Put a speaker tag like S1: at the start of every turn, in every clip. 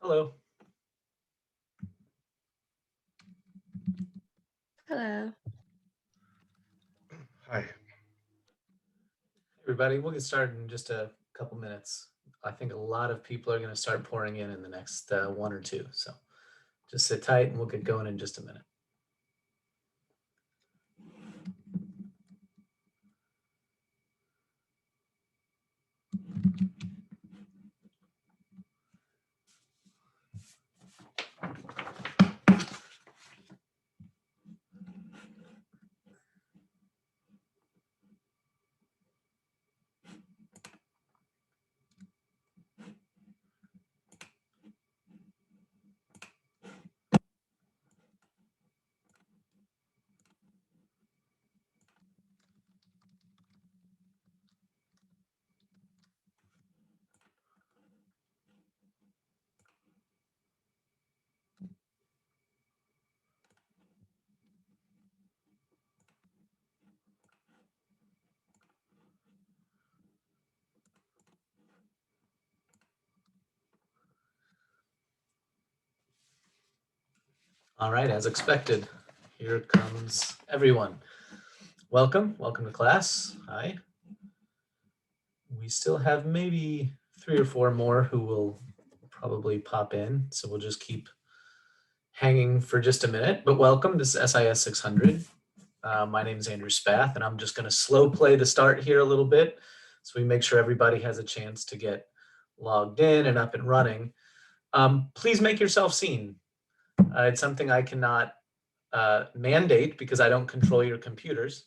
S1: Hello.
S2: Hello.
S3: Hi.
S1: Everybody, we'll get started in just a couple minutes. I think a lot of people are going to start pouring in the next one or two. So just sit tight and we'll get going in just a minute. All right, as expected, here comes everyone. Welcome to class. Hi. We still have maybe 3 or 4 more who will probably pop in. So we'll just keep hanging for just a minute, but welcome. This is SIS600. My name is Andrew Spath, and I'm just going to slow play the start here a little bit so we make sure everybody has a chance to get logged in and up and running. Please make yourself seen. It's something I cannot mandate because I don't control your computers,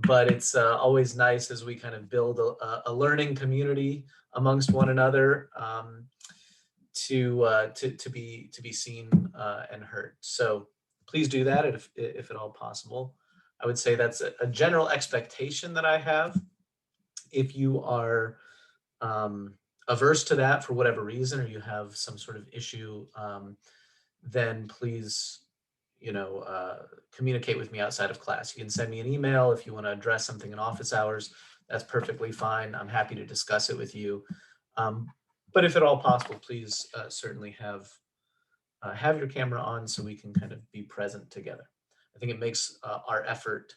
S1: but it's always nice as we kind of build a learning community amongst one another to be seen and heard. So please do that if at all possible. I would say that's a general expectation that I have. If you are averse to that for whatever reason, or you have some sort of issue, then please, communicate with me outside of class. You can send me an email if you want to address something in office hours. That's perfectly fine. I'm happy to discuss it with you. But if at all possible, please certainly have your camera on so we can kind of be present together. I think it makes our effort,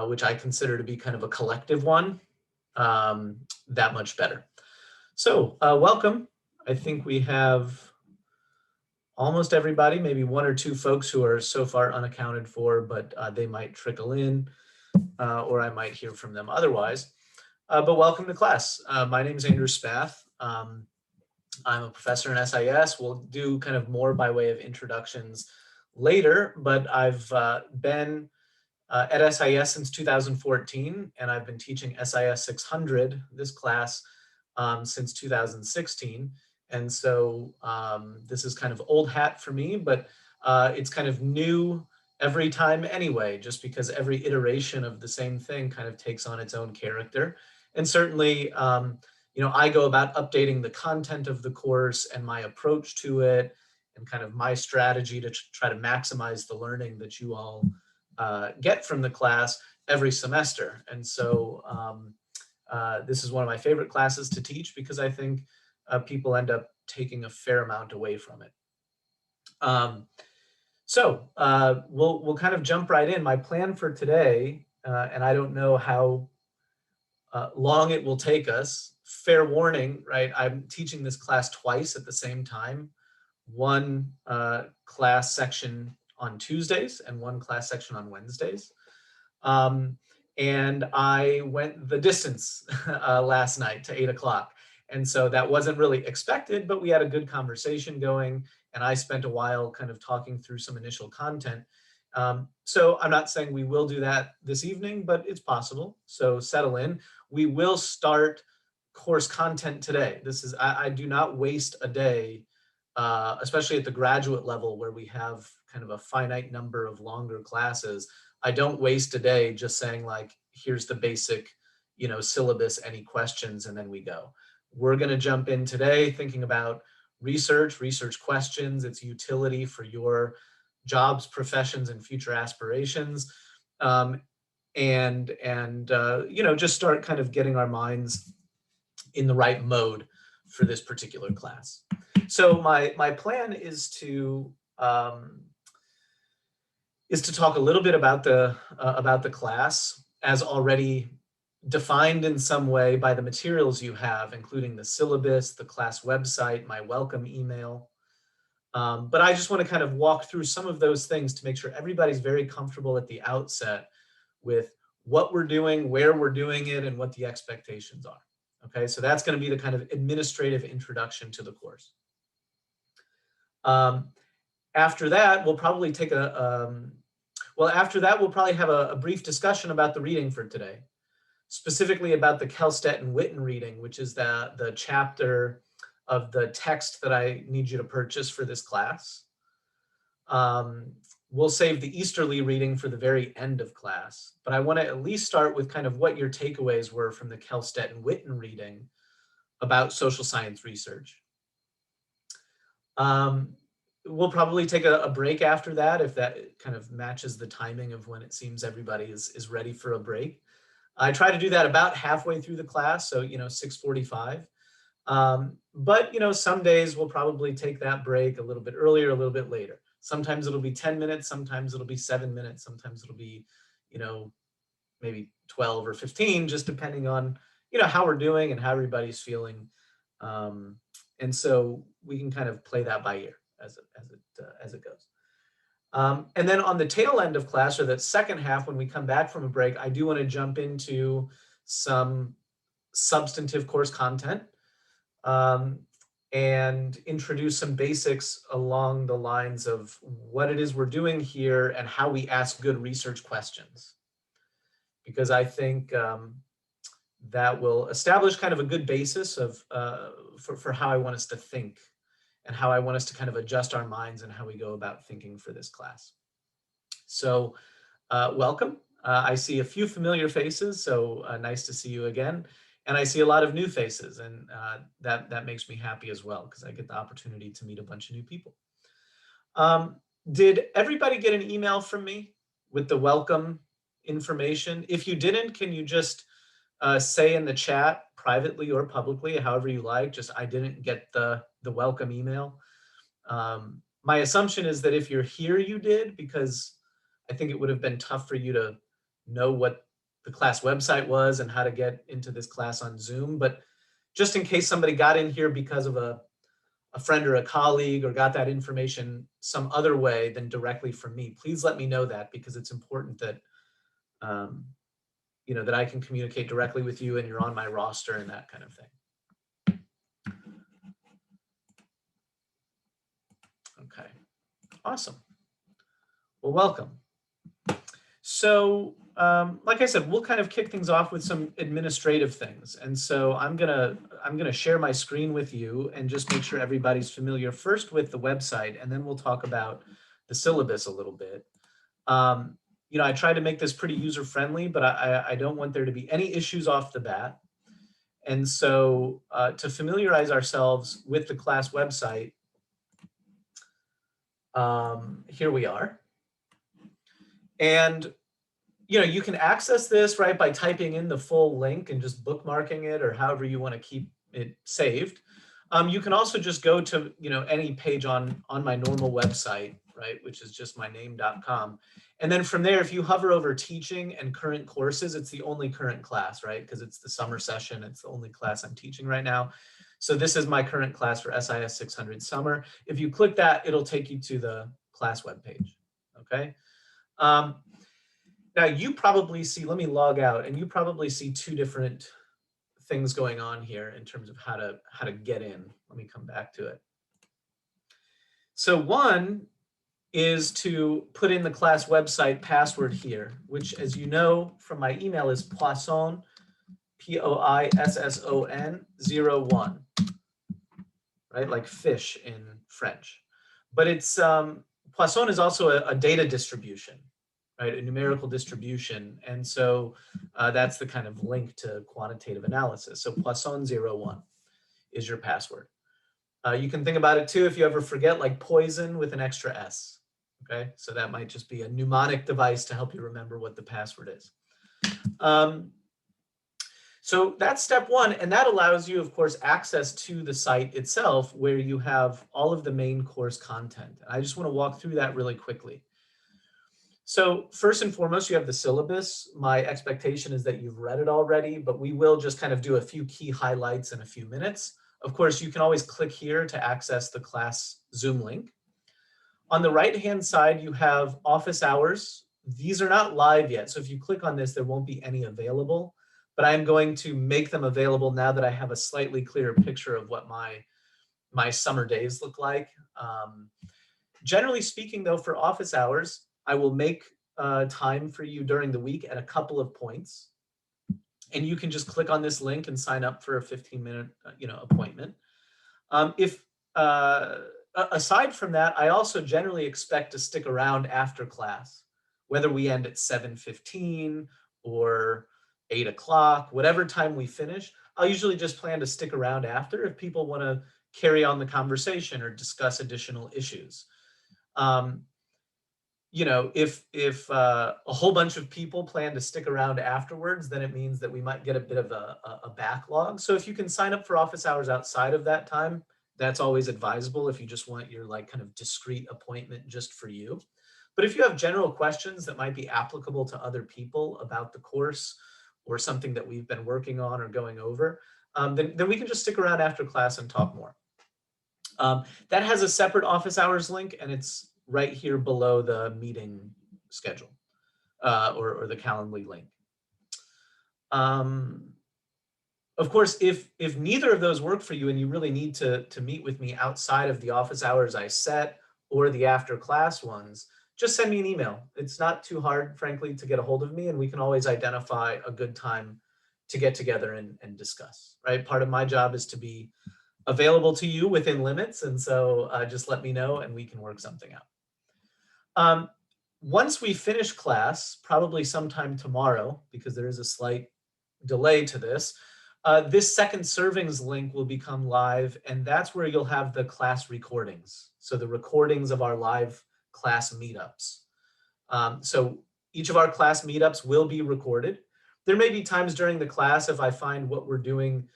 S1: which I consider to be kind of a collective one, that much better. So welcome. I think we have almost everybody, maybe 1 or 2 folks who are so far unaccounted for, but they might trickle in or I might hear from them otherwise. But welcome to class. My name is Andrew Spath. I'm a professor in SIS. We'll do kind of more by way of introductions later, but I've been at SIS since 2014, and I've been teaching SIS600, this class, since 2016. And so this is kind of old hat for me, but it's kind of new every time anyway, just because every iteration of the same thing kind of takes on its own character. And certainly, I go about updating the content of the course and my approach to it and kind of my strategy to try to maximize the learning that you all get from the class every semester. And so this is one of my favorite classes to teach because I think people end up taking a fair amount away from it. So we'll kind of jump right in. My plan for today, and I don't know how long it will take us. Fair warning, right? I'm teaching this class twice at the same time. One class section on Tuesdays and one class section on Wednesdays. And I went the distance last night to 8 o'clock. And so that wasn't really expected, but we had a good conversation going. And I spent a while kind of talking through some initial content. So I'm not saying we will do that this evening, but it's possible. So settle in. We will start course content today. I do not waste a day, especially at the graduate level where we have kind of a finite number of longer classes. I don't waste a day just saying like, here's the basic, syllabus, any questions, and then we go. We're going to jump in today thinking about research questions, its utility for your jobs, professions, and future aspirations. And just start kind of getting our minds in the right mode for this particular class. So my plan is to talk a little bit about the class as already defined in some way by the materials you have, including the syllabus, the class website, my welcome email. But I just want to kind of walk through some of those things to make sure everybody's very comfortable at the outset with what we're doing, where we're doing it, and what the expectations are. Okay, so that's going to be the kind of administrative introduction to the course. After that, we'll probably take after that, we'll probably have a brief discussion about the reading for today, specifically about the Kelstedt and Witten reading, which is the chapter of the text that I need you to purchase for this class. We'll save the Easterly reading for the very end of class, but I want to at least start with kind of what your takeaways were from the Kelstedt and Witten reading about social science research. We'll probably take a break after that if that kind of matches the timing of when it seems everybody is ready for a break. I try to do that about halfway through the class, so 6:45. But some days we'll probably take that break a little bit earlier, a little bit later. Sometimes it'll be 10 minutes, sometimes it'll be 7 minutes, sometimes it'll be maybe 12 or 15, just depending on how we're doing and how everybody's feeling. And so we can kind of play that by ear as it goes. And then on the tail end of class, or the second half, when we come back from a break, I do want to jump into some substantive course content and introduce some basics along the lines of what it is we're doing here and how we ask good research questions. Because I think that will establish kind of a good basis of for how I want us to think and how I want us to kind of adjust our minds and how we go about thinking for this class. So welcome. I see a few familiar faces, so nice to see you again. And I see a lot of new faces, and that makes me happy as well, because I get the opportunity to meet a bunch of new people. Did everybody get an email from me with the welcome information? If you didn't, can you just say in the chat, privately or publicly, however you like, just I didn't get the welcome email. My assumption is that if you're here, you did, because I think it would have been tough for you to know what the class website was and how to get into this class on Zoom. But just in case somebody got in here because of a friend or a colleague, or got that information some other way than directly from me, please let me know that, because it's important that that I can communicate directly with you and you're on my roster and that kind of thing. Okay, awesome. Well, welcome. So like I said, we'll kind of kick things off with some administrative things. And so I'm gonna share my screen with you and just make sure everybody's familiar first with the website, and then we'll talk about the syllabus a little bit. I try to make this pretty user-friendly, but I don't want there to be any issues off the bat. And so to familiarize ourselves with the class website, here we are. And you can access this, right, by typing in the full link and just bookmarking it, or however you want to keep it saved. You can also just go to any page on my normal website, right, which is just myname.com. And then from there, if you hover over teaching and current courses, it's the only current class, right? Because it's the summer session. It's the only class I'm teaching right now. So this is my current class for SIS600 summer. If you click that, it'll take you to the class webpage, okay? Now you probably see, let me log out, and you probably see two different things going on here in terms of how to get in. Let me come back to it. So one is to put in the class website password here, which, as you know from my email, is Poisson, Poisson 01, right? Like fish in French. But it's Poisson is also a data distribution, right? A numerical distribution. And so that's the kind of link to quantitative analysis. So Poisson 01 is your password. You can think about it too, if you ever forget, like poison with an extra S. Okay, so that might just be a mnemonic device to help you remember what the password is. So that's step one, and that allows you, of course, access to the site itself where you have all of the main course content. And I just want to walk through that really quickly. So first and foremost, you have the syllabus. My expectation is that you've read it already, but we will just kind of do a few key highlights in a few minutes. Of course, you can always click here to access the class Zoom link. On the right-hand side, you have office hours. These are not live yet, so if you click on this, there won't be any available, but I'm going to make them available now that I have a slightly clearer picture of what my summer days look like. Generally speaking, though, for office hours, I will make time for you during the week at a couple of points, and you can just click on this link and sign up for a 15-minute appointment. If aside from that, I also generally expect to stick around after class, whether we end at 7:15 or 8 o'clock, whatever time we finish. I'll usually just plan to stick around after if people want to carry on the conversation or discuss additional issues. If a whole bunch of people plan to stick around afterwards, then it means that we might get a bit of a backlog. So if you can sign up for office hours outside of that time, that's always advisable if you just want your kind of discrete appointment just for you. But if you have general questions that might be applicable to other people about the course or something that we've been working on or going over, then we can just stick around after class and talk more. That has a separate office hours link, and it's right here below the meeting schedule or the Calendly link. Of course, if neither of those work for you and you really need to meet with me outside of the office hours I set or the after class ones, just send me an email. It's not too hard, frankly, to get a hold of me, and we can always identify a good time to get together and discuss, right? Part of my job is to be available to you within limits, and so just let me know and we can work something out. Once we finish class, probably sometime tomorrow, because there is a slight delay to this, this second servings link will become live, and that's where you'll have the class recordings. So the recordings of our live class meetups. So each of our class meetups will be recorded. There may be times during the class if I find what we're doing,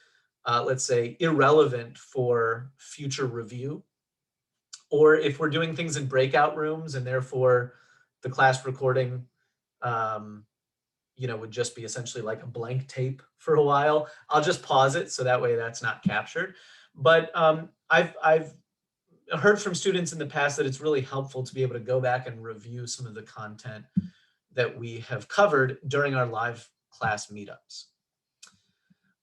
S1: let's say, irrelevant for future review, or if we're doing things in breakout rooms and therefore the class recording would just be essentially like a blank tape for a while, I'll just pause it so that way that's not captured. But I've heard from students in the past that it's really helpful to be able to go back and review some of the content that we have covered during our live class meetups.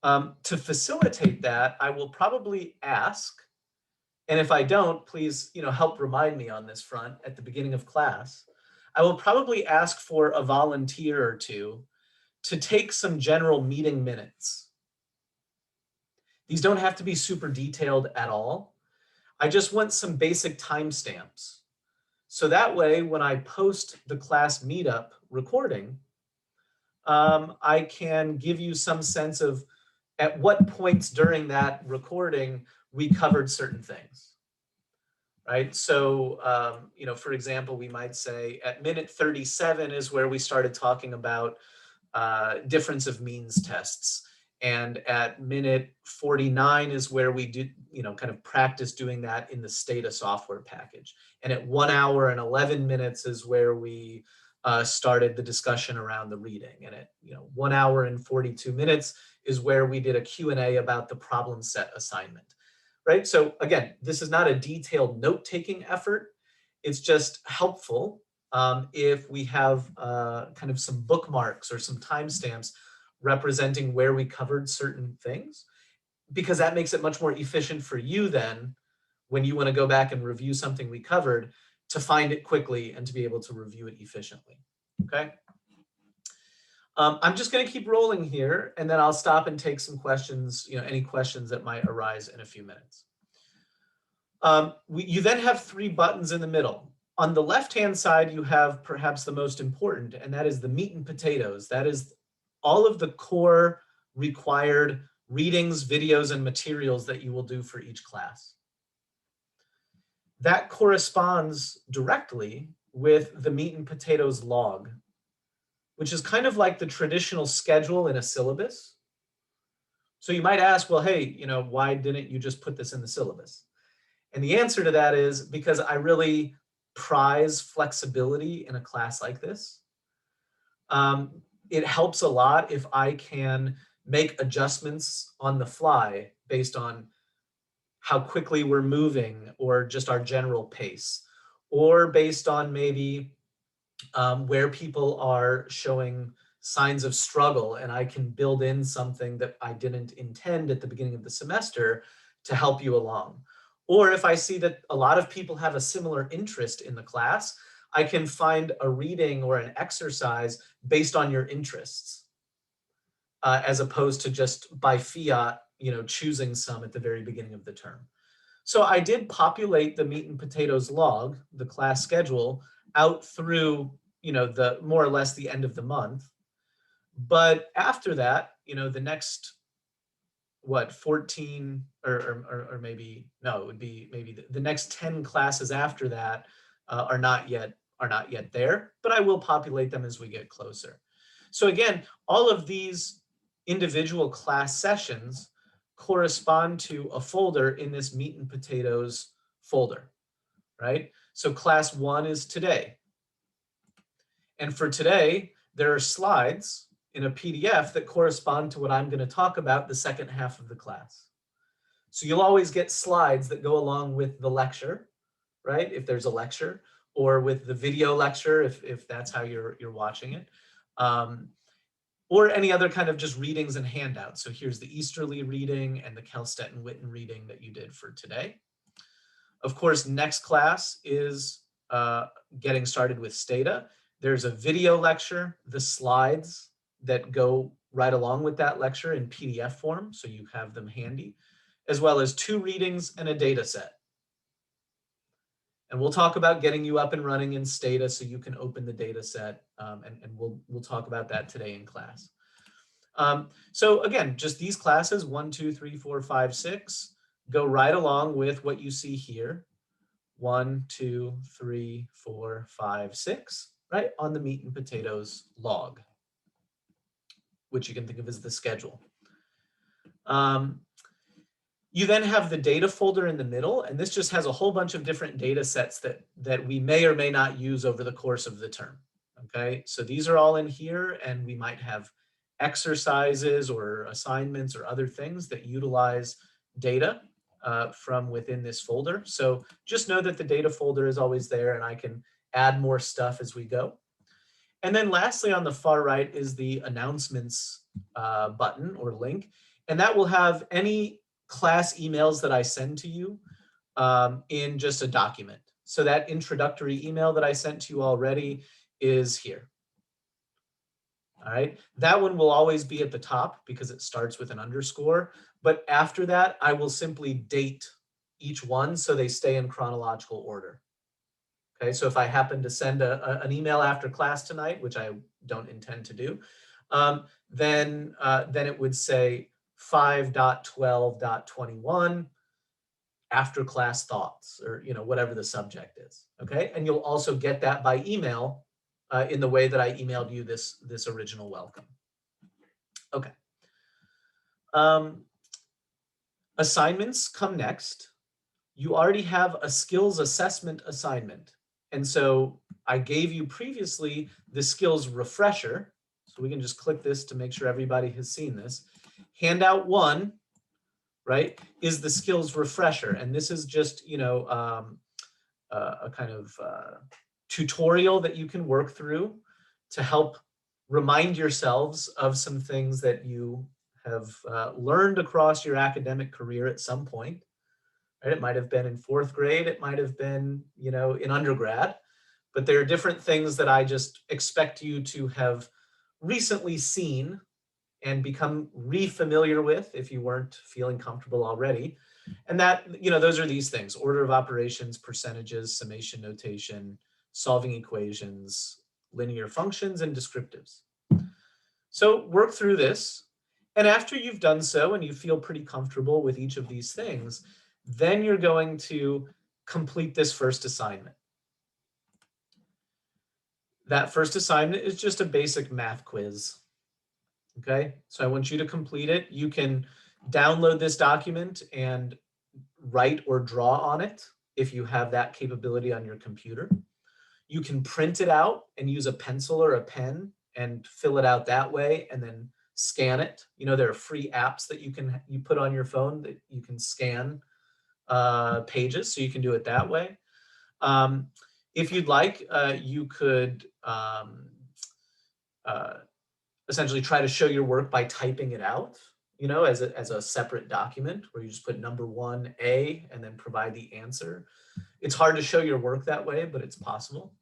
S1: To facilitate that, I will probably ask, and if I don't, please help remind me on this front at the beginning of class, I will probably ask for a volunteer or two to take some general meeting minutes. These don't have to be super detailed at all. I just want some basic timestamps. So that way, when I post the class meetup recording, I can give you some sense of at what points during that recording we covered certain things, right? So, for example, we might say at minute 37 is where we started talking about difference of means tests. And at minute 49 is where we did, kind of practice doing that in the Stata software package. And at 1 hour and 11 minutes is where we started the discussion around the reading. And at 1 hour and 42 minutes is where we did a Q&A about the problem set assignment, right? So again, this is not a detailed note-taking effort. It's just helpful if we have kind of some bookmarks or some timestamps representing where we covered certain things, because that makes it much more efficient for you then when you want to go back and review something we covered to find it quickly and to be able to review it efficiently, okay? I'm just going to keep rolling here, and then I'll stop and take some questions, any questions that might arise in a few minutes. You then have 3 buttons in the middle. On the left-hand side, you have perhaps the most important, and that is the meat and potatoes. That is all of the core required readings, videos, and materials that you will do for each class. That corresponds directly with the meat and potatoes log, which is kind of like the traditional schedule in a syllabus. So you might ask, well, hey, why didn't you just put this in the syllabus? And the answer to that is because I really prize flexibility in a class like this. It helps a lot if I can make adjustments on the fly based on how quickly we're moving or just our general pace, or based on maybe where people are showing signs of struggle, and I can build in something that I didn't intend at the beginning of the semester to help you along. Or if I see that a lot of people have a similar interest in the class, I can find a reading or an exercise based on your interests, as opposed to just by fiat, choosing some at the very beginning of the term. So I did populate the meat and potatoes log, the class schedule, out through, the more or less the end of the month. But after that, the next, 14 or maybe, no, it would be maybe the next 10 classes after that are not yet there, but I will populate them as we get closer. So again, all of these individual class sessions correspond to a folder in this meat and potatoes folder, right? So class 1 is today. And for today, there are slides in a PDF that correspond to what I'm going to talk about the second half of the class. So you'll always get slides that go along with the lecture, right? If there's a lecture, or with the video lecture, if that's how you're watching it. Or any other kind of just readings and handouts. So here's the Easterly reading and the Kelstetten-Witten reading that you did for today. Of course, next class is getting started with Stata. There's a video lecture, the slides that go right along with that lecture in PDF form, so you have them handy, as well as 2 readings and a data set. And we'll talk about getting you up and running in Stata so you can open the data set, and we'll talk about that today in class. So again, just these classes, 1, 2, 3, 4, 5, 6, go right along with what you see here. 1, 2, 3, 4, 5, 6, right, on the meat and potatoes log, which you can think of as the schedule. You then have the data folder in the middle, and this just has a whole bunch of different data sets that we may or may not use over the course of the term. Okay, so these are all in here, and we might have exercises or assignments or other things that utilize data from within this folder. So just know that the data folder is always there, and I can add more stuff as we go. And then lastly, on the far right is the announcements button or link, and that will have any class emails that I send to you in just a document. So that introductory email that I sent to you already is here. All right, that one will always be at the top because it starts with an underscore. But after that, I will simply date each one so they stay in chronological order. Okay, so if I happen to send an email after class tonight, which I don't intend to do, then it would say 5.12.21 after class thoughts, or whatever the subject is. Okay, and you'll also get that by email in the way that I emailed you this original welcome. Okay. Assignments come next. You already have a skills assessment assignment. And so I gave you previously the skills refresher. So we can just click this to make sure everybody has seen this. Handout 1, right, is the skills refresher. And this is just, a kind of tutorial that you can work through to help remind yourselves of some things that you have learned across your academic career at some point. Right? It might have been in 4th grade, it might have been, in undergrad, but there are different things that I just expect you to have recently seen and become re-familiar with if you weren't feeling comfortable already. And that, those are these things: order of operations, percentages, summation notation, solving equations, linear functions, and descriptives. So work through this. And after you've done so and you feel pretty comfortable with each of these things, then you're going to complete this first assignment. That first assignment is just a basic math quiz. Okay, so I want you to complete it. You can download this document and write or draw on it if you have that capability on your computer. You can print it out and use a pencil or a pen and fill it out that way and then scan it. You know, there are free apps that you put on your phone that you can scan pages, so you can do it that way. If you'd like, you could uh, essentially try to show your work by typing it out, you know, as a separate document where you just put number 1A and then provide the answer. It's hard to show your work that way, but it's possible.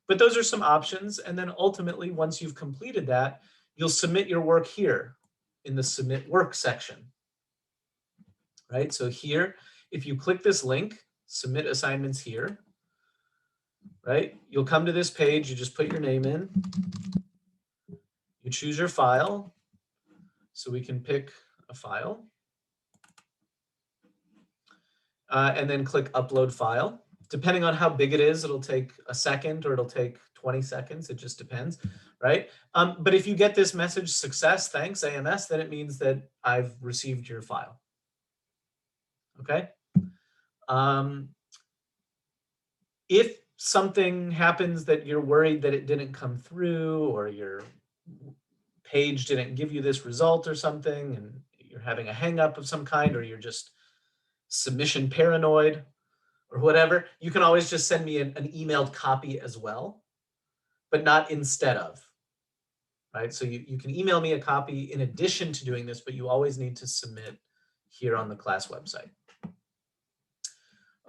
S1: But those are some options. And then ultimately, once you've completed that, you'll submit your work here in the submit work section, right? So here, if you click this link, submit assignments here, right? You'll come to this page, you just put your name in, you choose your file. So we can pick a file and then click upload file. Depending on how big it is, it'll take a second or it'll take 20 seconds. It just depends, right? But if you get this message, success, thanks, AMS, then it means that I've received your file, okay? If something happens that you're worried that it didn't come through or your page didn't give you this result or something and you're having a hang up of some kind or you're just submission paranoid or whatever, you can always just send me an emailed copy as well, but not instead of, right? So you can email me a copy in addition to doing this, but you always need to submit here on the class website.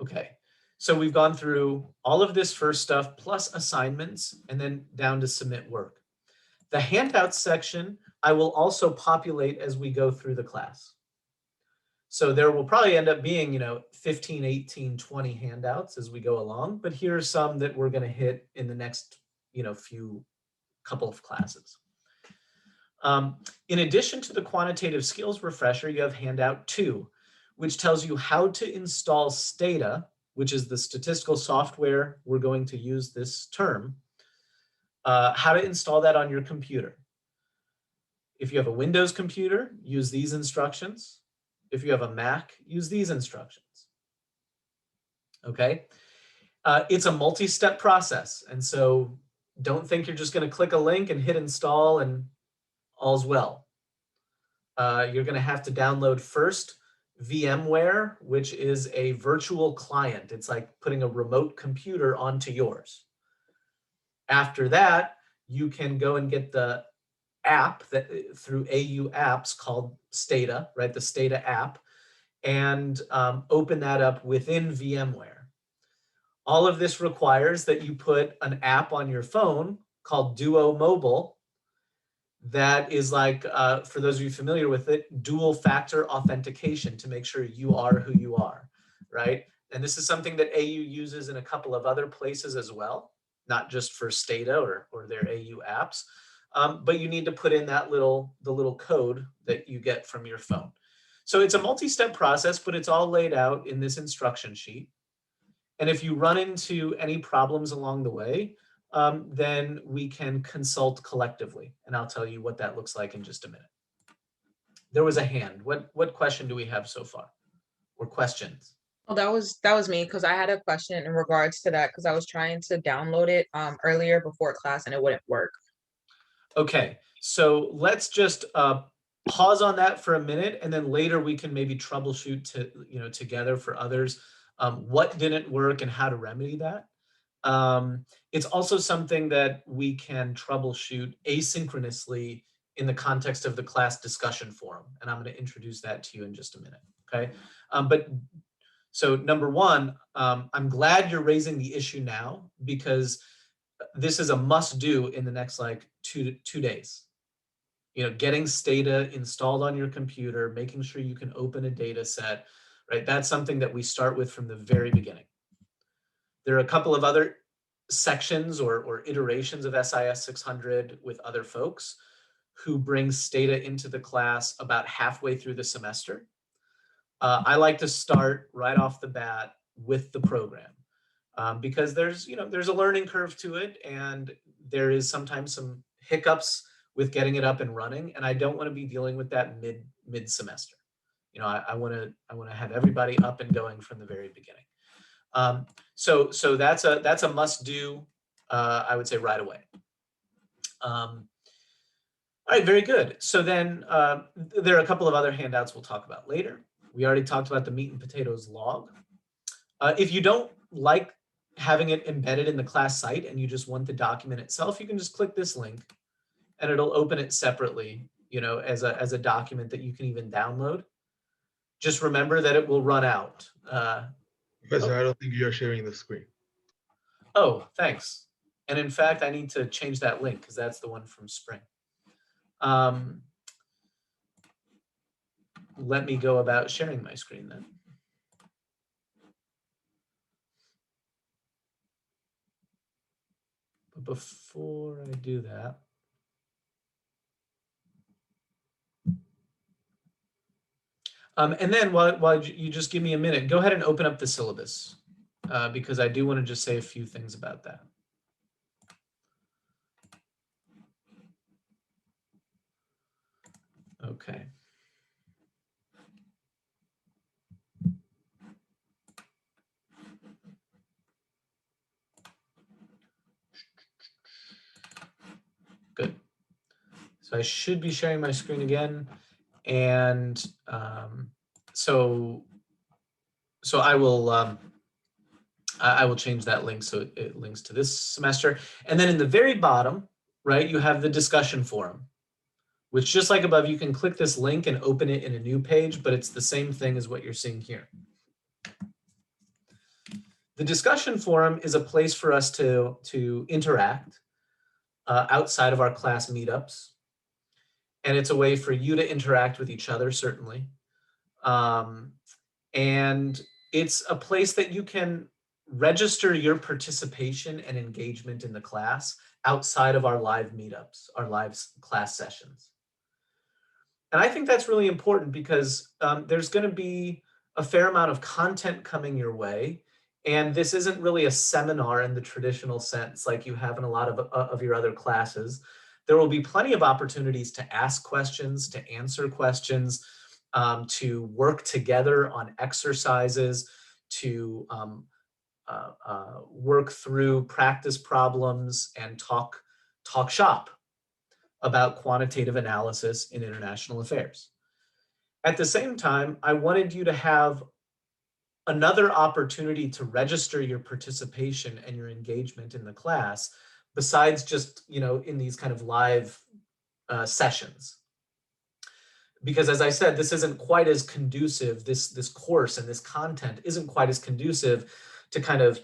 S1: Okay, so we've gone through all of this first stuff plus assignments and then down to submit work. The handouts section, I will also populate as we go through the class. So there will probably end up being, 15, 18, 20 handouts as we go along, but here are some that we're going to hit in the next, few couple of classes. In addition to the quantitative skills refresher, you have handout 2, which tells you how to install Stata, which is the statistical software we're going to use this term, how to install that on your computer. If you have a Windows computer, use these instructions. If you have a Mac, use these instructions. Okay, it's a multi-step process, and so don't think you're just going to click a link and hit install and all's well. You're going to have to download first VMware, which is a virtual client. It's like putting a remote computer onto yours. After that, you can go and get the app that through AU apps called Stata, right? The Stata app, and open that up within VMware. All of this requires that you put an app on your phone called Duo Mobile that is like, for those of you familiar with it, dual factor authentication to make sure you are who you are, right? And this is something that AU uses in a couple of other places as well, not just for Stata or their AU apps, but you need to put in the little code that you get from your phone. So it's a multi-step process, but it's all laid out in this instruction sheet. And if you run into any problems along the way, then we can consult collectively. And I'll tell you what that looks like in just a minute. There was a hand. What question do we have so far? Or questions?
S2: Well, that was me because I had a question in regards to that because I was trying to download it earlier before class and it wouldn't work.
S1: Okay, so let's just pause on that for a minute, and then later we can maybe troubleshoot together for others what didn't work and how to remedy that. It's also something that we can troubleshoot asynchronously in the context of the class discussion forum, and I'm going to introduce that to you in just a minute. Okay, but so number one, I'm glad you're raising the issue now because this is a must do in the next like two days. Getting Stata installed on your computer, making sure you can open a data set, right? That's something that we start with from the very beginning. There are a couple of other sections or iterations of SIS600 with other folks who bring Stata into the class about halfway through the semester. I like to start right off the bat with the program because there's a learning curve to it, and there is sometimes some hiccups with getting it up and running, and I don't want to be dealing with that mid semester. You know, I want to have everybody up and going from the very beginning. So that's a must do. I would say right away. All right, very good. So then there are a couple of other handouts we'll talk about later. We already talked about the meat and potatoes log. If you don't like having it embedded in the class site and you just want the document itself, you can just click this link and it'll open it separately, you know, as a document that you can even download. Just remember that it will run out.
S3: Professor, I don't think you're sharing the screen.
S1: Oh, thanks. And in fact, I need to change that link because that's the one from spring. Let me go about sharing my screen then. But before I do that, and then while you just give me a minute, go ahead and open up the syllabus because I do want to just say a few things about that. Okay. Good. So I should be sharing my screen again. And so I will change that link so it links to this semester. And then in the very bottom, right, you have the discussion forum, which just like above, you can click this link and open it in a new page, but it's the same thing as what you're seeing here. The discussion forum is a place for us to interact outside of our class meetups. And it's a way for you to interact with each other, certainly. And it's a place that you can register your participation and engagement in the class outside of our live meetups, our live class sessions. And I think that's really important because there's going to be a fair amount of content coming your way. And this isn't really a seminar in the traditional sense like you have in a lot of your other classes. There will be plenty of opportunities to ask questions, to answer questions, to work together on exercises, to work through practice problems and talk shop about quantitative analysis in international affairs. At the same time, I wanted you to have another opportunity to register your participation and your engagement in the class besides just, you know, in these kind of live sessions. Because as I said, this isn't quite as conducive, this course and this content isn't quite as conducive to kind of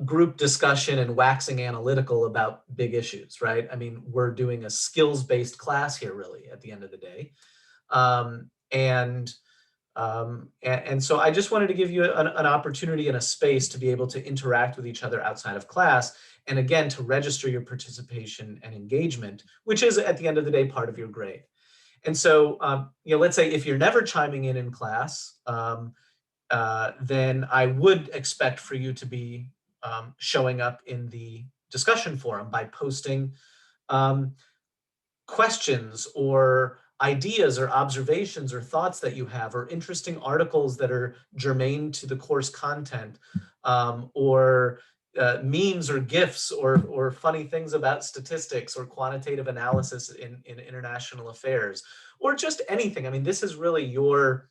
S1: group discussion and waxing analytical about big issues, right? I mean, we're doing a skills-based class here really at the end of the day. And so I just wanted to give you an opportunity and a space to be able to interact with each other outside of class. And again, to register your participation and engagement, which is at the end of the day, part of your grade. And so, you know, let's say if you're never chiming in class, then I would expect for you to be showing up in the discussion forum by posting questions or ideas or observations or thoughts that you have, or interesting articles that are germane to the course content, or memes or GIFs or funny things about statistics or quantitative analysis in international affairs, or just anything. I mean, this is really your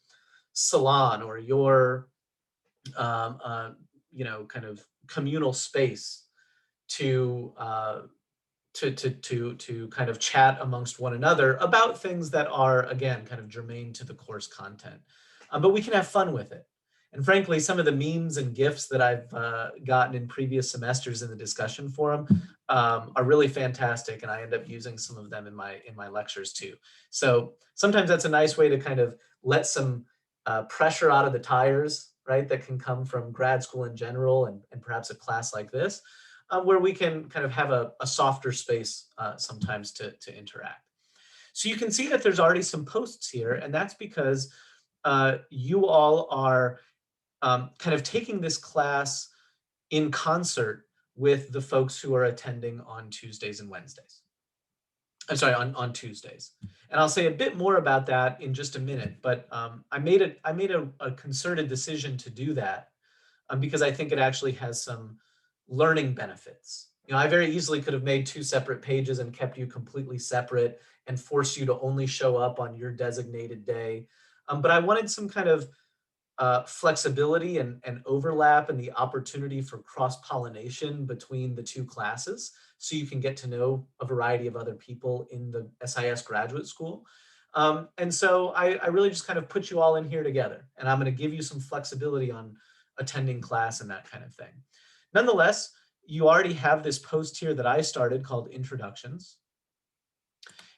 S1: salon or your, you know, kind of communal space to kind of chat amongst one another about things that are, again, kind of germane to the course content. But we can have fun with it. And frankly, some of the memes and GIFs that I've gotten in previous semesters in the discussion forum are really fantastic, and I end up using some of them in my lectures too. So sometimes that's a nice way to kind of let some pressure out of the tires, right, that can come from grad school in general and perhaps a class like this, where we can kind of have a softer space sometimes to interact. So you can see that there's already some posts here, and that's because you all are kind of taking this class in concert with the folks who are attending on Tuesdays and Wednesdays. I'm sorry, on Tuesdays. And I'll say a bit more about that in just a minute, but I made a concerted decision to do that because I think it actually has some learning benefits. You know, I very easily could have made 2 separate pages and kept you completely separate and forced you to only show up on your designated day. But I wanted some kind of flexibility and overlap and the opportunity for cross-pollination between the 2 classes so you can get to know a variety of other people in the SIS graduate school. And so I really just kind of put you all in here together, and I'm going to give you some flexibility on attending class and that kind of thing. Nonetheless, you already have this post here that I started called Introductions.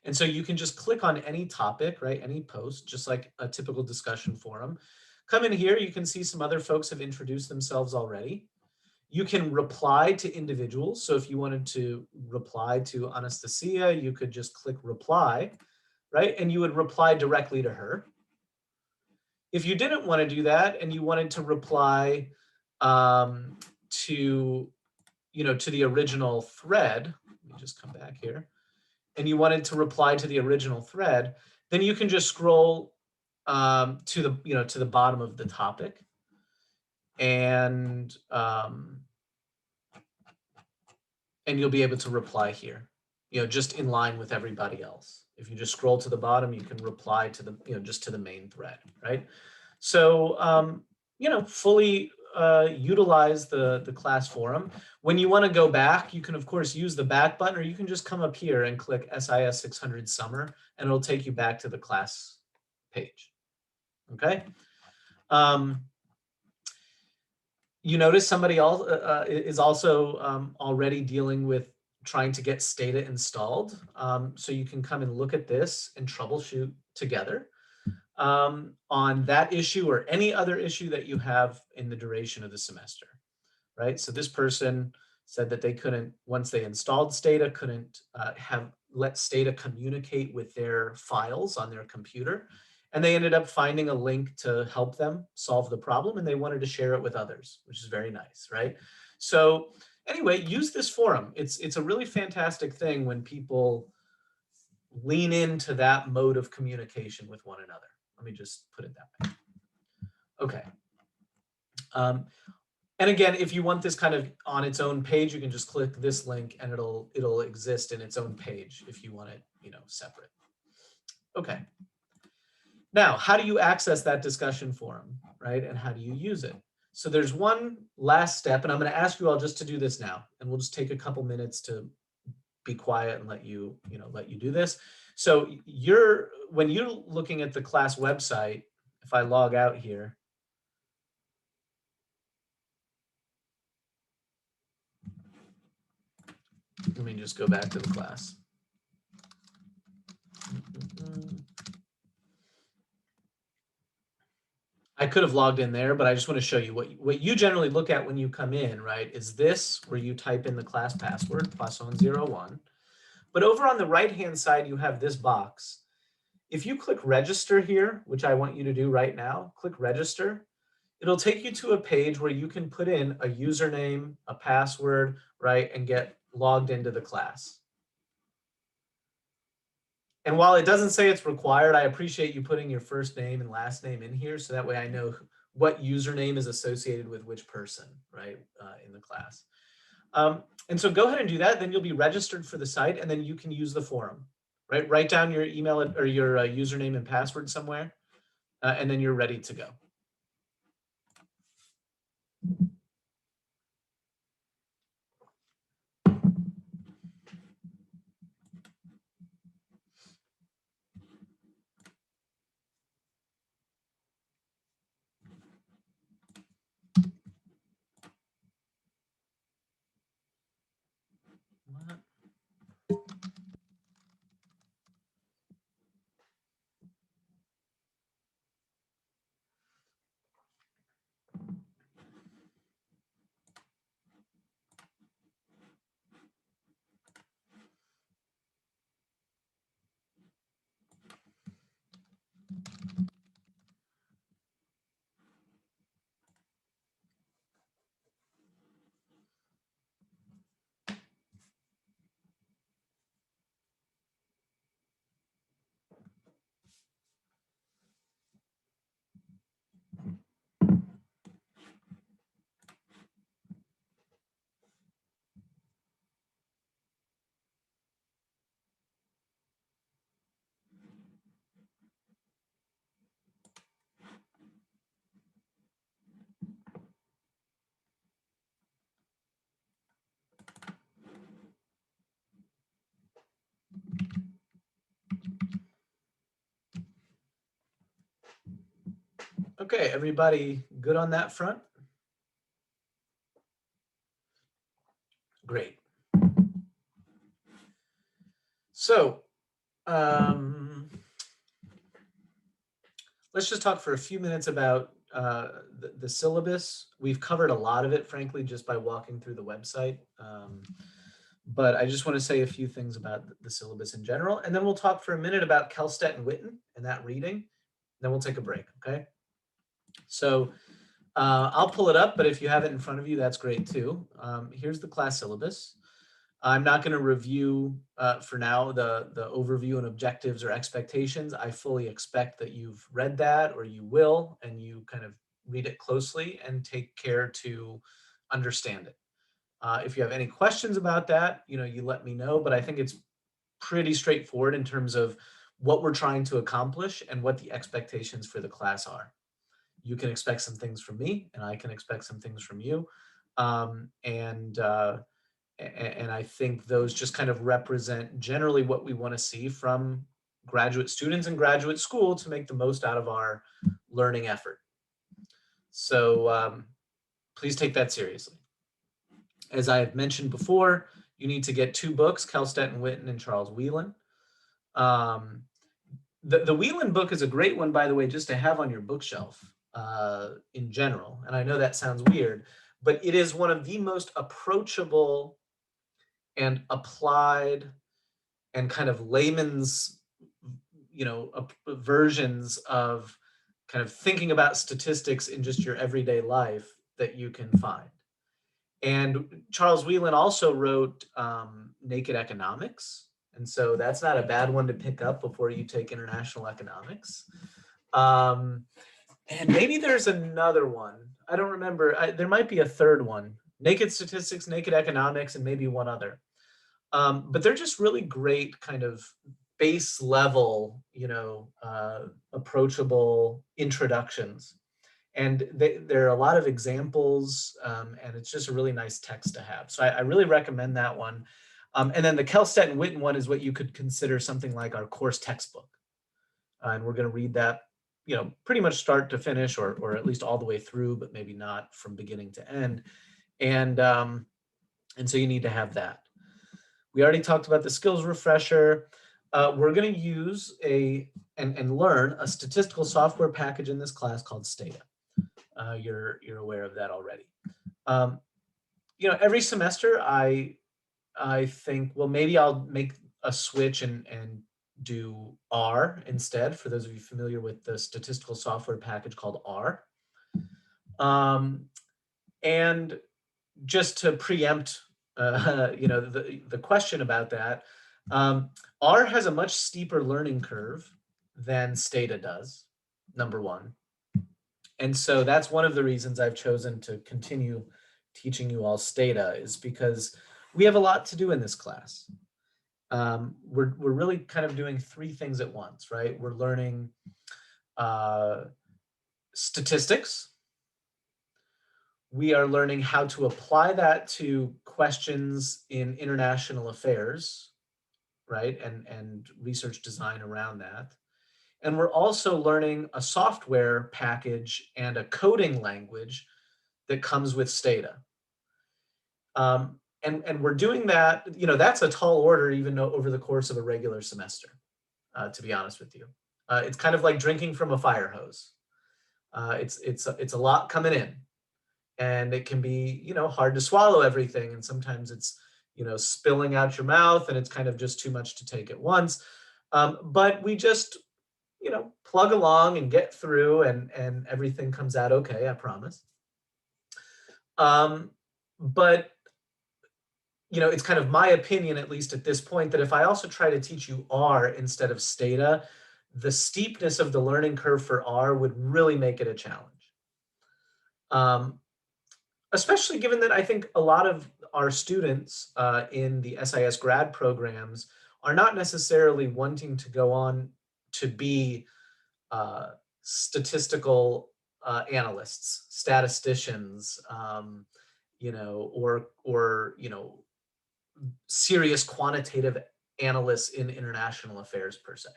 S1: And so you can just click on any topic, right? Any post, just like a typical discussion forum. Come in here, you can see some other folks have introduced themselves already. You can reply to individuals. So if you wanted to reply to Anastasia, you could just click reply, right? And you would reply directly to her. If you didn't want to do that and you wanted to reply to, to the original thread, let me just come back here, and you wanted to reply to the original thread, then you can just scroll to the bottom of the topic, and you'll be able to reply here, just in line with everybody else. If you just scroll to the bottom, you can reply to the, just to the main thread, right? So, fully utilize the class forum. When you want to go back, you can of course use the back button, or you can just come up here and click SIS600 Summer, and it'll take you back to the class page. Okay. You notice somebody else is also already dealing with trying to get Stata installed. So you can come and look at this and troubleshoot together on that issue or any other issue that you have in the duration of the semester, right? So this person said that they couldn't, once they installed Stata, couldn't let Stata communicate with their files on their computer. And they ended up finding a link to help them solve the problem, and they wanted to share it with others, which is very nice, right? So anyway, use this forum. It's a really fantastic thing when people lean into that mode of communication with one another. Let me just put it that way. Okay. And again, if you want this kind of on its own page, you can just click this link and it'll exist in its own page if you want it, separate. Okay. Now, how do you access that discussion forum, right? And how do you use it? So there's one last step, and I'm going to ask you all just to do this now, and we'll just take a couple minutes to be quiet and let you do this. So when you're looking at the class website, if I log out here, let me just go back to the class. I could have logged in there, but I just want to show you what you generally look at when you come in, right? Is this where you type in the class password, Poisson01. But over on the right-hand side, you have this box. If you click register here, which I want you to do right now, click register. It'll take you to a page where you can put in a username, a password, right, and get logged into the class. And while it doesn't say it's required, I appreciate you putting your first name and last name in here, so that way I know what username is associated with which person, right, in the class. And so go ahead and do that. Then you'll be registered for the site, and then you can use the forum, right? Write down your email or your username and password somewhere, and then you're ready to go. Okay, everybody good on that front? Great. So let's just talk for a few minutes about the syllabus. We've covered a lot of it, frankly, just by walking through the website. But I just want to say a few things about the syllabus in general, and then we'll talk for a minute about Kelstedt and Witten and that reading. Then we'll take a break, okay? So I'll pull it up, but if you have it in front of you, that's great too. Here's the class syllabus. I'm not going to review for now the overview and objectives or expectations. I fully expect that you've read that, or you will, and you kind of read it closely and take care to understand it. If you have any questions about that, you let me know, but I think it's pretty straightforward in terms of what we're trying to accomplish and what the expectations for the class are. You can expect some things from me, and I can expect some things from you. And I think those just kind of represent generally what we want to see from graduate students in graduate school to make the most out of our learning effort. So please take that seriously. As I have mentioned before, you need to get 2 books, Kelstedt and Witten and Charles Whelan. The Whelan book is a great one, by the way, just to have on your bookshelf in general. And I know that sounds weird, but it is one of the most approachable and applied and kind of layman's, versions of kind of thinking about statistics in just your everyday life that you can find. And Charles Whelan also wrote Naked Economics. And so that's not a bad one to pick up before you take international economics. And maybe there's another one. I don't remember. There might be a third one. Naked Statistics, Naked Economics, and maybe one other. But they're just really great kind of base level, approachable introductions. And there are a lot of examples, and it's just a really nice text to have. So I really recommend that one. And then the Kelstedt and Witten one is what you could consider something like our course textbook. And we're going to read that, pretty much start to finish, or at least all the way through, but maybe not from beginning to end. And so you need to have that. We already talked about the skills refresher. We're going to use and learn a statistical software package in this class called Stata. You're aware of that already. Every semester I think, well, maybe I'll make a switch and do R instead, for those of you familiar with the statistical software package called R. And just to preempt, the question about that, R has a much steeper learning curve than Stata does, number one. And so that's one of the reasons I've chosen to continue teaching you all Stata, is because we have a lot to do in this class. We're really kind of doing 3 things at once, right? We're learning statistics. We are learning how to apply that to questions in international affairs, right? And research design around that. And we're also learning a software package and a coding language that comes with Stata. And we're doing that, that's a tall order even over the course of a regular semester, to be honest with you. It's kind of like drinking from a fire hose. It's a lot coming in, and it can be, hard to swallow everything. And sometimes it's, spilling out your mouth, and it's kind of just too much to take at once. But we just, plug along and get through, and everything comes out okay, I promise. But, it's kind of my opinion, at least at this point, that if I also try to teach you R instead of Stata, the steepness of the learning curve for R would really make it a challenge. Especially given that I think a lot of our students in the SIS grad programs are not necessarily wanting to go on to be statistical analysts, statisticians, or serious quantitative analysts in international affairs per se.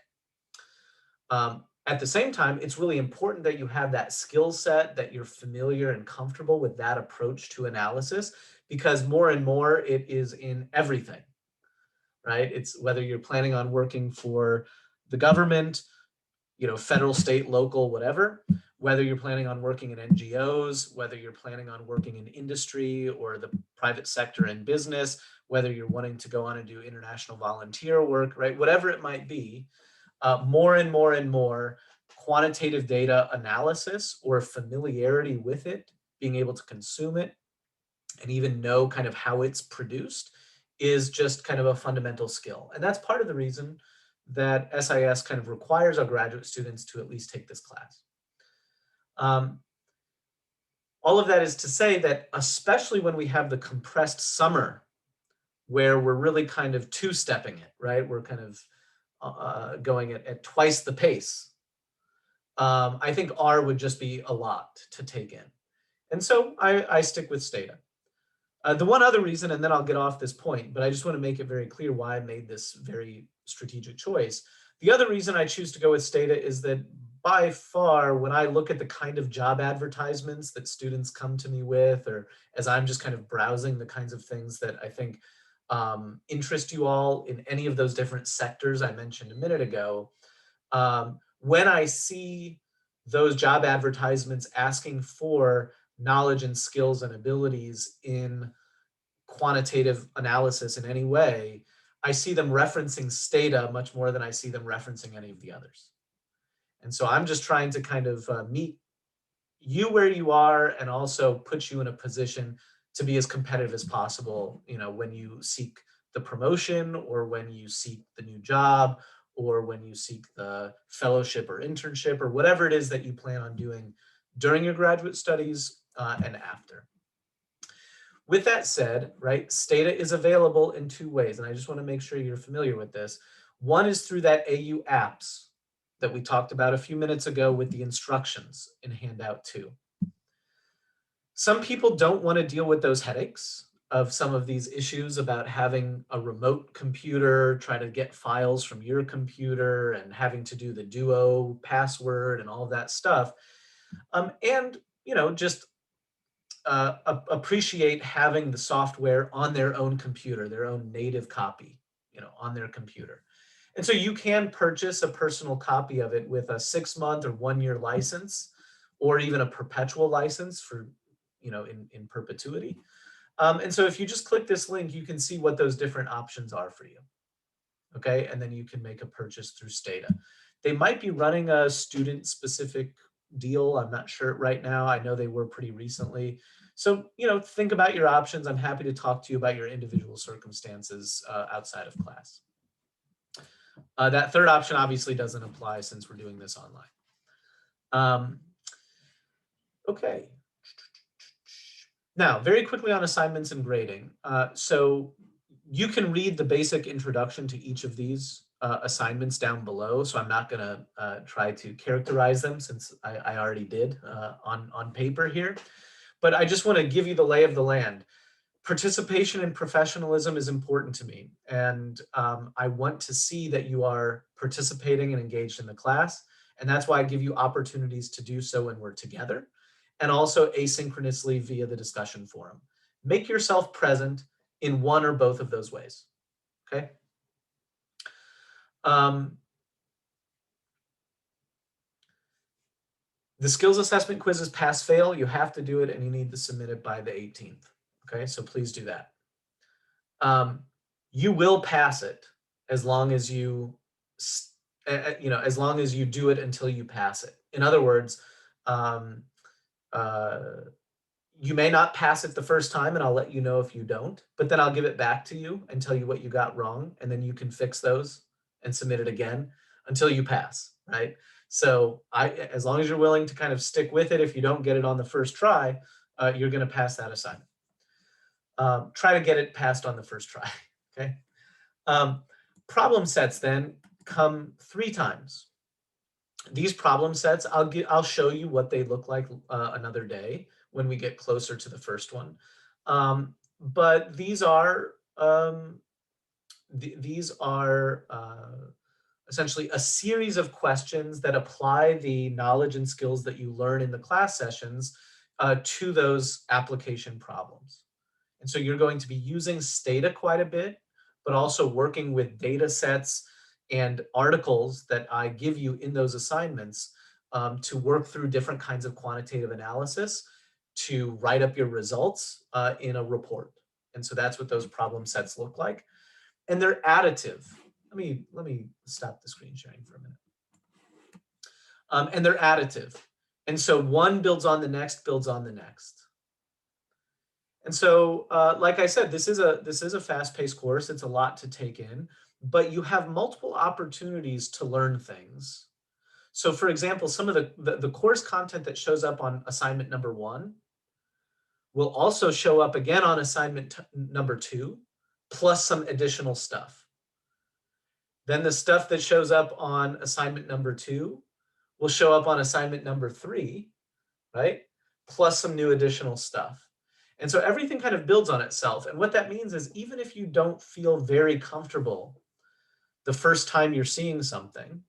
S1: At the same time, it's really important that you have that skill set, that you're familiar and comfortable with that approach to analysis, because more and more it is in everything, right? It's whether you're planning on working for the government, federal, state, local, whatever, whether you're planning on working in NGOs, whether you're planning on working in industry or the private sector and business, whether you're wanting to go on and do international volunteer work, right? Whatever it might be, more and more and more quantitative data analysis or familiarity with it, being able to consume it and even know kind of how it's produced is just kind of a fundamental skill. And that's part of the reason that SIS kind of requires our graduate students to at least take this class. All of that is to say that especially when we have the compressed summer where we're really kind of two-stepping it, right? We're kind of going at twice the pace. I think R would just be a lot to take in. And so I stick with Stata. The one other reason, and then I'll get off this point, but I just want to make it very clear why I made this very strategic choice. The other reason I choose to go with Stata is that by far, when I look at the kind of job advertisements that students come to me with, or as I'm just kind of browsing the kinds of things that I think interest you all in any of those different sectors I mentioned a minute ago, when I see those job advertisements asking for knowledge and skills and abilities in quantitative analysis in any way, I see them referencing Stata much more than I see them referencing any of the others. And so I'm just trying to kind of meet you where you are and also put you in a position to be as competitive as possible, when you seek the promotion or when you seek the new job or when you seek the fellowship or internship or whatever it is that you plan on doing during your graduate studies and after. With that said, right, Stata is available in two ways, and I just want to make sure you're familiar with this. One is through that AU apps that we talked about a few minutes ago with the instructions in handout 2. Some people don't want to deal with those headaches of some of these issues about having a remote computer, trying to get files from your computer and having to do the Duo password and all of that stuff. And, just appreciate having the software on their own computer, their own native copy, on their computer. And so you can purchase a personal copy of it with a 6-month or 1-year license, or even a perpetual license for, in perpetuity. And so if you just click this link, you can see what those different options are for you. Okay, and then you can make a purchase through Stata. They might be running a student-specific deal. I'm not sure right now. I know they were pretty recently. So, think about your options. I'm happy to talk to you about your individual circumstances outside of class. That third option obviously doesn't apply since we're doing this online. Okay. Now, very quickly on assignments and grading. So you can read the basic introduction to each of these assignments down below. So I'm not going to try to characterize them since I already did on paper here. But I just want to give you the lay of the land. Participation and professionalism is important to me. And I want to see that you are participating and engaged in the class. And that's why I give you opportunities to do so when we're together, and also asynchronously via the discussion forum. Make yourself present in one or both of those ways, okay? The skills assessment quiz is pass-fail. You have to do it and you need to submit it by the 18th, okay? So please do that. You will pass it as long as you, as long as you do it until you pass it. In other words, you may not pass it the first time, and I'll let you know if you don't, but then I'll give it back to you and tell you what you got wrong, and then you can fix those and submit it again until you pass, right? So as long as you're willing to kind of stick with it, if you don't get it on the first try, you're going to pass that assignment. Try to get it passed on the first try, okay? Problem sets then come 3 times. These problem sets, I'll show you what they look like another day when we get closer to the first one. But these are essentially a series of questions that apply the knowledge and skills that you learn in the class sessions to those application problems. And so you're going to be using Stata quite a bit, but also working with data sets and articles that I give you in those assignments to work through different kinds of quantitative analysis to write up your results in a report. And so that's what those problem sets look like. And they're additive. Let me stop the screen sharing for a minute. And they're additive. And so one builds on the next, builds on the next. And so, like I said, this is a fast-paced course. It's a lot to take in, but you have multiple opportunities to learn things. So for example, some of the course content that shows up on assignment number 1 will also show up again on assignment number 2, plus some additional stuff. Then the stuff that shows up on assignment number 2 will show up on assignment number 3, right? Plus some new additional stuff. And so everything kind of builds on itself. And what that means is even if you don't feel very comfortable the first time you're seeing something,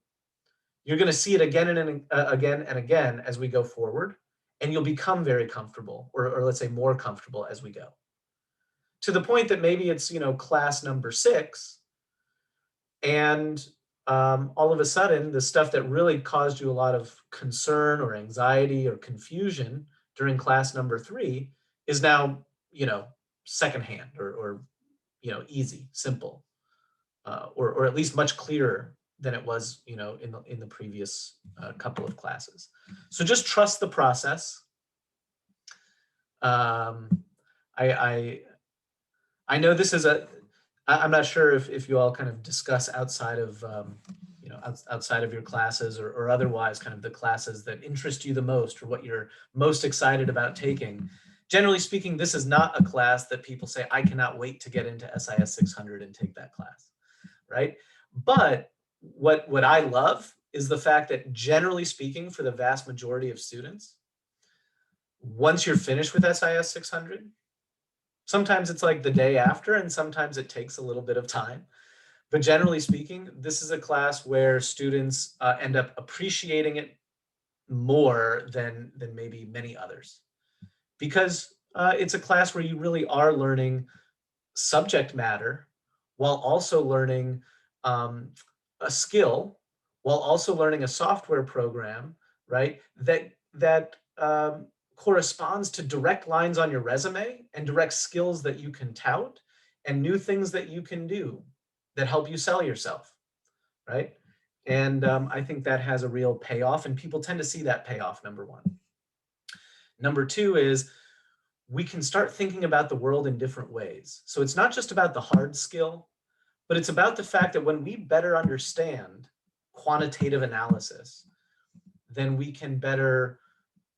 S1: you're going to see it again and again as we go forward, and you'll become very comfortable, or let's say more comfortable as we go. To the point that maybe it's, class number 6, and all of a sudden, the stuff that really caused you a lot of concern or anxiety or confusion during class number 3 is now, secondhand or easy, simple, or at least much clearer than it was, in the previous couple of classes. So just trust the process. I know this is I'm not sure if you all kind of discuss outside of, outside of your classes or otherwise kind of the classes that interest you the most or what you're most excited about taking. Generally speaking, this is not a class that people say, I cannot wait to get into SIS600 and take that class, right? But what I love is the fact that generally speaking, for the vast majority of students, once you're finished with SIS600, sometimes it's like the day after, and sometimes it takes a little bit of time. But generally speaking, this is a class where students end up appreciating it more than maybe many others. Because it's a class where you really are learning subject matter while also learning a skill, while also learning a software program, right? That corresponds to direct lines on your resume and direct skills that you can tout and new things that you can do that help you sell yourself, right? And I think that has a real payoff, and people tend to see that payoff, number 1. Number 2 is we can start thinking about the world in different ways. So it's not just about the hard skill, but it's about the fact that when we better understand quantitative analysis, then we can better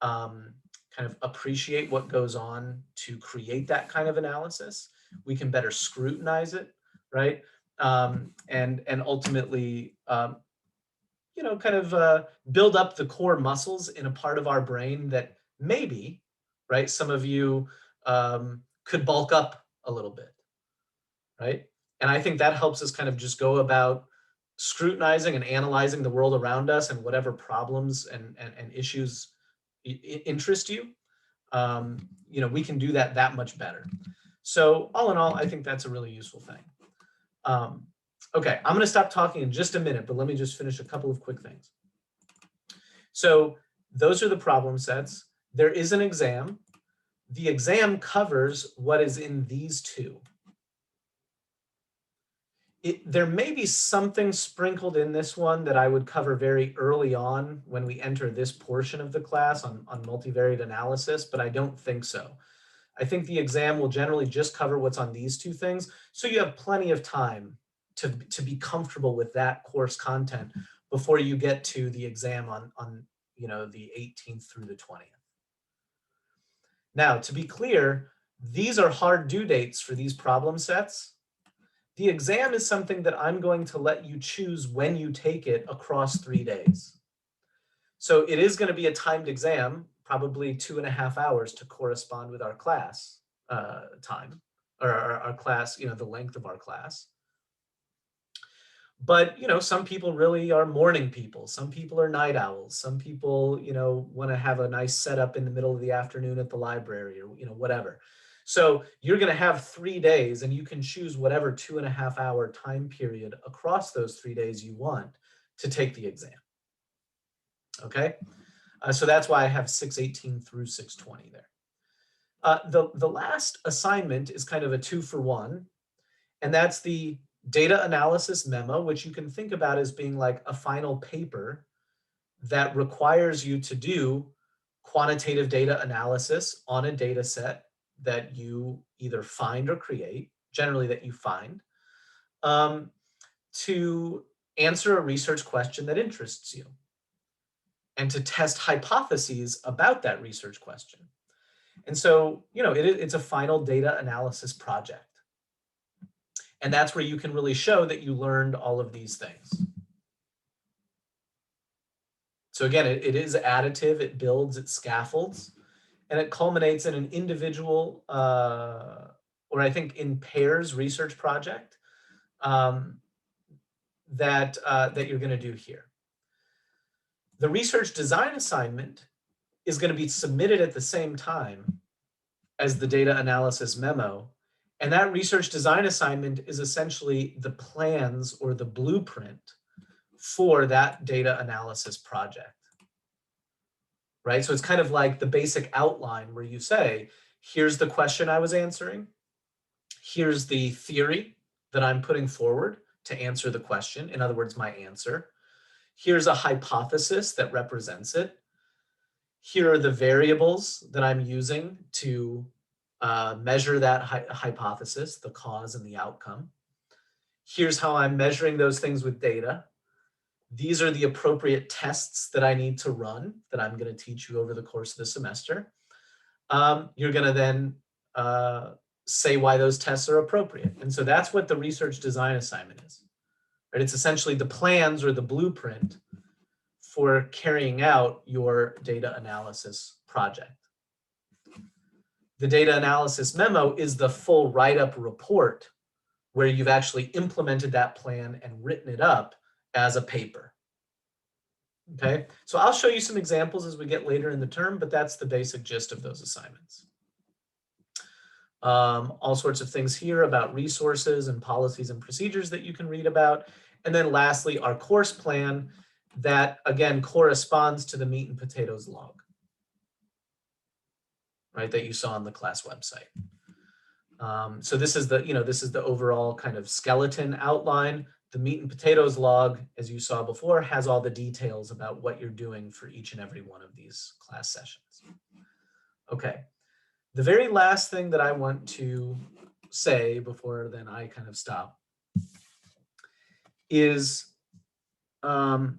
S1: kind of appreciate what goes on to create that kind of analysis. We can better scrutinize it, right? And ultimately, kind of build up the core muscles in a part of our brain that maybe, right, some of you could bulk up a little bit, right? And I think that helps us kind of just go about scrutinizing and analyzing the world around us and whatever problems and issues interest you. We can do that much better. So all in all, I think that's a really useful thing. Okay, I'm going to stop talking in just a minute, but let me just finish a couple of quick things. So those are the problem sets. There is an exam. The exam covers what is in these 2. There may be something sprinkled in this one that I would cover very early on when we enter this portion of the class on multivariate analysis, but I don't think so. I think the exam will generally just cover what's on these 2 things, so you have plenty of time to be comfortable with that course content before you get to the exam on the 18th through the 20th. Now, to be clear, these are hard due dates for these problem sets. The exam is something that I'm going to let you choose when you take it across 3 days. So it is going to be a timed exam, probably 2.5 hours to correspond with our class time, or our class, the length of our class. But, some people really are morning people. Some people are night owls. Some people, want to have a nice setup in the middle of the afternoon at the library or, whatever. So you're going to have 3 days and you can choose whatever 2.5-hour time period across those 3 days you want to take the exam. Okay. So that's why I have 618 through 620 there. The last assignment is kind of a 2-for-1, and that's the data analysis memo, which you can think about as being like a final paper that requires you to do quantitative data analysis on a data set that you either find or create, generally that you find, to answer a research question that interests you and to test hypotheses about that research question. And so, it's a final data analysis project. And that's where you can really show that you learned all of these things. So again, it is additive, it builds, it scaffolds, and it culminates in an individual, or I think in pairs research project that you're going to do here. The research design assignment is going to be submitted at the same time as the data analysis memo. And that research design assignment is essentially the plans or the blueprint for that data analysis project, right? So it's kind of like the basic outline where you say, here's the question I was answering. Here's the theory that I'm putting forward to answer the question. In other words, my answer. Here's a hypothesis that represents it. Here are the variables that I'm using to measure that hypothesis, the cause and the outcome. Here's how I'm measuring those things with data. These are the appropriate tests that I need to run that I'm going to teach you over the course of the semester. You're going to then say why those tests are appropriate. And so that's what the research design assignment is. Right? It's essentially the plans or the blueprint for carrying out your data analysis project. The data analysis memo is the full write-up report where you've actually implemented that plan and written it up as a paper. Okay, so I'll show you some examples as we get later in the term, but that's the basic gist of those assignments. All sorts of things here about resources and policies and procedures that you can read about. And then lastly, our course plan that, again, corresponds to the meat and potatoes log, right, that you saw on the class website. So this is the overall kind of skeleton outline. The meat and potatoes log, as you saw before, has all the details about what you're doing for each and every one of these class sessions. Okay, the very last thing that I want to say before then I kind of stop is, as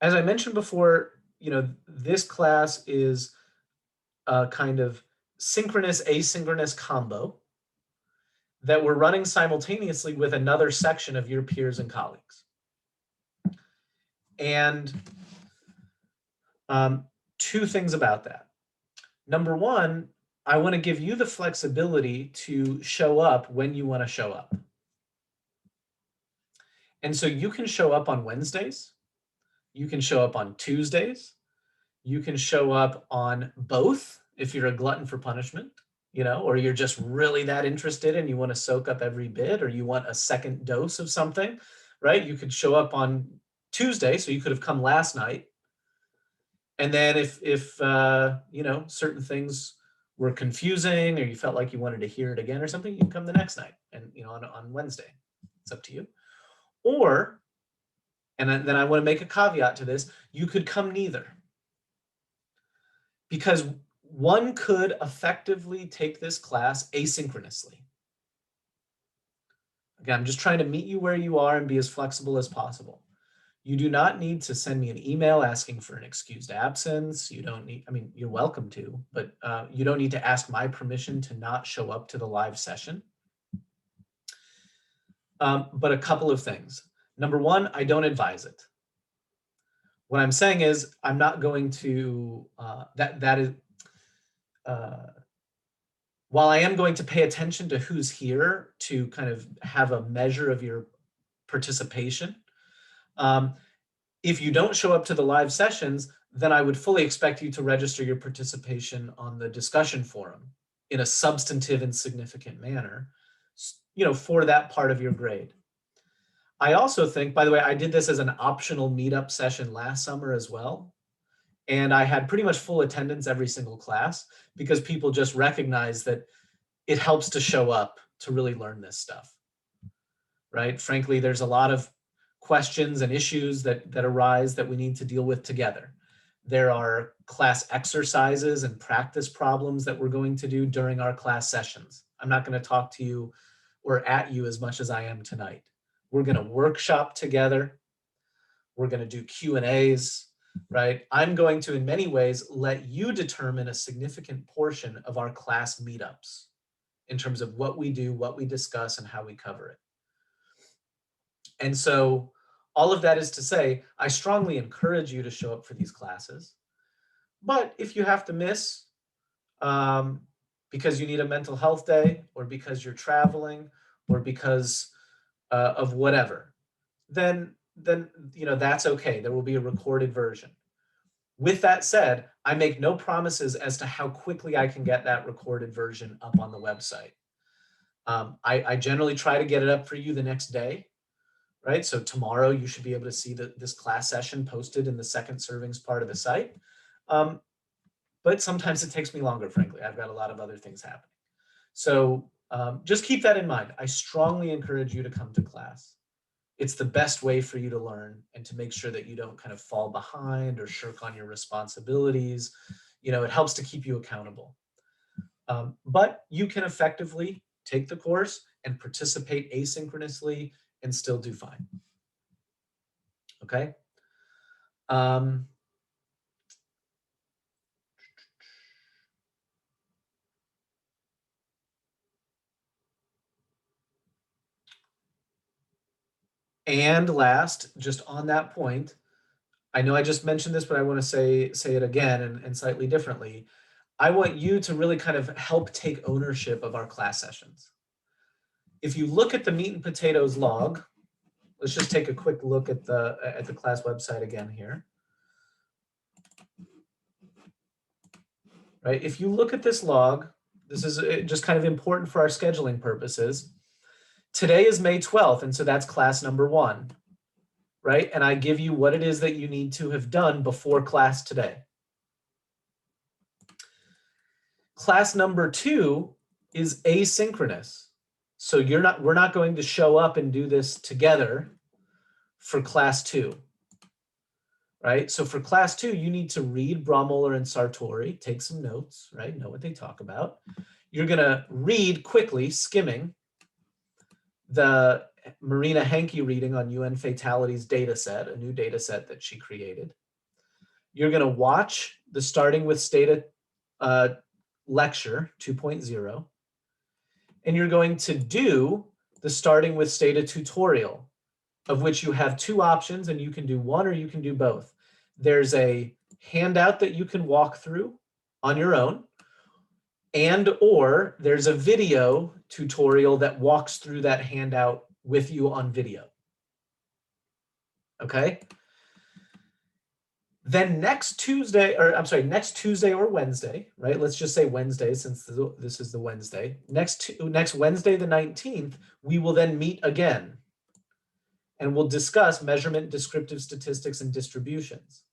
S1: I mentioned before, this class is a kind of synchronous asynchronous combo that we're running simultaneously with another section of your peers and colleagues. And two things about that. Number one, I want to give you the flexibility to show up when you want to show up. And so you can show up on Wednesdays, you can show up on Tuesdays, you can show up on both if you're a glutton for punishment, or you're just really that interested and you want to soak up every bit, or you want a second dose of something, right? You could show up on Tuesday, so you could have come last night. And then if certain things were confusing or you felt like you wanted to hear it again or something, you can come the next night and, on Wednesday. It's up to you. Or, and then I want to make a caveat to this, you could come neither. Because one could effectively take this class asynchronously. Again, I'm just trying to meet you where you are and be as flexible as possible. You do not need to send me an email asking for an excused absence. You don't need, you're welcome to, but you don't need to ask my permission to not show up to the live session. But a couple of things. Number one, I don't advise it. What I'm saying is I'm not going to, while I am going to pay attention to who's here to kind of have a measure of your participation. If you don't show up to the live sessions, then I would fully expect you to register your participation on the discussion forum in a substantive and significant manner, for that part of your grade. I also think, by the way, I did this as an optional meetup session last summer as well. And I had pretty much full attendance every single class because people just recognize that it helps to show up to really learn this stuff, right? Frankly, there's a lot of questions and issues that arise that we need to deal with together. There are class exercises and practice problems that we're going to do during our class sessions. I'm not going to talk to you or at you as much as I am tonight. We're going to workshop together. We're going to do Q&As, right? I'm going to, in many ways, let you determine a significant portion of our class meetups in terms of what we do, what we discuss, and how we cover it. And so all of that is to say, I strongly encourage you to show up for these classes. But if you have to miss because you need a mental health day, or because you're traveling, or because of whatever, then that's okay. There will be a recorded version. With that said, I make no promises as to how quickly I can get that recorded version up on the website. I generally try to get it up for you the next day, right? So tomorrow you should be able to see this class session posted in the second servings part of the site. But sometimes it takes me longer, frankly. I've got a lot of other things happening. So just keep that in mind. I strongly encourage you to come to class. It's the best way for you to learn and to make sure that you don't kind of fall behind or shirk on your responsibilities. It helps to keep you accountable. But you can effectively take the course and participate asynchronously and still do fine. Okay? And last, just on that point, I know I just mentioned this, but I want to say it again and slightly differently. I want you to really kind of help take ownership of our class sessions. If you look at the meat and potatoes log, let's just take a quick look at the class website again here. Right? If you look at this log, this is just kind of important for our scheduling purposes. Today is May 12th, and so that's class number 1, right? And I give you what it is that you need to have done before class today. Class number 2 is asynchronous. So we're not going to show up and do this together for class 2, right? So for class 2, you need to read Braumohler and Sartori, take some notes, right? Know what they talk about. You're gonna read quickly, skimming, the Marina Henke reading on UN fatalities data set, a new data set that she created. You're gonna watch the Starting with Stata lecture 2.0, and you're going to do the Starting with Stata tutorial, of which you have 2 options, and you can do one or you can do both. There's a handout that you can walk through on your own, or there's a video tutorial that walks through that handout with you on video. Okay? Then next Tuesday or Wednesday, right? Let's just say Wednesday, since this is the Wednesday. Next Wednesday, the 19th, we will then meet again. And we'll discuss measurement, descriptive statistics, and distributions.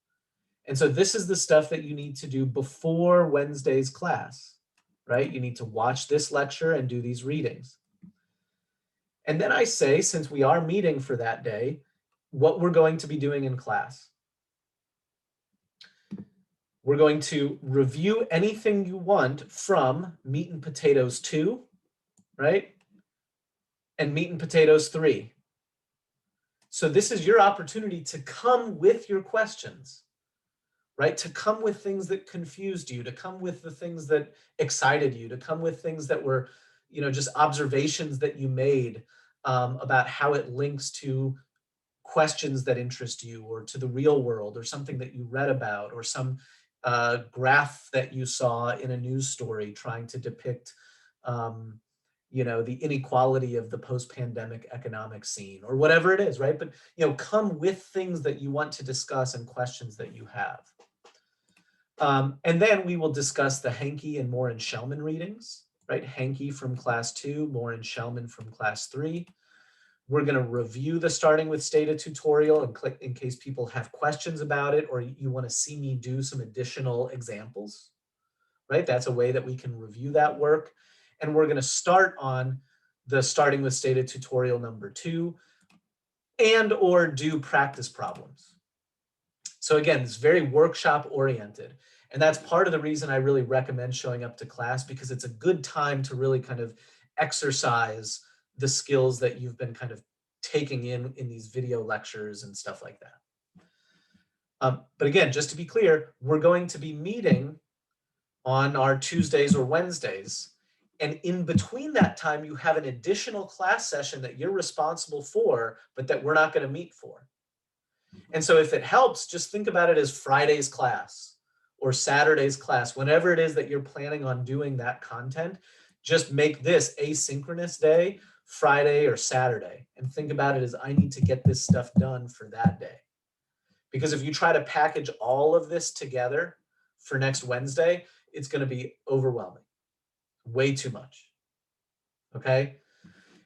S1: And so this is the stuff that you need to do before Wednesday's class, right? You need to watch this lecture and do these readings. And then I say, since we are meeting for that day, what we're going to be doing in class. We're going to review anything you want from Meat and Potatoes 2, right? And Meat and Potatoes 3. So this is your opportunity to come with your questions, right? To come with things that confused you, to come with the things that excited you, to come with things that were, just observations that you made about how it links to questions that interest you, or to the real world, or something that you read about, or some graph that you saw in a news story trying to depict you know, the inequality of the post-pandemic economic scene or whatever it is, right? But, you know, come with things that you want to discuss and questions that you have. And then we will discuss the Henke and Moore and Shellman readings, right? Henke from class 2, Moore and Shellman from class 3. We're going to review the starting with Stata tutorial and click in case people have questions about it or you want to see me do some additional examples, right? That's a way that we can review that work. And we're going to start on the starting with Stata tutorial number 2 and or do practice problems. So again, it's very workshop oriented. And that's part of the reason I really recommend showing up to class, because it's a good time to really kind of exercise the skills that you've been kind of taking in these video lectures and stuff like that. But again, just to be clear, we're going to be meeting on our Tuesdays or Wednesdays. And in between that time, you have an additional class session that you're responsible for, but that we're not going to meet for. And so if it helps, just think about it as Friday's class or Saturday's class, whenever it is that you're planning on doing that content, just make this asynchronous day, Friday or Saturday, and think about it as I need to get this stuff done for that day. Because if you try to package all of this together for next Wednesday, it's going to be overwhelming, way too much. Okay.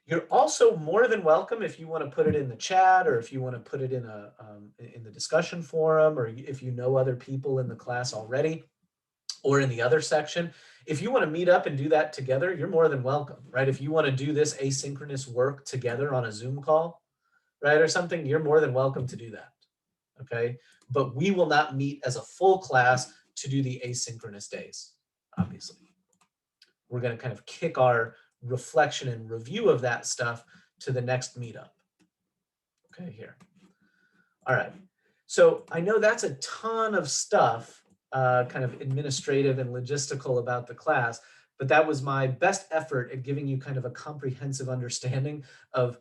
S1: You're also more than welcome if you want to put it in the chat or if you want to put it in the discussion forum, or if you know other people in the class already or in the other section. If you want to meet up and do that together, you're more than welcome, right? If you want to do this asynchronous work together on a Zoom call, right, or something, you're more than welcome to do that, okay? But we will not meet as a full class to do the asynchronous days, obviously. We're going to kind of kick our reflection and review of that stuff to the next meetup. Okay, here. All right. So I know that's a ton of stuff, kind of administrative and logistical about the class, but that was my best effort at giving you kind of a comprehensive understanding of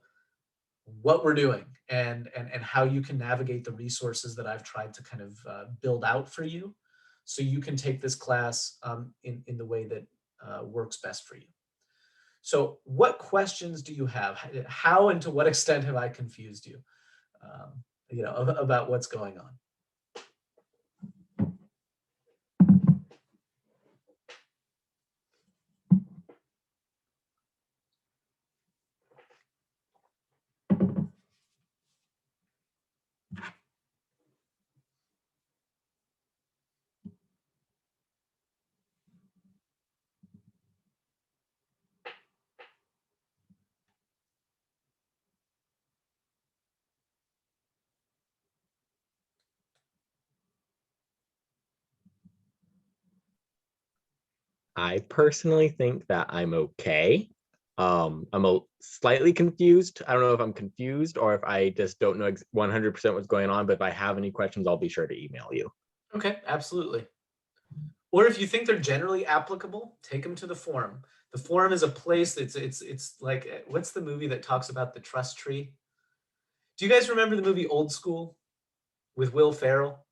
S1: what we're doing and how you can navigate the resources that I've tried to kind of build out for you, so you can take this class in the way that works best for you. So what questions do you have? How and to what extent have I confused you, you know, about what's going on?
S4: I personally think that I'm okay. I'm slightly confused. I don't know if I'm confused or if I just don't know 100% what's going on, but if I have any questions, I'll be sure to email you.
S1: Okay, absolutely. Or if you think they're generally applicable, take them to the forum. The forum is a place that's, it's like, what's the movie that talks about the trust tree? Do you guys remember the movie Old School with Will Ferrell?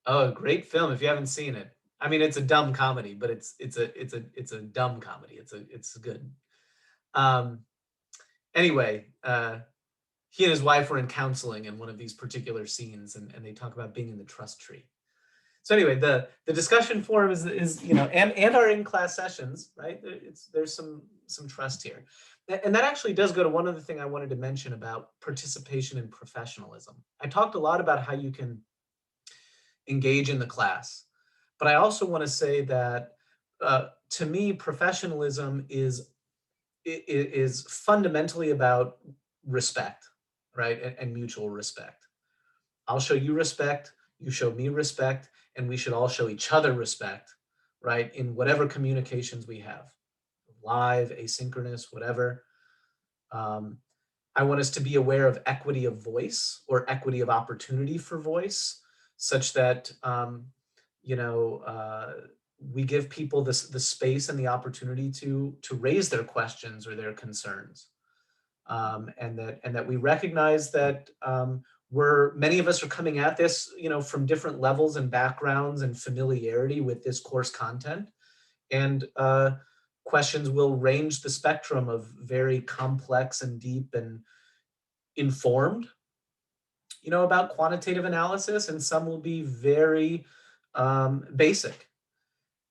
S1: Oh, great film if you haven't seen it. I mean, it's a dumb comedy, but it's a dumb comedy. It's good. Anyway, he and his wife were in counseling in one of these particular scenes, and they talk about being in the trust tree. So anyway, the discussion forum is you know, and our in-class sessions, right? There's some trust here. And that actually does go to one other thing I wanted to mention about participation and professionalism. I talked a lot about how you can engage in the class, but I also want to say that to me, professionalism is fundamentally about respect, right? And mutual respect. I'll show you respect, you show me respect, and we should all show each other respect, right? In whatever communications we have, live, asynchronous, whatever. I want us to be aware of equity of voice or equity of opportunity for voice, such that, you know, we give people the space and the opportunity to raise their questions or their concerns. And that we recognize that many of us are coming at this, you know, from different levels and backgrounds and familiarity with this course content. And questions will range the spectrum of very complex and deep and informed, about quantitative analysis, and some will be very basic,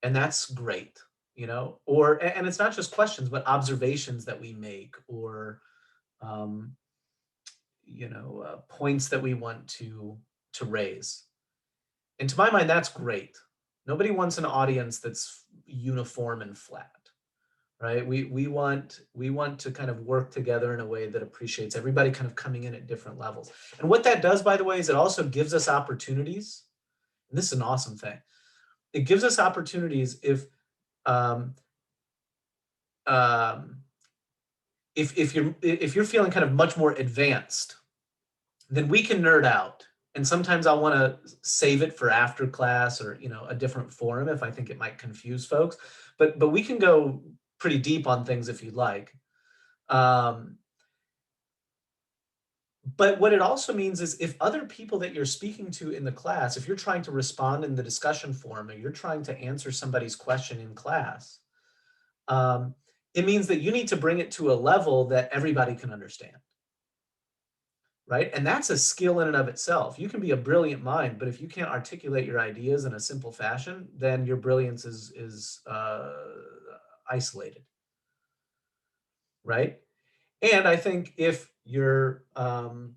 S1: and that's great, and it's not just questions, but observations that we make, or points that we want to raise. And to my mind, that's great. Nobody wants an audience that's uniform and flat, right? We want to kind of work together in a way that appreciates everybody kind of coming in at different levels. And what that does, by the way, is it also gives us opportunities. And this is an awesome thing. It gives us opportunities if you're feeling kind of much more advanced, then we can nerd out. And sometimes I'll want to save it for after class, or a different forum if I think it might confuse folks. But we can go pretty deep on things if you'd like. But what it also means is, if other people that you're speaking to in the class, if you're trying to respond in the discussion forum, or you're trying to answer somebody's question in class, it means that you need to bring it to a level that everybody can understand. Right? And that's a skill in and of itself. You can be a brilliant mind, but if you can't articulate your ideas in a simple fashion, then your brilliance is isolated. Right? And I think if you're, kind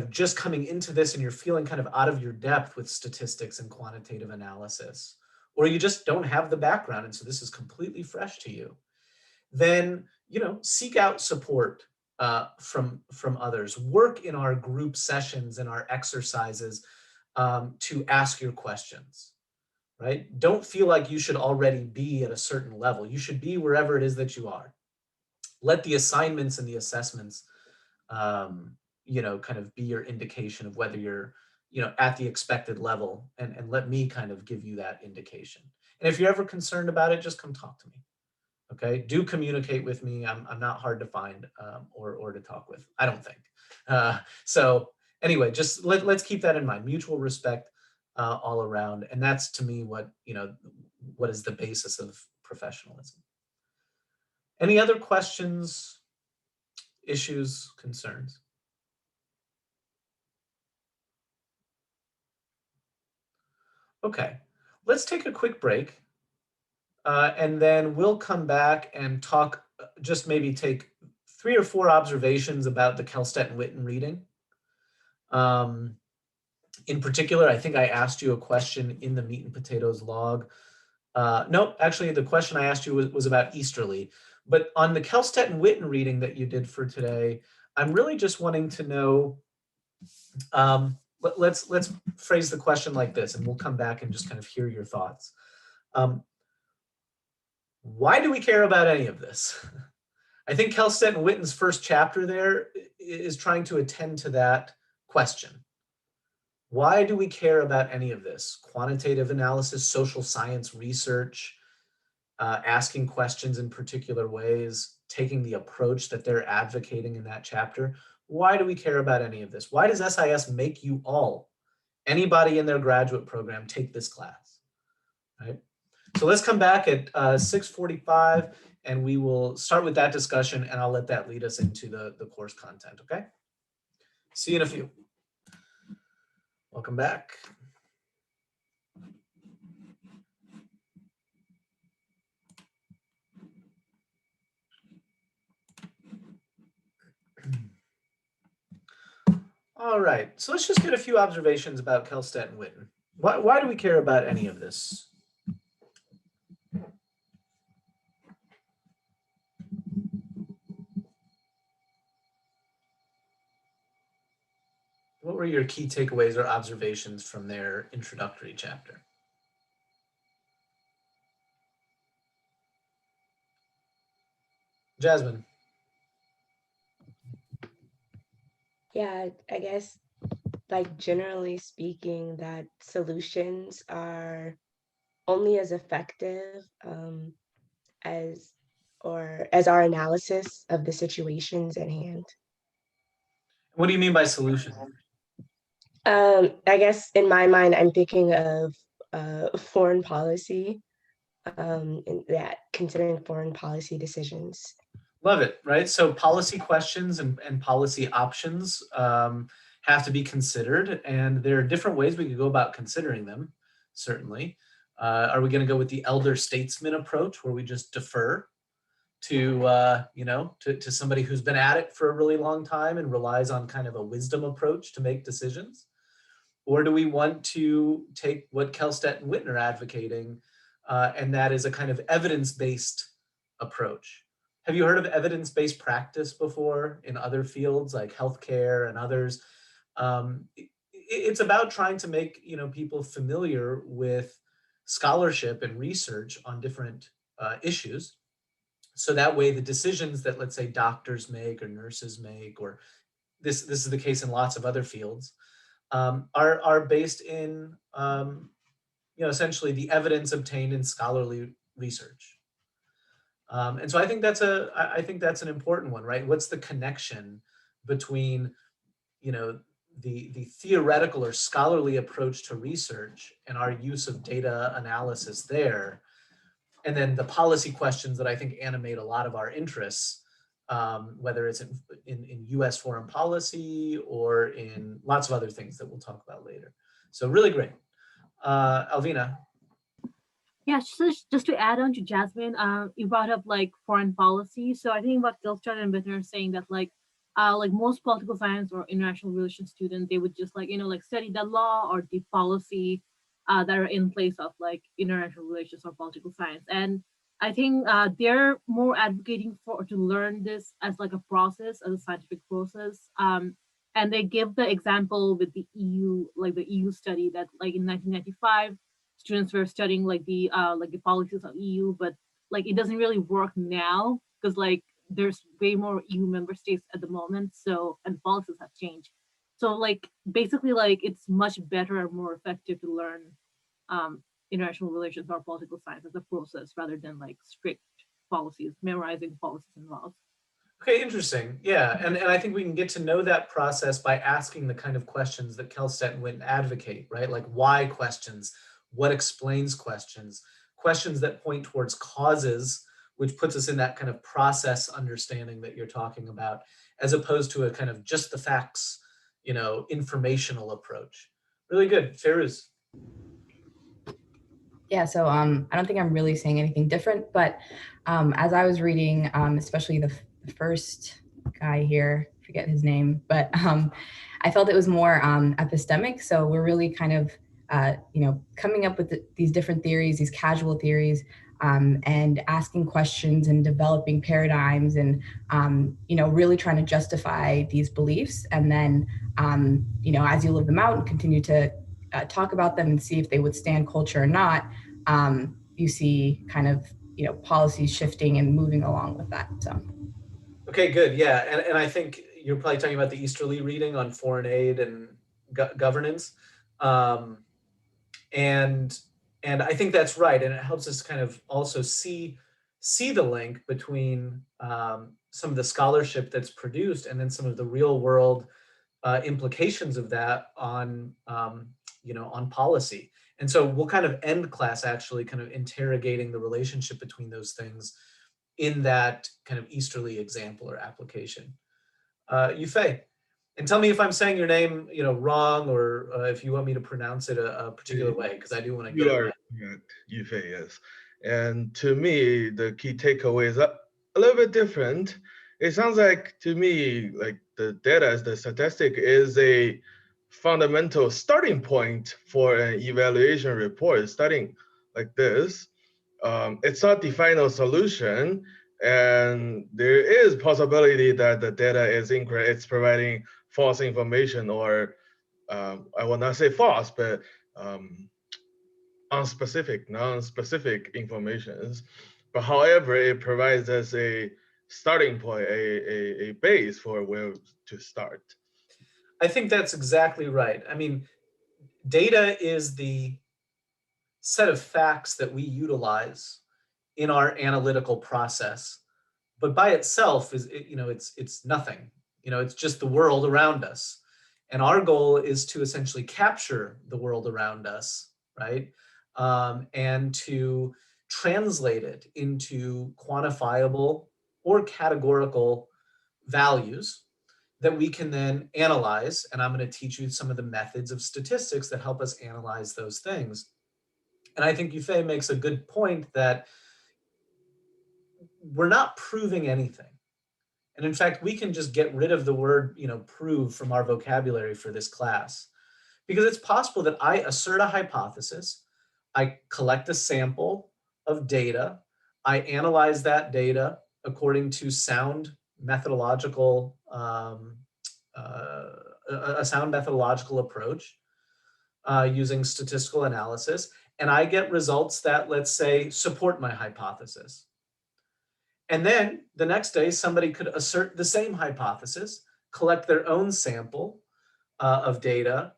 S1: of just coming into this and you're feeling kind of out of your depth with statistics and quantitative analysis, or you just don't have the background, and so this is completely fresh to you, then, seek out support from others. Work in our group sessions and our exercises to ask your questions, right? Don't feel like you should already be at a certain level. You should be wherever it is that you are. Let the assignments and the assessments, kind of be your indication of whether you're, at the expected level, and let me kind of give you that indication. And if you're ever concerned about it, just come talk to me. Okay, do communicate with me. I'm not hard to find or to talk with, I don't think. So anyway, just let's keep that in mind. Mutual respect all around, and that's, to me, what is the basis of professionalism. Any other questions, issues, concerns? Okay, let's take a quick break. And then we'll come back and talk, just maybe take 3 or 4 observations about the Kelstedt-Witten reading. In particular, I think I asked you a question in the meat and potatoes log. No, actually, the question I asked you was about Easterly. But on the Kelstedt-Witten reading that you did for today, I'm really just wanting to know, let's phrase the question like this, and we'll come back and just kind of hear your thoughts. Why do we care about any of this? I think Kelstedt-Witten's first chapter there is trying to attend to that question. Why do we care about any of this? Quantitative analysis, social science research, asking questions in particular ways, taking the approach that they're advocating in that chapter. Why do we care about any of this? Why does SIS make you all, anybody in their graduate program, take this class, right? So let's come back at 6:45, and we will start with that discussion, and I'll let that lead us into the course content, okay? See you in a few. Welcome back. All right, so let's just get a few observations about Kelstedt-Witten. Why do we care about any of this? What were your key takeaways or observations from their introductory chapter? Jasmine.
S5: Yeah, I guess, like, generally speaking, that solutions are only as effective as our analysis of the situations at hand.
S1: What do you mean by solution?
S5: I guess in my mind, I'm thinking of foreign policy. in that considering foreign policy decisions.
S1: Love it, right? So policy questions and policy options have to be considered, and there are different ways we could go about considering them, certainly. Are we going to go with the elder statesman approach, where we just defer to, to somebody who's been at it for a really long time and relies on kind of a wisdom approach to make decisions? Or do we want to take what Kelstedt and Whitner are advocating, and that is a kind of evidence-based approach? Have you heard of evidence-based practice before in other fields like healthcare and others? It's about trying to make people familiar with scholarship and research on different issues, so that way the decisions that, let's say, doctors make or nurses make, or this is the case in lots of other fields, are based in essentially the evidence obtained in scholarly research. And so I think that's an important one, right? What's the connection between the theoretical or scholarly approach to research and our use of data analysis there, and then the policy questions that I think animate a lot of our interests, whether it's in US foreign policy or in lots of other things that we'll talk about later. So really great. Alvina.
S6: Yeah, just to add on to Jasmine, you brought up like foreign policy. So I think what Gilstrad and Bittner are saying that like most political science or international relations students, they would just like study the law or the policy that are in place of like international relations or political science. And I think they're more advocating for to learn this as like a process, as a scientific process. And they give the example with the EU, like the EU study that like in 1995 students were studying like the policies of EU, but like it doesn't really work now because like there's way more EU member states at the moment, so and policies have changed. So like basically like it's much better and more effective to learn international relations or political science as a process rather than like strict policies, memorizing policies and laws.
S1: Okay, interesting. Yeah, and I think we can get to know that process by asking the kind of questions that Kelstedt and Witten advocate, right? Like why questions, what explains questions, questions that point towards causes, which puts us in that kind of process understanding that you're talking about, as opposed to a kind of just the facts, informational approach. Really good. Ferouz.
S7: Yeah, so I don't think I'm really saying anything different, but as I was reading, especially the first guy here, forget his name, but I felt it was more epistemic. So we're really kind of, coming up with these different theories, these casual theories, and asking questions and developing paradigms and, really trying to justify these beliefs. And then, as you live them out and continue to talk about them and see if they would stand culture or not, you see kind of, policies shifting and moving along with that. So.
S1: Okay, good. Yeah, and I think you're probably talking about the Easterly reading on foreign aid and governance, and I think that's right, and it helps us kind of also see the link between some of the scholarship that's produced and then some of the real world implications of that on on policy. And so we'll kind of end class actually kind of interrogating the relationship between those things in that kind of Easterly example or application. Yufei, and tell me if I'm saying your name, wrong, or if you want me to pronounce it a particular way, because I do want to get
S3: You
S1: it
S3: are
S1: right.
S3: correct, Yufei, yes. And to me, the key takeaway is a little bit different. It sounds like to me, like the data, the statistic is a fundamental starting point for an evaluation report, starting like this. It's not the final solution, and there is possibility that the data is incorrect. It's providing false information, or I will not say false, but unspecific, non-specific informations. But however, it provides us a starting point, a base for where to start.
S1: I think that's exactly right. I mean, data is the set of facts that we utilize in our analytical process, but by itself it's nothing. It's just the world around us, and our goal is to essentially capture the world around us, right? And to translated into quantifiable or categorical values that we can then analyze. And I'm going to teach you some of the methods of statistics that help us analyze those things. And I think Yufei makes a good point that we're not proving anything. And in fact, we can just get rid of the word, prove from our vocabulary for this class, because it's possible that I assert a hypothesis, I collect a sample of data, I analyze that data according to sound methodological, a sound methodological approach using statistical analysis, and I get results that, let's say, support my hypothesis. And then the next day, somebody could assert the same hypothesis, collect their own sample of data,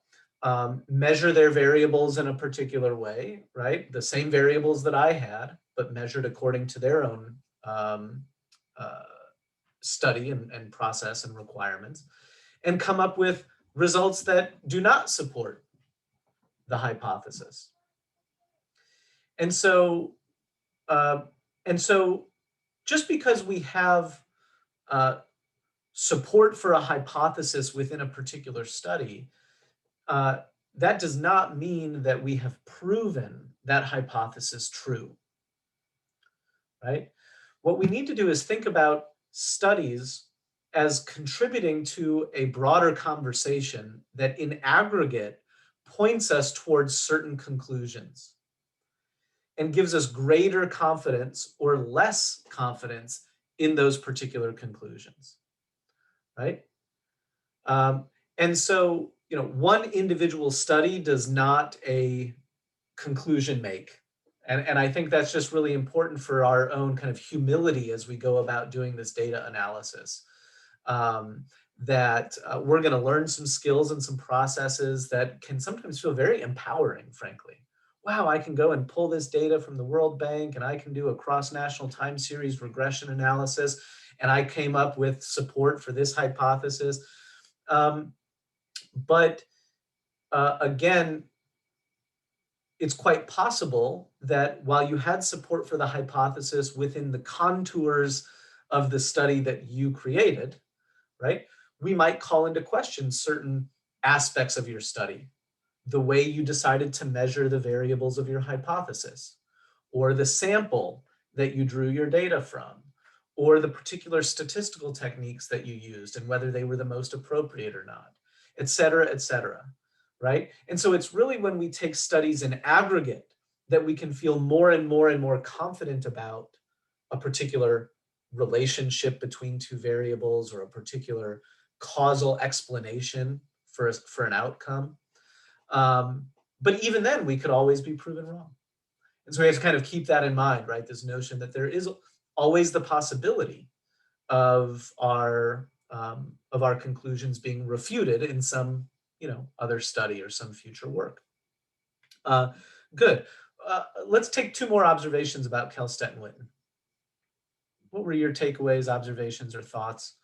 S1: measure their variables in a particular way, right? The same variables that I had, but measured according to their own study and process and requirements, and come up with results that do not support the hypothesis. And so just because we have support for a hypothesis within a particular study, that does not mean that we have proven that hypothesis true, right? What we need to do is think about studies as contributing to a broader conversation that in aggregate points us towards certain conclusions and gives us greater confidence or less confidence in those particular conclusions, right? And so, one individual study does not a conclusion make. And I think that's just really important for our own kind of humility as we go about doing this data analysis. That we're going to learn some skills and some processes that can sometimes feel very empowering, frankly. Wow, I can go and pull this data from the World Bank, and I can do a cross-national time series regression analysis, and I came up with support for this hypothesis. But again, it's quite possible that while you had support for the hypothesis within the contours of the study that you created, right, we might call into question certain aspects of your study, the way you decided to measure the variables of your hypothesis, or the sample that you drew your data from, or the particular statistical techniques that you used and whether they were the most appropriate or not, et cetera, right? And so it's really when we take studies in aggregate that we can feel more and more and more confident about a particular relationship between two variables or a particular causal explanation for an outcome. But even then, we could always be proven wrong. And so we have to kind of keep that in mind, right? This notion that there is always the possibility of our conclusions being refuted in some, other study or some future work. Good. Let's take two more observations about Kelstedt and Witten. What were your takeaways, observations, or thoughts?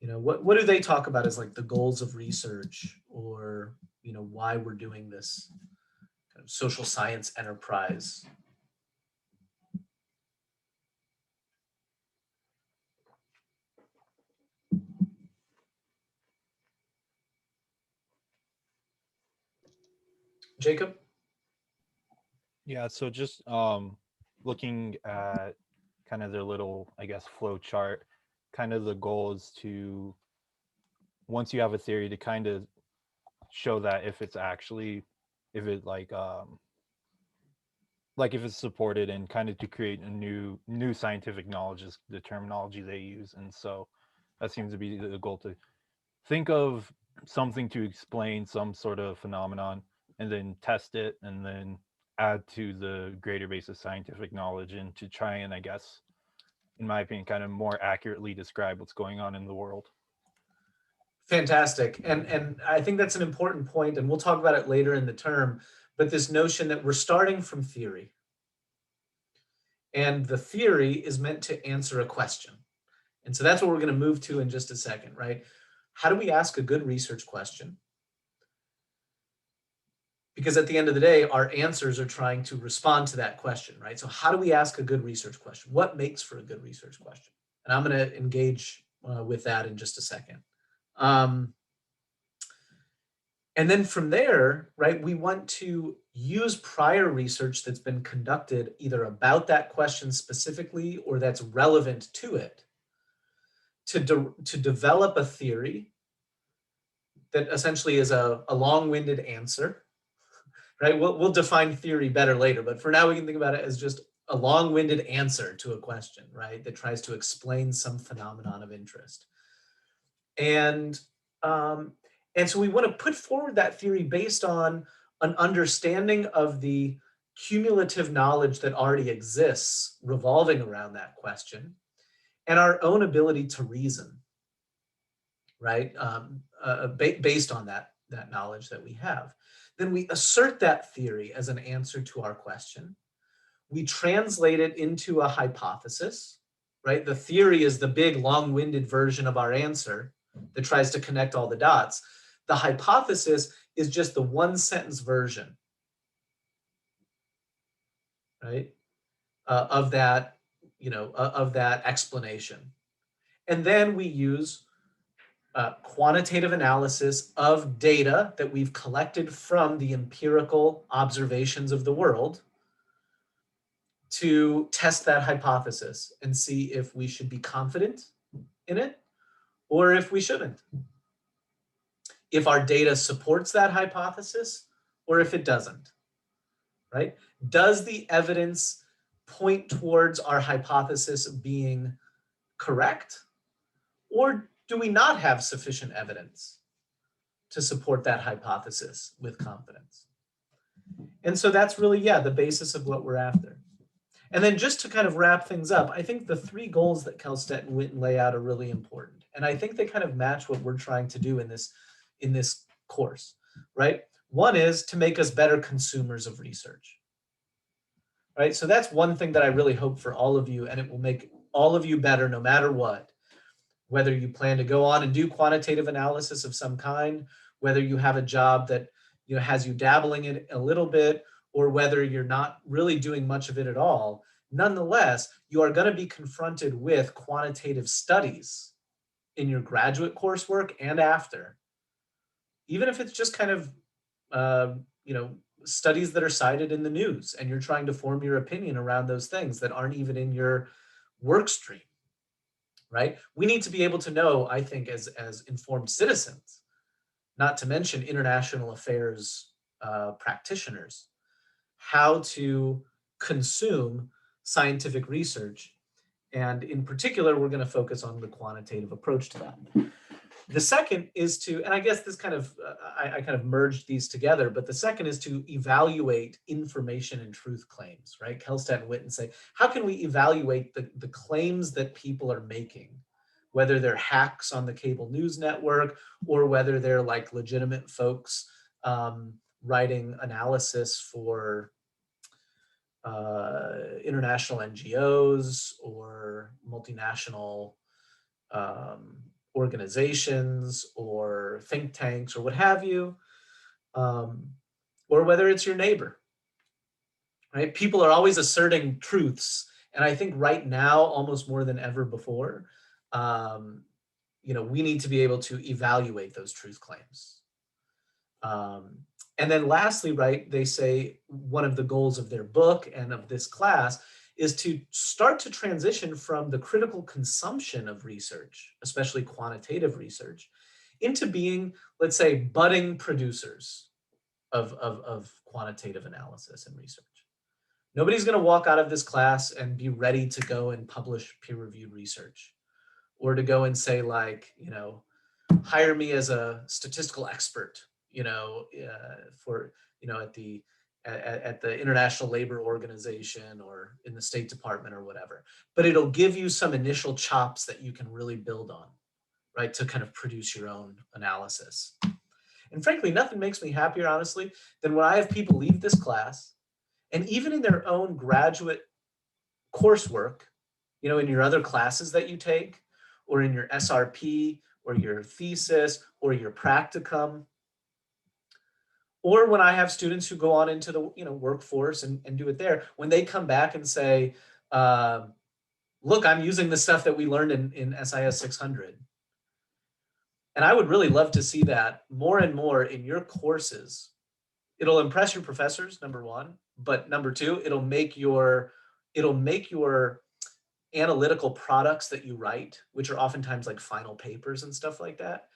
S1: What do they talk about as like the goals of research, or why we're doing this kind of social science enterprise? Jacob?
S8: Yeah, so just looking at kind of their little, I guess, flow chart, kind of the goal is to, once you have a theory, to kind of show that if it's actually, if it like if it's supported, and kind of to create a new scientific knowledge is the terminology they use. And so that seems to be the goal, to think of something to explain some sort of phenomenon and then test it and then add to the greater base of scientific knowledge, and to try and, I guess, in my opinion, kind of more accurately describe what's going on in the world.
S1: Fantastic. And I think that's an important point, and we'll talk about it later in the term, but this notion that we're starting from theory. And the theory is meant to answer a question. And so that's what we're going to move to in just a second, right? How do we ask a good research question? Because at the end of the day, our answers are trying to respond to that question, right? So how do we ask a good research question? What makes for a good research question? And I'm going to engage with that in just a second. And then from there, right, we want to use prior research that's been conducted either about that question specifically or that's relevant to it to develop a theory that essentially is a long-winded answer, right? We'll define theory better later, but for now we can think about it as just a long-winded answer to a question, right? That tries to explain some phenomenon of interest. And so we want to put forward that theory based on an understanding of the cumulative knowledge that already exists revolving around that question and our own ability to reason, right? Based on that knowledge that we have. Then we assert that theory as an answer to our question. We translate it into a hypothesis, right? The theory is the big long-winded version of our answer that tries to connect all the dots. The hypothesis is just the one-sentence version, right, of that, of that explanation. And then we use quantitative analysis of data that we've collected from the empirical observations of the world to test that hypothesis and see if we should be confident in it or if we shouldn't. If our data supports that hypothesis or if it doesn't, right? Does the evidence point towards our hypothesis being correct, or do we not have sufficient evidence to support that hypothesis with confidence? And so that's really, the basis of what we're after. And then just to kind of wrap things up, I think the three goals that Kelstedt and Witten lay out are really important. And I think they kind of match what we're trying to do in this course, right? One is to make us better consumers of research, right? So that's one thing that I really hope for all of you, and it will make all of you better no matter what. Whether you plan to go on and do quantitative analysis of some kind, whether you have a job that has you dabbling in it a little bit, or whether you're not really doing much of it at all, nonetheless, you are going to be confronted with quantitative studies in your graduate coursework and after. Even if it's just kind of, studies that are cited in the news and you're trying to form your opinion around those things that aren't even in your work stream, right? We need to be able to know, I think, as informed citizens, not to mention international affairs practitioners, how to consume scientific research. And in particular, we're going to focus on the quantitative approach to that. The second is to, and I guess this kind of, I kind of merged these together, but the second is to evaluate information and truth claims, right? Kelstedt and Witten say, how can we evaluate the claims that people are making, whether they're hacks on the cable news network or whether they're like legitimate folks writing analysis for international NGOs or multinational organizations or think tanks or what have you, or whether it's your neighbor, right? People are always asserting truths. And I think right now, almost more than ever before, we need to be able to evaluate those truth claims. And then lastly, right, they say one of the goals of their book and of this class is to start to transition from the critical consumption of research, especially quantitative research, into being, let's say, budding producers of quantitative analysis and research. Nobody's going to walk out of this class and be ready to go and publish peer-reviewed research, or to go and say, like, hire me as a statistical expert, for, at the International Labor Organization or in the State Department or whatever. But it'll give you some initial chops that you can really build on, right, to kind of produce your own analysis. And frankly, nothing makes me happier, honestly, than when I have people leave this class and even in their own graduate coursework, in your other classes that you take, or in your SRP or your thesis or your practicum, Or when I have students who go on into the workforce and do it there, when they come back and say, look, I'm using the stuff that we learned in SIS600. And I would really love to see that more and more in your courses. It'll impress your professors, number one, but number two, it'll make your analytical products that you write, which are oftentimes like final papers and stuff like that,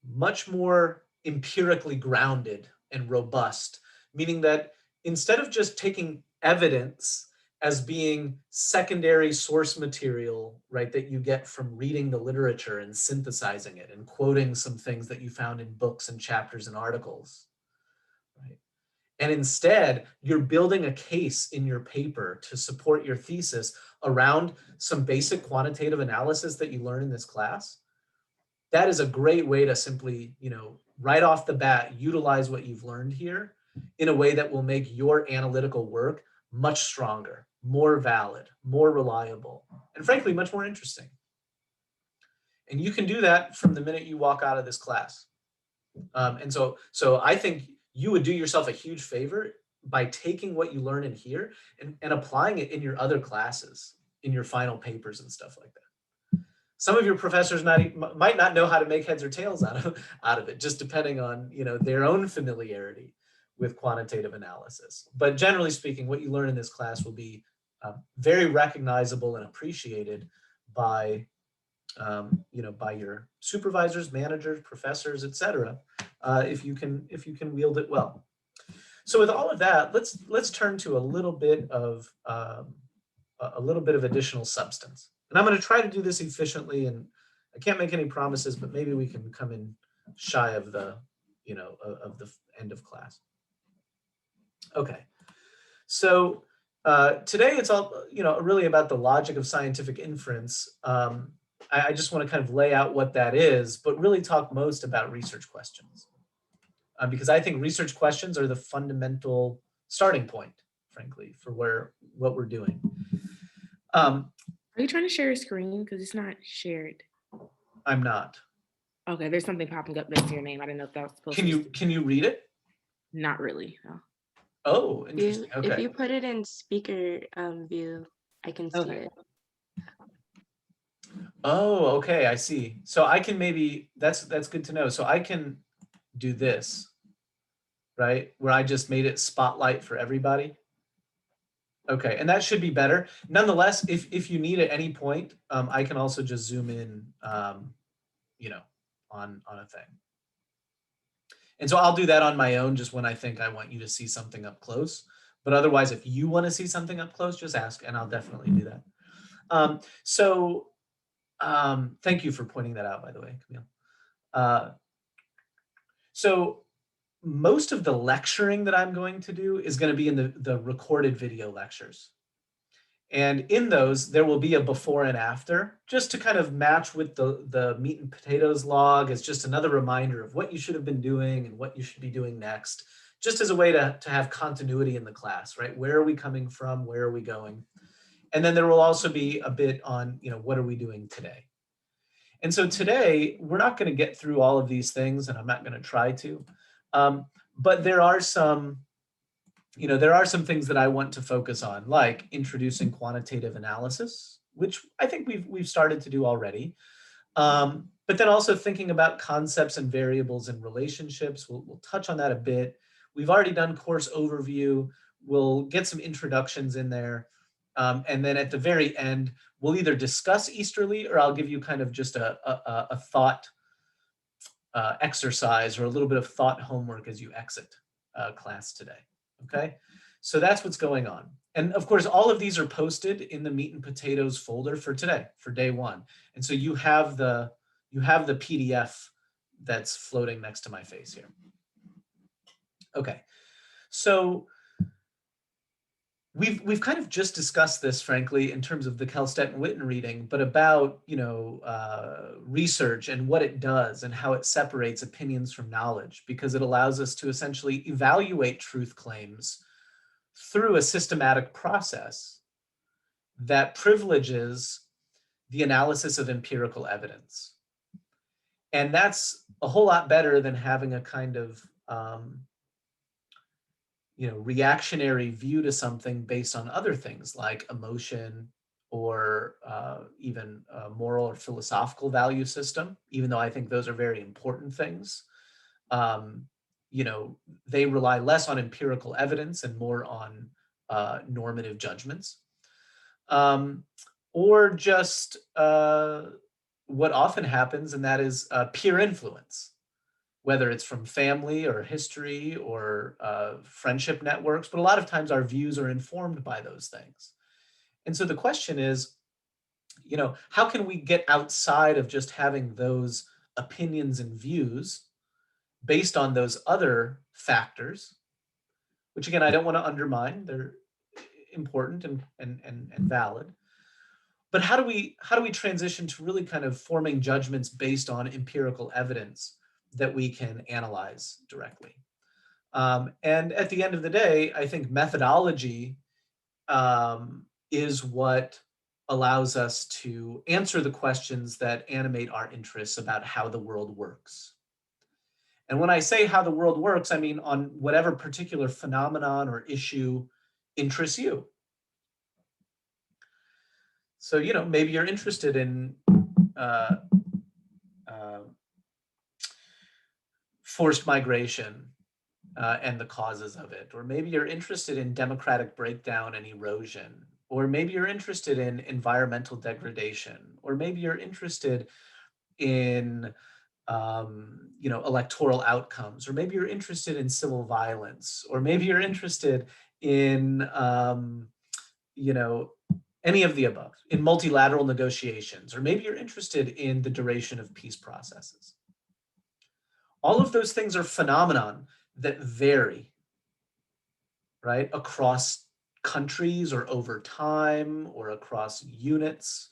S1: much more empirically grounded and robust, meaning that instead of just taking evidence as being secondary source material, right, that you get from reading the literature and synthesizing it and quoting some things that you found in books and chapters and articles, right? And instead, you're building a case in your paper to support your thesis around some basic quantitative analysis that you learn in this class. That is a great way to simply, right off the bat, utilize what you've learned here in a way that will make your analytical work much stronger, more valid, more reliable, and frankly, much more interesting. And you can do that from the minute you walk out of this class. And so I think you would do yourself a huge favor by taking what you learn in here and applying it in your other classes, in your final papers and stuff like that. Some of your professors might not know how to make heads or tails out of it, just depending on their own familiarity with quantitative analysis. But generally speaking, what you learn in this class will be very recognizable and appreciated by by your supervisors, managers, professors, etc. If you can wield it well. So with all of that, let's turn to a little bit of additional substance. And I'm going to try to do this efficiently, and I can't make any promises, but maybe we can come in shy of the of the end of class. Okay, so today it's all really about the logic of scientific inference. I just want to kind of lay out what that is, but really talk most about research questions, because I think research questions are the fundamental starting point, frankly, for what we're doing.
S9: Are you trying to share your screen? Because it's not shared.
S1: I'm not.
S9: Okay, there's something popping up next to your name. I didn't know if that was supposed to.
S1: Can you read it?
S9: Not really. No.
S1: Oh, interesting. Okay.
S5: If you put it in speaker view, I can see it.
S1: Oh, okay, I see. So I can that's good to know. So I can do this, right? Where I just made it spotlight for everybody. Okay, and that should be better. Nonetheless, if you need at any point, I can also just zoom in, on a thing. And so I'll do that on my own, just when I think I want you to see something up close. But otherwise, if you want to see something up close, just ask, and I'll definitely do that. Thank you for pointing that out, by the way, Camille. So most of the lecturing that I'm going to do is going to be in the recorded video lectures. And in those, there will be a before and after, just to kind of match with the meat and potatoes log as just another reminder of what you should have been doing and what you should be doing next, just as a way to have continuity in the class, right? Where are we coming from? Where are we going? And then there will also be a bit on, what are we doing today? And so today, we're not going to get through all of these things, and I'm not going to try to. But there are some things that I want to focus on, like introducing quantitative analysis, which I think we've started to do already. But then also thinking about concepts and variables and relationships. We'll touch on that a bit. We've already done course overview. We'll get some introductions in there. And then at the very end, we'll either discuss Easterly, or I'll give you kind of just a thought exercise, or a little bit of thought homework as you exit class today. Okay, so that's what's going on. And of course, all of these are posted in the meat and potatoes folder for today, for day one. And so you have the PDF that's floating next to my face here. Okay, so we've kind of just discussed this, frankly, in terms of the Kelstedt and Witten reading, but about research and what it does and how it separates opinions from knowledge, because it allows us to essentially evaluate truth claims through a systematic process that privileges the analysis of empirical evidence. And that's a whole lot better than having a kind of reactionary view to something based on other things like emotion or even a moral or philosophical value system, even though I think those are very important things. They rely less on empirical evidence and more on normative judgments. Or just what often happens, and that is peer influence, whether it's from family or history or friendship networks, but a lot of times our views are informed by those things. And so the question is, how can we get outside of just having those opinions and views based on those other factors, which again, I don't want to undermine, they're important and valid. But how do we transition to really kind of forming judgments based on empirical evidence that we can analyze directly? And at the end of the day, I think methodology is what allows us to answer the questions that animate our interests about how the world works. And when I say how the world works, I mean on whatever particular phenomenon or issue interests you. So, maybe you're interested in forced migration and the causes of it. Or maybe you're interested in democratic breakdown and erosion. Or maybe you're interested in environmental degradation. Or maybe you're interested in electoral outcomes. Or maybe you're interested in civil violence. Or maybe you're interested in any of the above, in multilateral negotiations, or maybe you're interested in the duration of peace processes. All of those things are phenomenon that vary, right, across countries or over time or across units.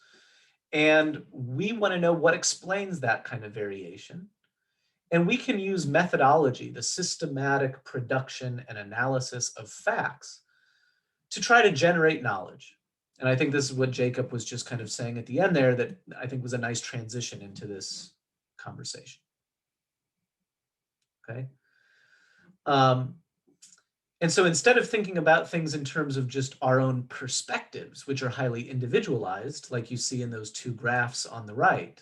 S1: And we want to know what explains that kind of variation. And we can use methodology, the systematic production and analysis of facts, to try to generate knowledge. And I think this is what Jacob was just kind of saying at the end there that I think was a nice transition into this conversation. Okay. And so instead of thinking about things in terms of just our own perspectives, which are highly individualized, like you see in those two graphs on the right,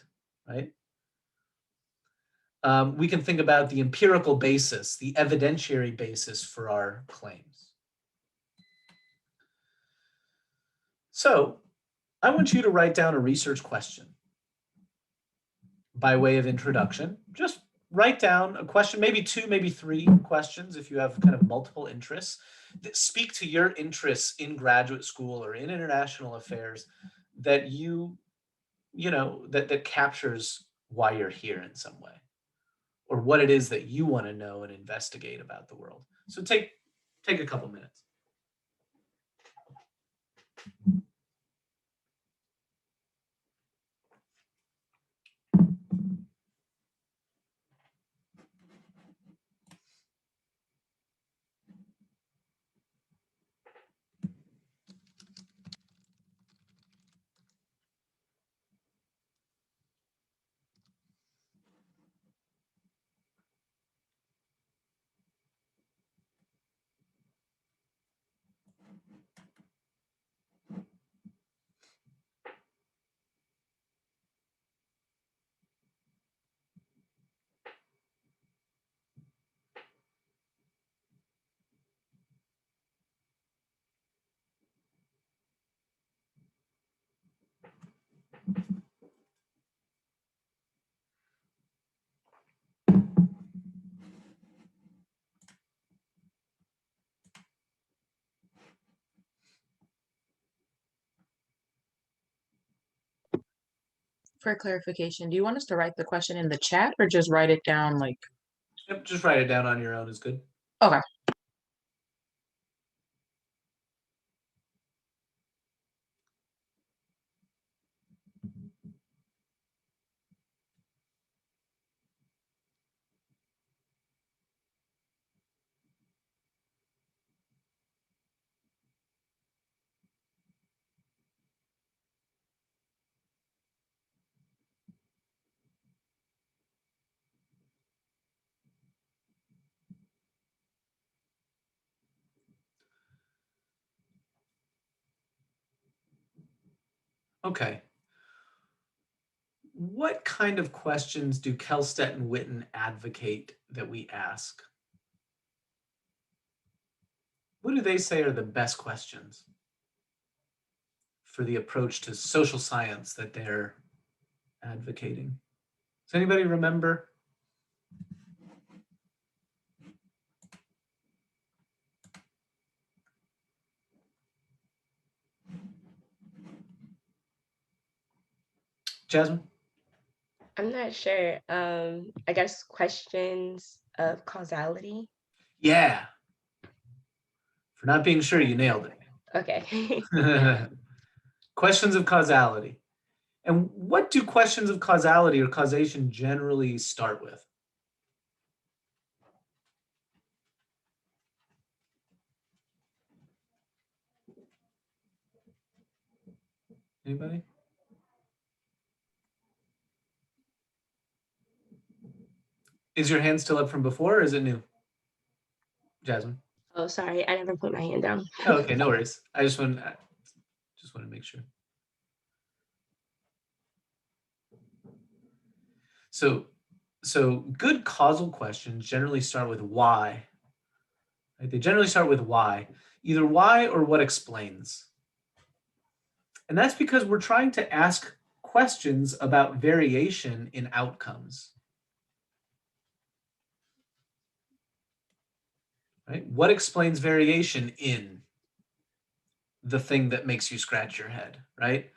S1: we can think about the empirical basis, the evidentiary basis for our claims. So I want you to write down a research question by way of introduction. Just write down a question, maybe two, maybe three questions if you have kind of multiple interests that speak to your interests in graduate school or in international affairs that that captures why you're here in some way, or what it is that you want to know and investigate about the world. So take a couple minutes.
S2: For clarification, do you want us to write the question in the chat or just write it down like?
S1: Yep, just write it down on your own is good.
S2: Okay.
S1: Okay. What kind of questions do Kelstedt and Witten advocate that we ask? What do they say are the best questions for the approach to social science that they're advocating? Does anybody remember? Jasmine?
S5: I'm not sure. I guess questions of causality.
S1: Yeah. For not being sure, you nailed
S5: Okay.
S1: it. Questions of causality. And what do questions of causality or causation generally start with? Anybody? Is your hand still up from before or is it new? Jasmine?
S5: Oh, sorry, I never put my hand down.
S1: Oh, okay, no worries. I just want to make sure. So good causal questions generally start with why. Right? They generally start with why, either why or what explains. And that's because we're trying to ask questions about variation in outcomes. Right? What explains variation in the thing that makes you scratch your head, right?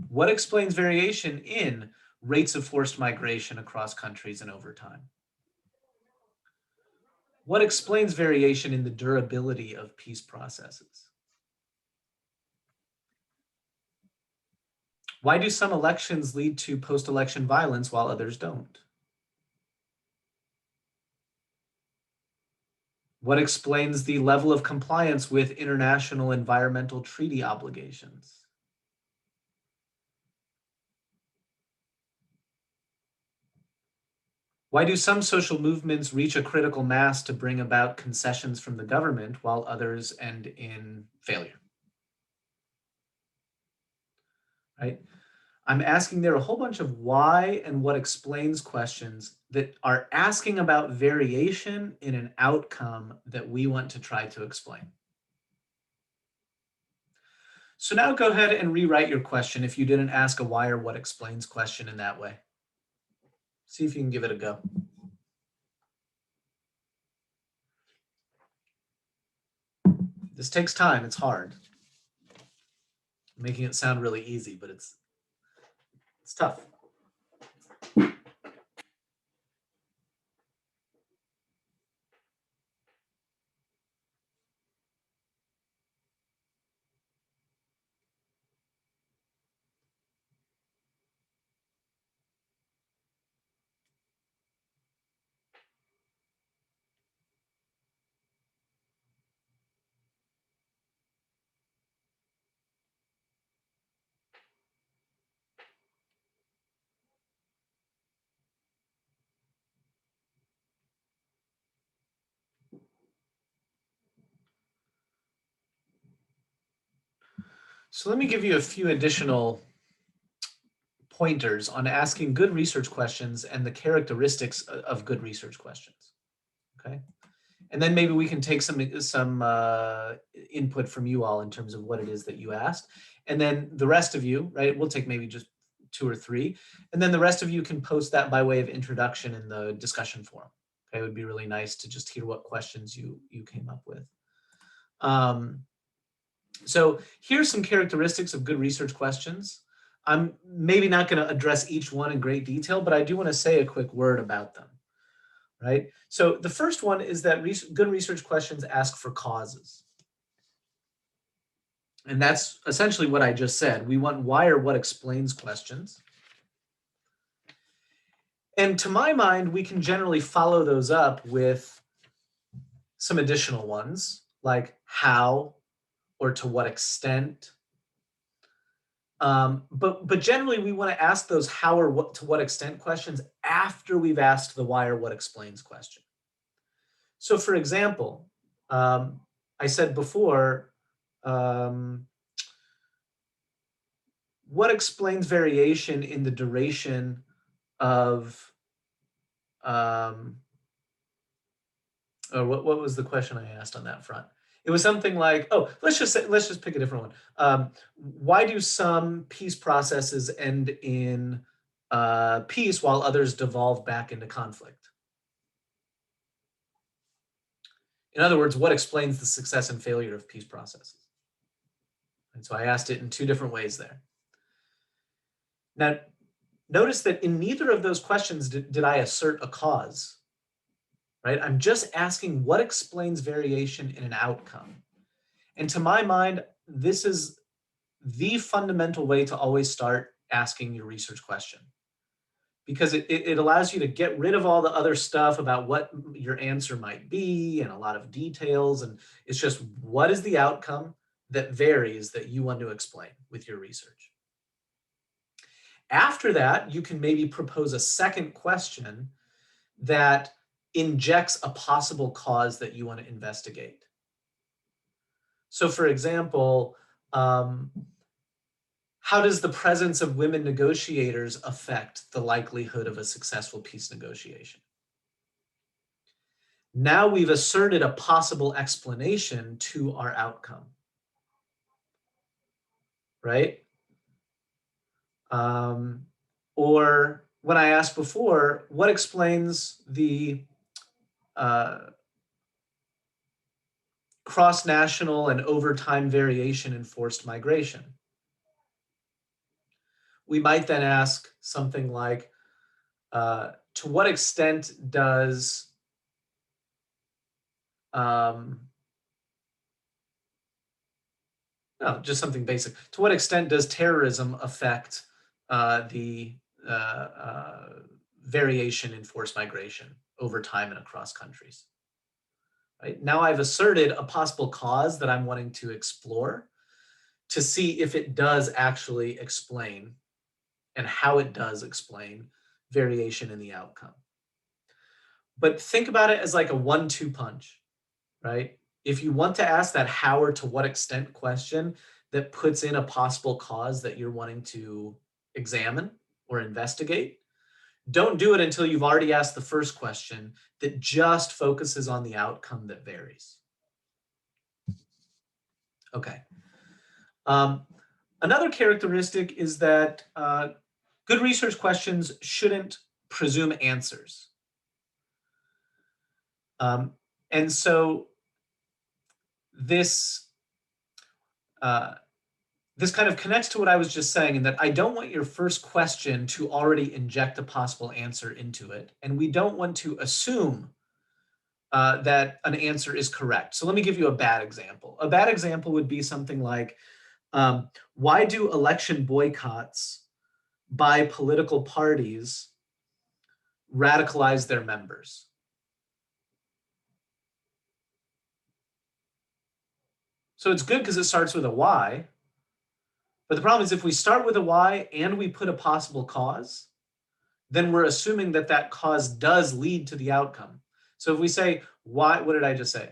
S1: What explains variation in rates of forced migration across countries and over time? What explains variation in the durability of peace processes? Why do some elections lead to post-election violence while others don't? What explains the level of compliance with international environmental treaty obligations? Why do some social movements reach a critical mass to bring about concessions from the government while others end in failure? Right? I'm asking there a whole bunch of why and what explains questions that are asking about variation in an outcome that we want to try to explain. So now go ahead and rewrite your question if you didn't ask a why or what explains question in that way. See if you can give it a go. This takes time, it's hard. I'm making it sound really easy, but it's tough. So let me give you a few additional pointers on asking good research questions and the characteristics of good research questions, okay? And then maybe we can take some input from you all in terms of what it is that you asked. And then the rest of you, right, we'll take maybe just 2 or 3. And then the rest of you can post that by way of introduction in the discussion forum. Okay, it would be really nice to just hear what questions you came up with. So here's some characteristics of good research questions. I'm maybe not going to address each one in great detail, but I do want to say a quick word about them, right? So the first one is that good research questions ask for causes. And that's essentially what I just said. We want why or what explains questions. And to my mind, we can generally follow those up with some additional ones like how or to what extent. But generally, we want to ask those how or what to what extent questions after we've asked the why or what explains question. So for example, I said before, what explains variation in the duration of, or what was the question I asked on that front? It was something like, oh, let's just pick a different one. Why do some peace processes end in peace while others devolve back into conflict? In other words, what explains the success and failure of peace processes? And so I asked it in two different ways there. Now, notice that in neither of those questions did I assert a cause, right? I'm just asking what explains variation in an outcome. And to my mind, this is the fundamental way to always start asking your research question, because it allows you to get rid of all the other stuff about what your answer might be and a lot of details. And it's just, what is the outcome that varies that you want to explain with your research? After that, you can maybe propose a second question that injects a possible cause that you want to investigate. So for example, how does the presence of women negotiators affect the likelihood of a successful peace negotiation? Now we've asserted a possible explanation to our outcome, right? Or when I asked before, what explains the cross-national and over time variation in forced migration? We might then ask something like, to what extent does no, just something basic. To what extent does terrorism affect the variation in forced migration over time and across countries? Right? Now I've asserted a possible cause that I'm wanting to explore to see if it does actually explain and how it does explain variation in the outcome. But think about it as like a 1-2 punch, right? If you want to ask that how or to what extent question that puts in a possible cause that you're wanting to examine or investigate, don't do it until you've already asked the first question that just focuses on the outcome that varies. Okay. Another characteristic is that good research questions shouldn't presume answers. And so this kind of connects to what I was just saying, in that I don't want your first question to already inject a possible answer into it. And we don't want to assume that an answer is correct. So let me give you a bad example. A bad example would be something like, why do election boycotts by political parties radicalize their members? So it's good because it starts with a why. But the problem is, if we start with a why and we put a possible cause, then we're assuming that that cause does lead to the outcome. So if we say, why, what did I just say?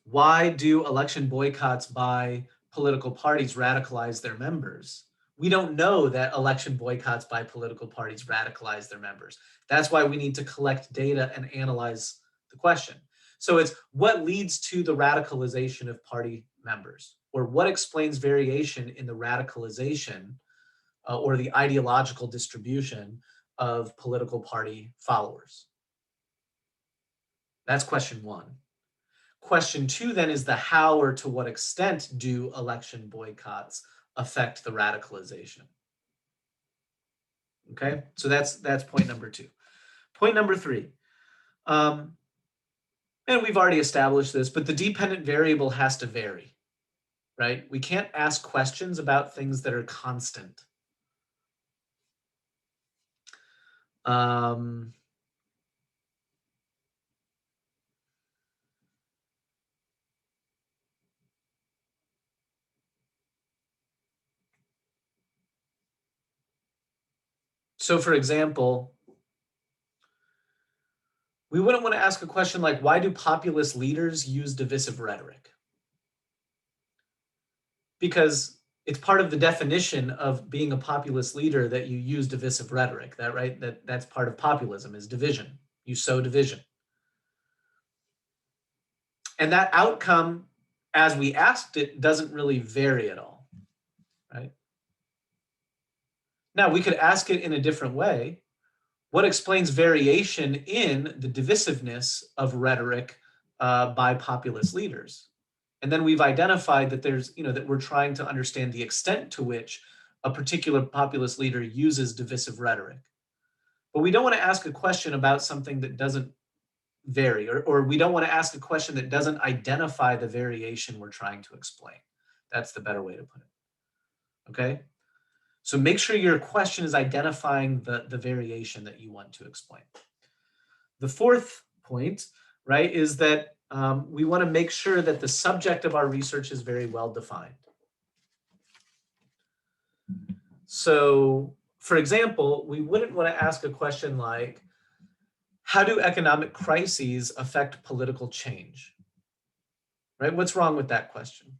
S1: Why do election boycotts by political parties radicalize their members? We don't know that election boycotts by political parties radicalize their members. That's why we need to collect data and analyze the question. So it's what leads to the radicalization of party members, or what explains variation in the radicalization or the ideological distribution of political party followers. That's question one. Question two then is the how or to what extent do election boycotts affect the radicalization? Okay, so that's point number two. Point number three, and we've already established this, but the dependent variable has to vary, right? We can't ask questions about things that are constant. So for example, we wouldn't want to ask a question like, why do populist leaders use divisive rhetoric? because it's part of the definition of being a populist leader that you use divisive rhetoric, right? That's part of populism, is division. You sow division. And that outcome, as we asked it, doesn't really vary at all, right? Now, we could ask it in a different way. What explains variation in the divisiveness of rhetoric by populist leaders? And then we've identified that that we're trying to understand the extent to which a particular populist leader uses divisive rhetoric. But we don't want to ask a question about something that doesn't vary, or we don't want to ask a question that doesn't identify the variation we're trying to explain. That's the better way to put it. Okay? So make sure your question is identifying the variation that you want to explain. The fourth point, right, is that we want to make sure that the subject of our research is very well defined. So, for example, we wouldn't want to ask a question like, how do economic crises affect political change? Right? What's wrong with that question?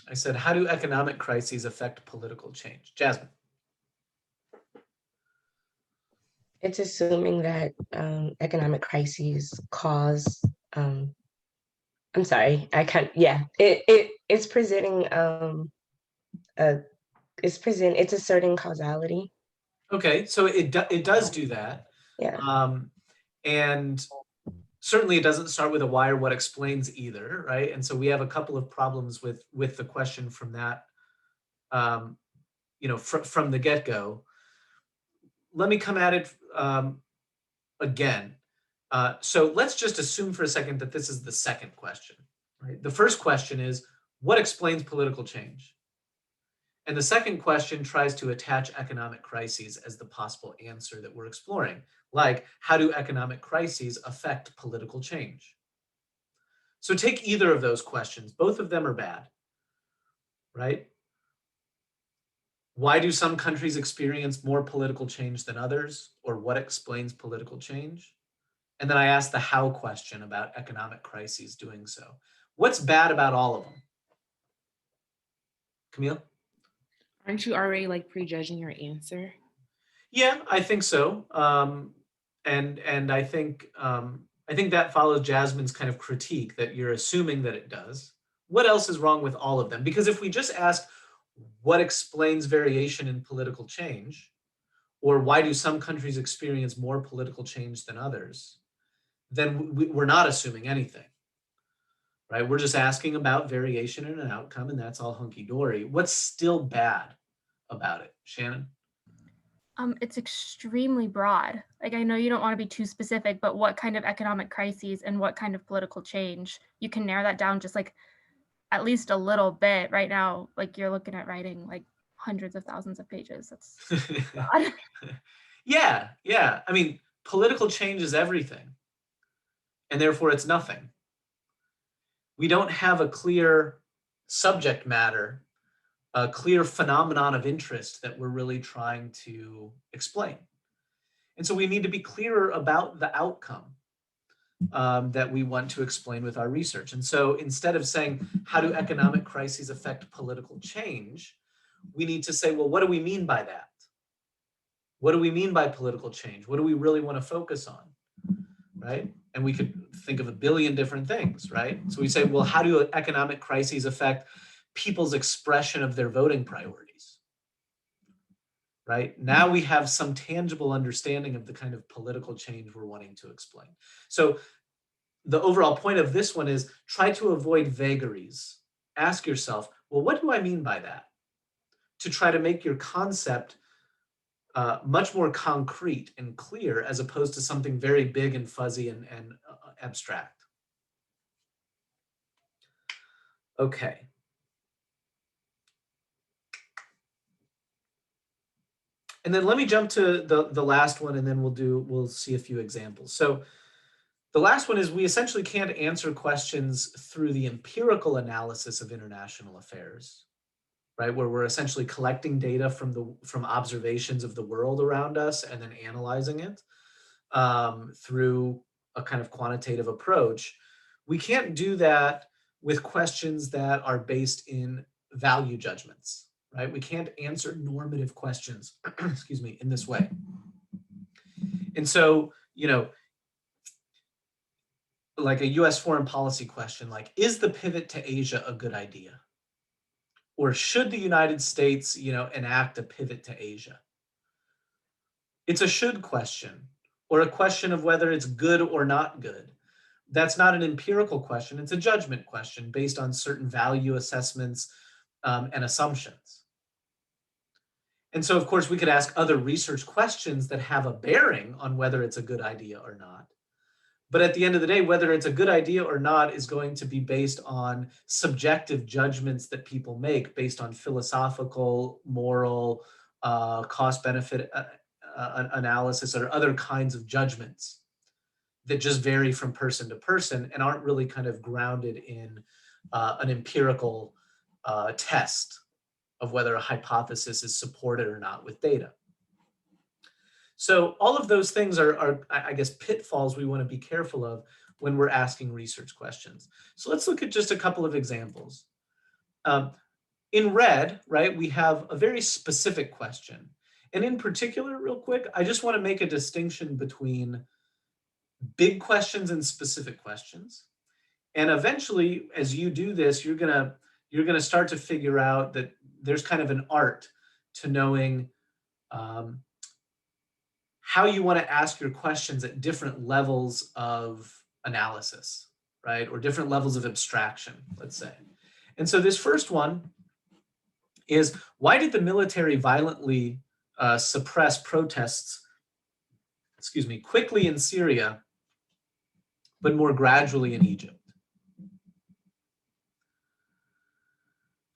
S1: I said, how do economic crises affect political change? Jasmine.
S5: It's assuming that economic crises cause, I'm sorry, I can't, yeah, it's presenting, it's asserting causality.
S1: Okay, so it does do that.
S5: Yeah.
S1: And certainly it doesn't start with a why or what explains either, right? And so we have a couple of problems with the question from that, from the get-go. Let me come at it again. So let's just assume for a second that this is the second question, right? The first question is, what explains political change? And the second question tries to attach economic crises as the possible answer that we're exploring, like, how do economic crises affect political change? So take either of those questions. Both of them are bad, right? Why do some countries experience more political change than others? Or what explains political change? And then I asked the how question about economic crises doing so. What's bad about all of them? Camille?
S9: Aren't you already like prejudging your answer?
S1: Yeah, I think so. And I think that follows Jasmine's kind of critique that you're assuming that it does. What else is wrong with all of them? Because if we just ask what explains variation in political change, or why do some countries experience more political change than others, then we're not assuming anything, right? We're just asking about variation in an outcome, and that's all hunky-dory. What's still bad about it, Shannon?
S10: It's extremely broad. Like, I know you don't want to be too specific, but what kind of economic crises and what kind of political change? You can narrow that down just like at least a little bit. Right now, like you're looking at writing like hundreds of thousands of pages. That's broad.
S1: Yeah. I mean, political change is everything, and therefore it's nothing. We don't have a clear subject matter, a clear phenomenon of interest that we're really trying to explain. And so we need to be clearer about the outcome that we want to explain with our research. And so instead of saying, how do economic crises affect political change? We need to say, well, what do we mean by that? What do we mean by political change? What do we really want to focus on, right? And we could think of a billion different things, right? So we say, well, how do economic crises affect people's expression of their voting priorities, right? Now we have some tangible understanding of the kind of political change we're wanting to explain. So the overall point of this one is try to avoid vagaries. Ask yourself, well, what do I mean by that? To try to make your concept much more concrete and clear as opposed to something very big and fuzzy and abstract. Okay. And then let me jump to the last one, and then we'll see a few examples. So the last one is we essentially can't answer questions through the empirical analysis of international affairs, right? Where we're essentially collecting data from observations of the world around us and then analyzing it. through a kind of quantitative approach. We can't do that with questions that are based in value judgments, right? We can't answer normative questions, excuse me, in this way. And so, you know, like a US foreign policy question, like, is the pivot to Asia a good idea? Or should the United States, you know, enact a pivot to Asia? It's a should question, or a question of whether it's good or not good. That's not an empirical question, it's a judgment question based on certain value assessments and assumptions. And so, of course, we could ask other research questions that have a bearing on whether it's a good idea or not. But at the end of the day, whether it's a good idea or not is going to be based on subjective judgments that people make based on philosophical, moral, cost-benefit analysis, or other kinds of judgments that just vary from person to person and aren't really kind of grounded in an empirical test of whether a hypothesis is supported or not with data. So all of those things are, I guess, pitfalls we want to be careful of when we're asking research questions. So let's look at just a couple of examples. In red, right, we have a very specific question. And in particular, real quick, I just want to make a distinction between big questions and specific questions. And eventually, as you do this, you're gonna start to figure out that there's kind of an art to knowing how you want to ask your questions at different levels of analysis, right? Or different levels of abstraction, let's say. And so this first one is, why did the military violently suppress protests, excuse me, quickly in Syria, but more gradually in Egypt?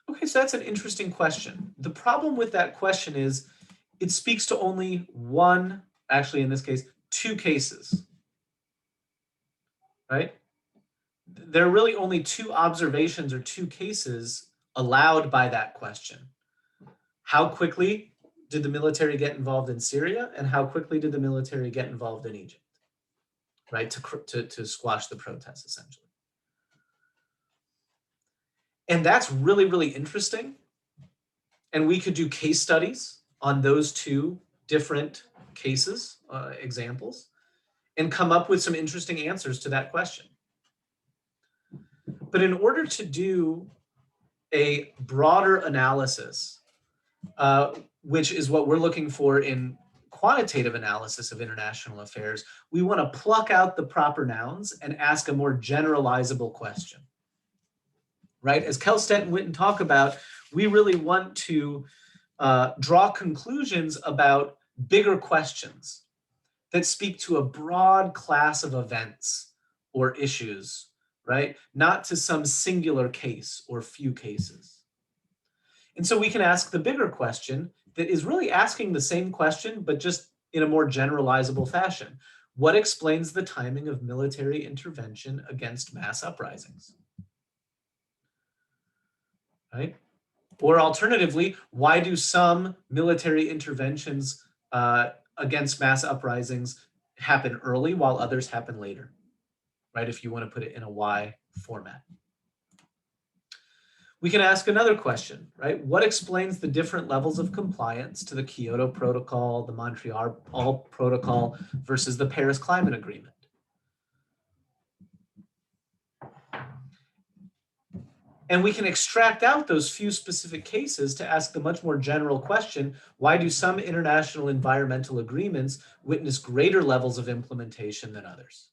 S1: Okay, so that's an interesting question. The problem with that question is it speaks to only one, actually in this case, two cases, right? There are really only two observations or two cases allowed by that question. How quickly did the military get involved in Syria, and how quickly did the military get involved in Egypt, right? To squash the protests, essentially. And that's really, really interesting. And we could do case studies on those two different cases, examples, and come up with some interesting answers to that question. But in order to do a broader analysis, which is what we're looking for in quantitative analysis of international affairs, we want to pluck out the proper nouns and ask a more generalizable question. Right? As Kelstedt and Witten talk about, we really want to draw conclusions about bigger questions that speak to a broad class of events or issues, right? Not to some singular case or few cases. And so we can ask the bigger question that is really asking the same question, but just in a more generalizable fashion. What explains the timing of military intervention against mass uprisings? Right? Or alternatively, why do some military interventions against mass uprisings happen early while others happen later? Right? If you want to put it in a why format. We can ask another question, right? What explains the different levels of compliance to the Kyoto Protocol, the Montreal Protocol versus the Paris Climate Agreement? And we can extract out those few specific cases to ask the much more general question, why do some international environmental agreements witness greater levels of implementation than others?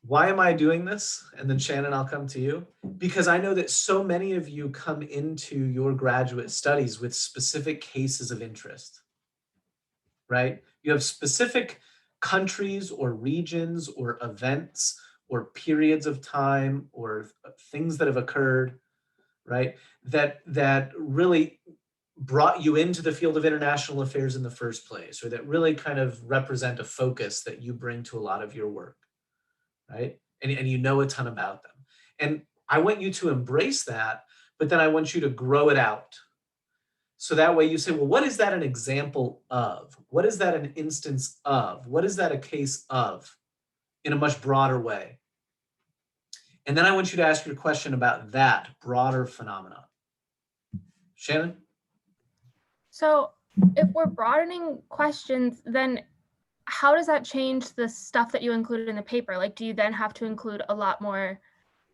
S1: Why am I doing this? And then Shannon, I'll come to you. Because I know that so many of you come into your graduate studies with specific cases of interest, right? You have specific countries or regions or events or periods of time or things that have occurred, right? That really brought you into the field of international affairs in the first place, or that really kind of represent a focus that you bring to a lot of your work, right? And you know a ton about them. And I want you to embrace that, but then I want you to grow it out. So that way you say, well, what is that an example of? What is that an instance of? What is that a case of in a much broader way? And then I want you to ask your question about that broader phenomenon. Shannon?
S10: So if we're broadening questions, then how does that change the stuff that you included in the paper? Like, do you then have to include a lot more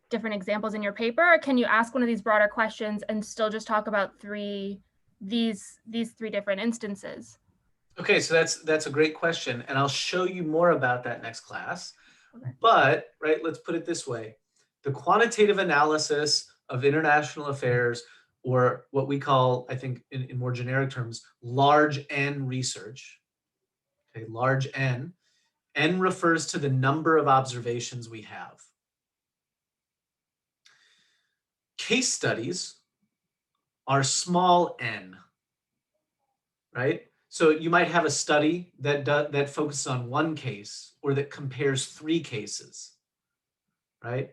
S10: different examples in your paper, or can you ask one of these broader questions and still just talk about these three different instances?
S1: Okay, so that's a great question, and I'll show you more about that next class.
S10: Okay.
S1: But, right, let's put it this way. The quantitative analysis of international affairs, or what we call, I think in more generic terms, large N research, okay, large N. N refers to the number of observations we have. Case studies are small n, right? So you might have a study that focuses on one case or that compares 3 cases, right?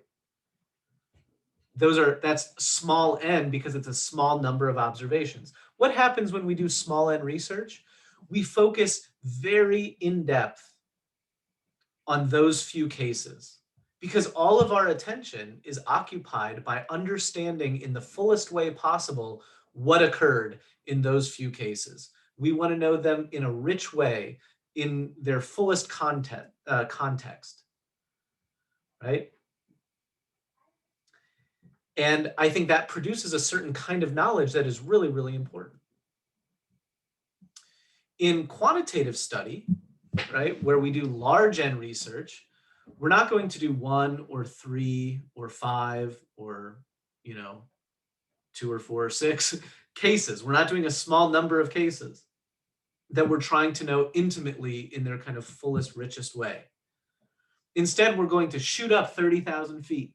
S1: That's small n because it's a small number of observations. What happens when we do small n research? We focus very in depth on those few cases, because all of our attention is occupied by understanding in the fullest way possible what occurred in those few cases. We want to know them in a rich way, in their fullest context, right? And I think that produces a certain kind of knowledge that is really, really important. In quantitative study, right, where we do large N research, we're not going to do 1 or 3 or 5 or, 2 or 4 or 6 cases. We're not doing a small number of cases that we're trying to know intimately in their kind of fullest, richest way. Instead, we're going to shoot up 30,000 feet.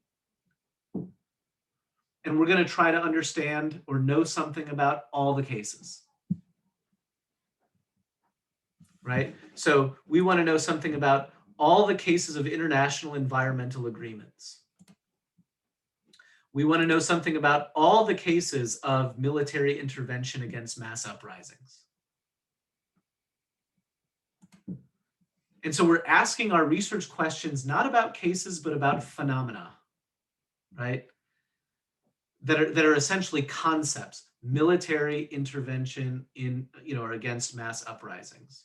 S1: And we're going to try to understand or know something about all the cases. Right? So we want to know something about all the cases of international environmental agreements. We want to know something about all the cases of military intervention against mass uprisings. And so we're asking our research questions not about cases, but about phenomena, right? That are essentially concepts, military intervention in, or against mass uprisings.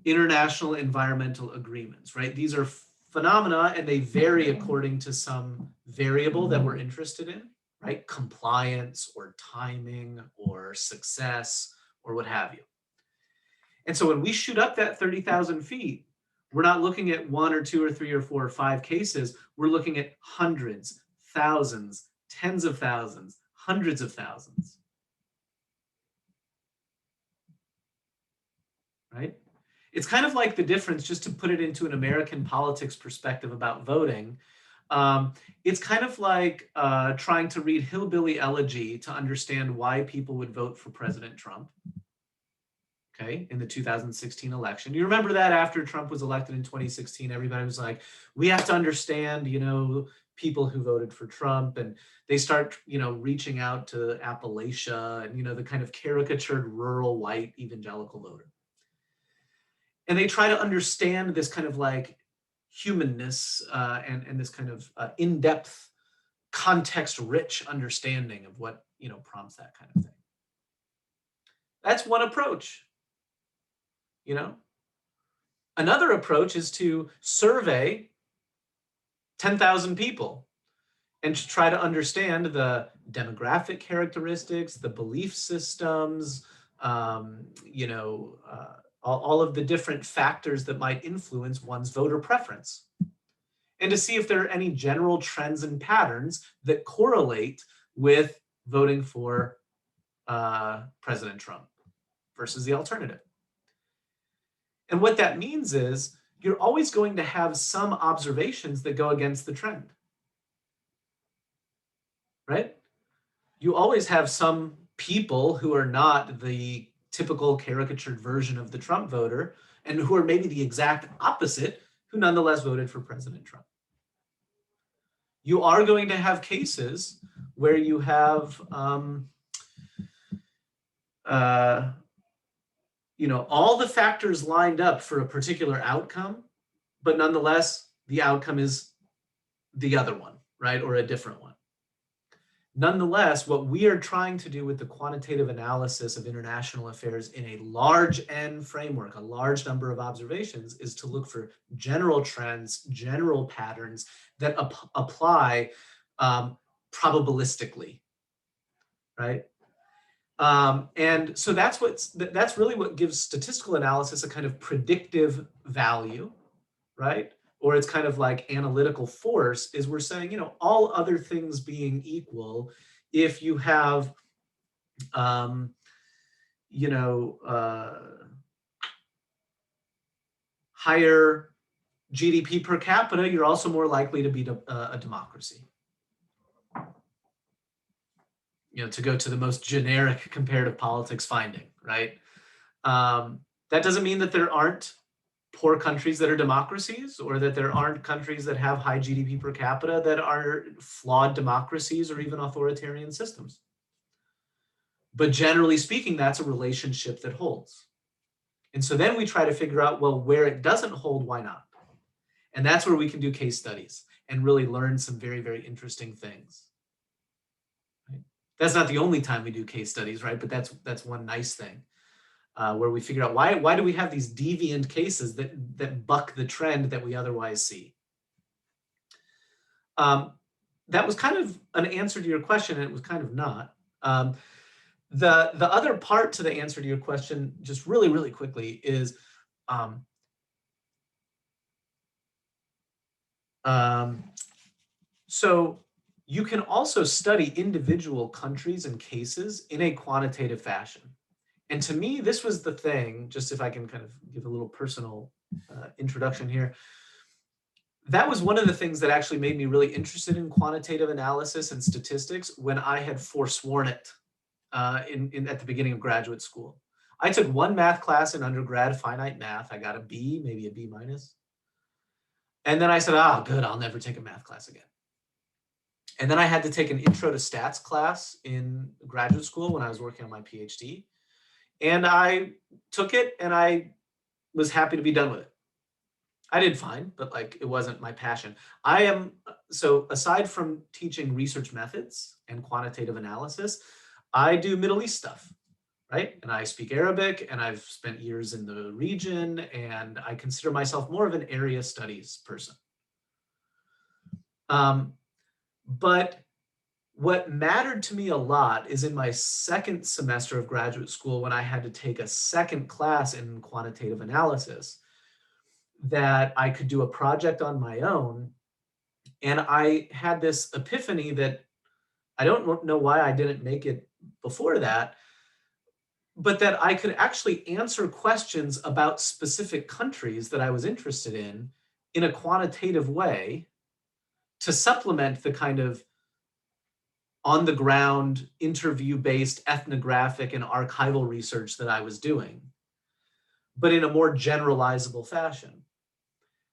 S1: International environmental agreements, right? These are phenomena and they vary according to some variable that we're interested in, right? Compliance or timing or success or what have you. And so when we shoot up that 30,000 feet, we're not looking at 1 or 2 or 3 or 4 or 5 cases. We're looking at hundreds, thousands, tens of thousands, hundreds of thousands. Right? It's kind of like the difference, just to put it into an American politics perspective about voting. It's kind of like trying to read Hillbilly Elegy to understand why people would vote for President Trump. Okay, in the 2016 election. You remember that after Trump was elected in 2016, everybody was like, we have to understand, people who voted for Trump, and they start, reaching out to Appalachia and, the kind of caricatured rural white evangelical voter. And they try to understand this kind of like humanness and this kind of in-depth, context-rich understanding of what, prompts that kind of thing. That's one approach. Another approach is to survey 10,000 people and to try to understand the demographic characteristics, the belief systems, all of the different factors that might influence one's voter preference, and to see if there are any general trends and patterns that correlate with voting for President Trump versus the alternative. And what that means is you're always going to have some observations that go against the trend, right? You always have some people who are not the typical caricatured version of the Trump voter and who are maybe the exact opposite, who nonetheless voted for President Trump. You are going to have cases where you have, you know, all the factors lined up for a particular outcome, but nonetheless, the outcome is the other one, right? Or a different one. Nonetheless, what we are trying to do with the quantitative analysis of international affairs in a large N framework, a large number of observations, is to look for general trends, general patterns that apply probabilistically, right? And so that's really what gives statistical analysis a kind of predictive value, right? Or it's kind of like analytical force, is we're saying, you know, all other things being equal, if you have, you know, higher GDP per capita, you're also more likely to be a democracy. You know, to go to the most generic comparative politics finding, right? That doesn't mean that there aren't poor countries that are democracies, or that there aren't countries that have high GDP per capita that are flawed democracies or even authoritarian systems. But generally speaking, that's a relationship that holds. And so then we try to figure out, well, where it doesn't hold, why not? And that's where we can do case studies and really learn some very, very interesting things. Right? That's not the only time we do case studies, right? But that's one nice thing. Where we figure out why do we have these deviant cases that buck the trend that we otherwise see. That was kind of an answer to your question, and it was kind of not. The other part to the answer to your question, just really, really quickly, is so you can also study individual countries and cases in a quantitative fashion. And to me, this was the thing, just if I can kind of give a little personal introduction here, that was one of the things that actually made me really interested in quantitative analysis and statistics when I had forsworn it at the beginning of graduate school. I took one math class in undergrad, finite math. I got a B, maybe a B minus. And then I said, oh, good, I'll never take a math class again. And then I had to take an intro to stats class in graduate school when I was working on my PhD. And I took it and I was happy to be done with it. I did fine, but like it wasn't my passion. So aside from teaching research methods and quantitative analysis, I do Middle East stuff, right? And I speak Arabic and I've spent years in the region, and I consider myself more of an area studies person. But what mattered to me a lot is in my second semester of graduate school, when I had to take a second class in quantitative analysis, that I could do a project on my own. And I had this epiphany that I don't know why I didn't make it before that, but that I could actually answer questions about specific countries that I was interested in a quantitative way to supplement the kind of on the ground, interview-based ethnographic and archival research that I was doing, but in a more generalizable fashion.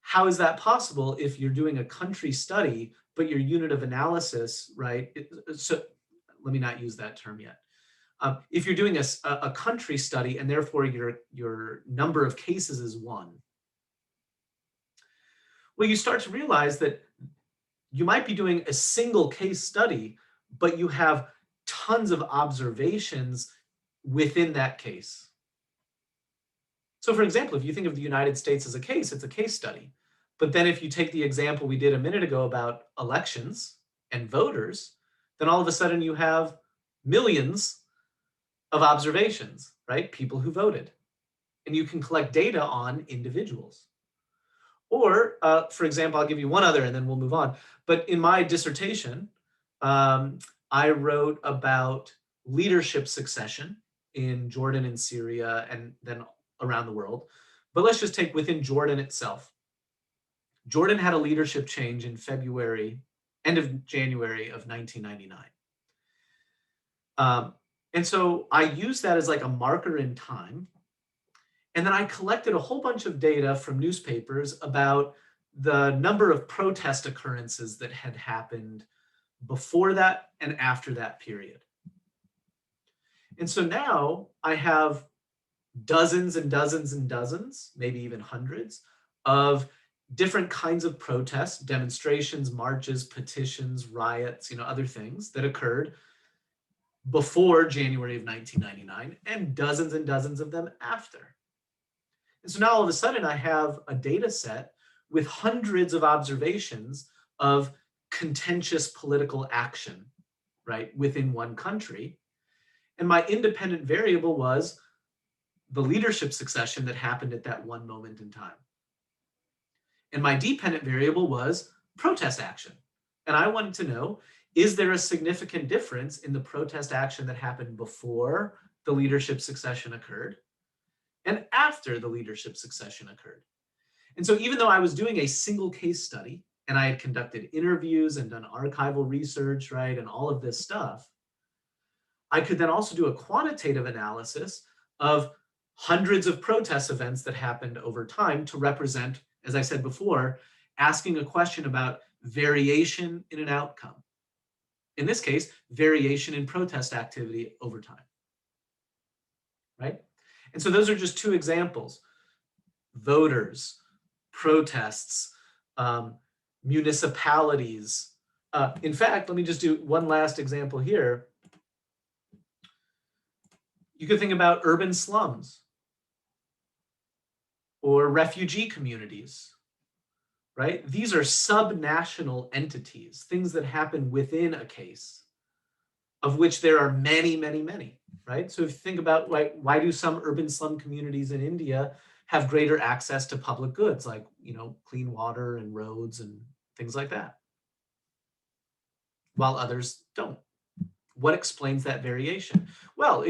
S1: How is that possible if you're doing a country study, but your unit of analysis, right? So let me not use that term yet. If you're doing a country study and therefore your number of cases is 1, well, you start to realize that you might be doing a single case study, but you have tons of observations within that case. So for example, if you think of the United States as a case, it's a case study. But then if you take the example we did a minute ago about elections and voters, then all of a sudden you have millions of observations, right? People who voted. And you can collect data on individuals. Or, for example, I'll give you one other and then we'll move on. But in my dissertation, I wrote about leadership succession in Jordan and Syria and then around the world. But let's just take within Jordan itself. Jordan had a leadership change in end of January of 1999. And so I used that as like a marker in time. And then I collected a whole bunch of data from newspapers about the number of protest occurrences that had happened before that and after that period. And so now I have dozens and dozens and dozens, maybe even hundreds, of different kinds of protests, demonstrations, marches, petitions, riots, other things that occurred before January of 1999, and dozens of them after. And so now all of a sudden I have a data set with hundreds of observations of contentious political action, right, within one country. And my independent variable was the leadership succession that happened at that one moment in time. And my dependent variable was protest action. And I wanted to know, is there a significant difference in the protest action that happened before the leadership succession occurred and after the leadership succession occurred? And so even though I was doing a single case study and I had conducted interviews and done archival research, right, and all of this stuff, I could then also do a quantitative analysis of hundreds of protest events that happened over time to represent, as I said before, asking a question about variation in an outcome. In this case, variation in protest activity over time, right? And so those are just two examples: voters, protests, municipalities. In fact, let me just do one last example here. You could think about urban slums or refugee communities, right? These are subnational entities, things that happen within a case, of which there are many, many, many, right? So if you think about, like, why do some urban slum communities in India have greater access to public goods, like, clean water and roads and things like that, while others don't? What explains that variation? Well,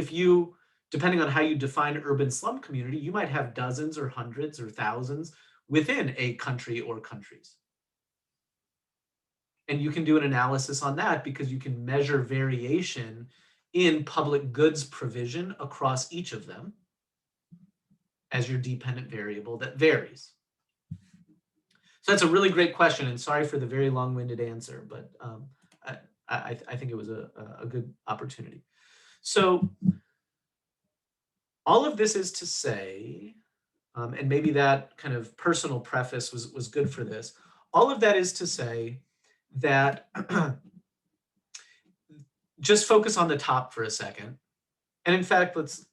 S1: depending on how you define an urban slum community, you might have dozens or hundreds or thousands within a country or countries. And you can do an analysis on that because you can measure variation in public goods provision across each of them as your dependent variable that varies. So that's a really great question, and sorry for the very long-winded answer, but I think it was a good opportunity. So all of this is to say, and maybe that kind of personal preface was good for this, all of that is to say that just focus on the top for a second. And in fact, let's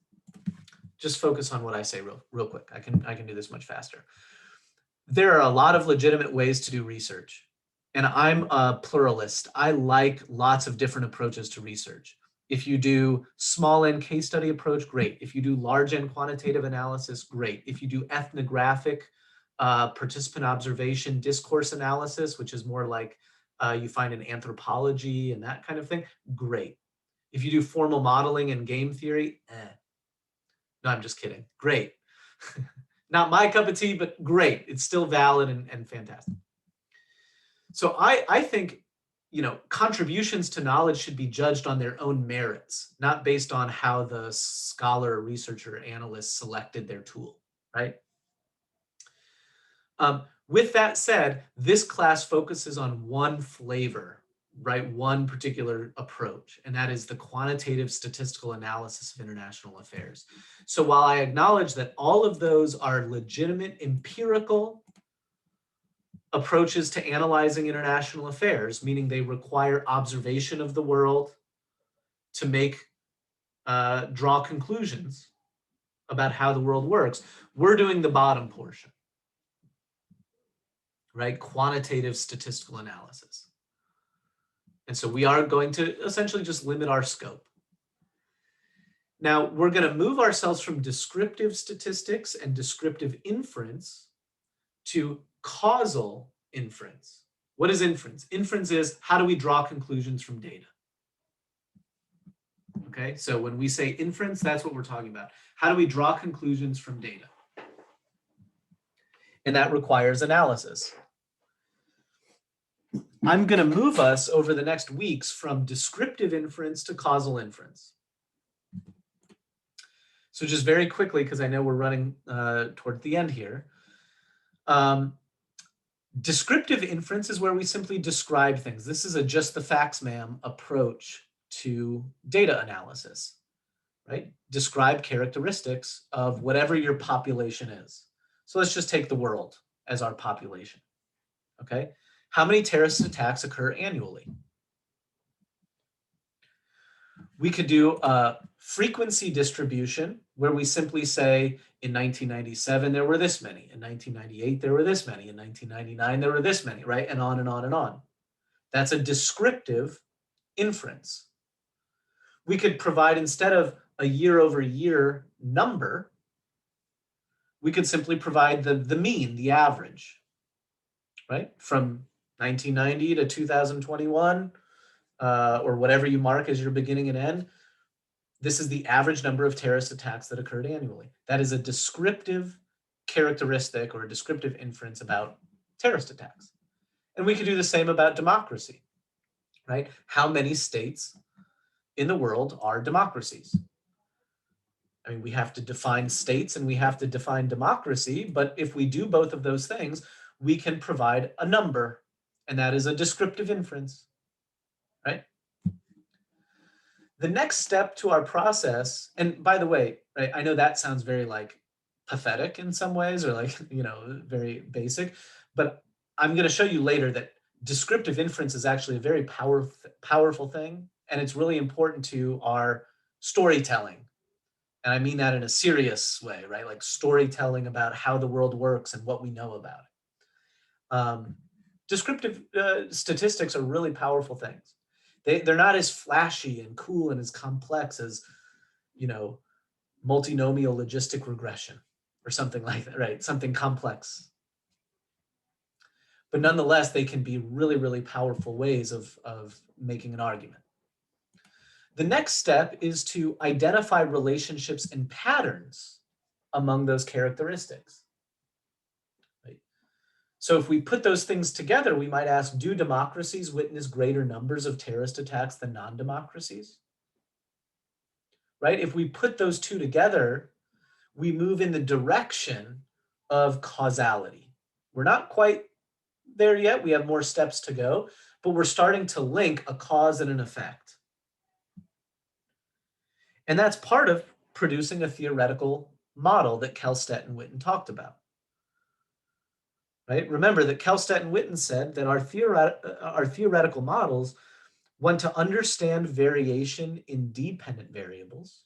S1: just focus on what I say real quick. I can do this much faster. There are a lot of legitimate ways to do research, and I'm a pluralist. I like lots of different approaches to research. If you do small N case study approach, great. If you do large N quantitative analysis, great. If you do ethnographic participant observation discourse analysis, which is more like you find in anthropology and that kind of thing, great. If you do formal modeling and game theory, No, I'm just kidding. Great. Not my cup of tea, but great. It's still valid and fantastic. So I think, contributions to knowledge should be judged on their own merits, not based on how the scholar, researcher, analyst selected their tool, right? With that said, this class focuses on one flavor, right? One particular approach, and that is the quantitative statistical analysis of international affairs. So while I acknowledge that all of those are legitimate empirical approaches to analyzing international affairs, meaning they require observation of the world to draw conclusions about how the world works, we're doing the bottom portion, right? Quantitative statistical analysis. And so we are going to essentially just limit our scope. Now, we're going to move ourselves from descriptive statistics and descriptive inference to causal inference. What is inference? Inference is, how do we draw conclusions from data? Okay, so when we say inference, that's what we're talking about. How do we draw conclusions from data? And that requires analysis. I'm going to move us over the next weeks from descriptive inference to causal inference. So just very quickly, because I know we're running toward the end here. Descriptive inference is where we simply describe things. This is a just the facts, ma'am approach to data analysis, right? Describe characteristics of whatever your population is. So let's just take the world as our population, okay? How many terrorist attacks occur annually? We could do a frequency distribution where we simply say in 1997, there were this many. In 1998, there were this many. In 1999, there were this many, right? And on and on and on. That's a descriptive inference. We could provide, instead of a year over year number, we could simply provide the mean, the average, right? From 1990 to 2021, or whatever you mark as your beginning and end. This is the average number of terrorist attacks that occurred annually. That is a descriptive characteristic or a descriptive inference about terrorist attacks. And we could do the same about democracy, right? How many states in the world are democracies? I mean, we have to define states and we have to define democracy, but if we do both of those things, we can provide a number, and that is a descriptive inference, right? The next step to our process, and by the way, right, I know that sounds very like pathetic in some ways, or like, you know, very basic, but I'm going to show you later that descriptive inference is actually a very powerful thing, and it's really important to our storytelling. And I mean that in a serious way, right? Like storytelling about how the world works and what we know about it. Descriptive statistics are really powerful things. They're not as flashy and cool and as complex as, you know, multinomial logistic regression or something like that, right? Something complex. But nonetheless, they can be really, really powerful ways of making an argument. The next step is to identify relationships and patterns among those characteristics. Right? So if we put those things together, we might ask, do democracies witness greater numbers of terrorist attacks than non-democracies? Right? If we put those two together, we move in the direction of causality. We're not quite there yet. We have more steps to go, but we're starting to link a cause and an effect. And that's part of producing a theoretical model that Kelstedt and Witten talked about. Right? Remember that Kelstedt and Witten said that our theoretical models want to understand variation in dependent variables,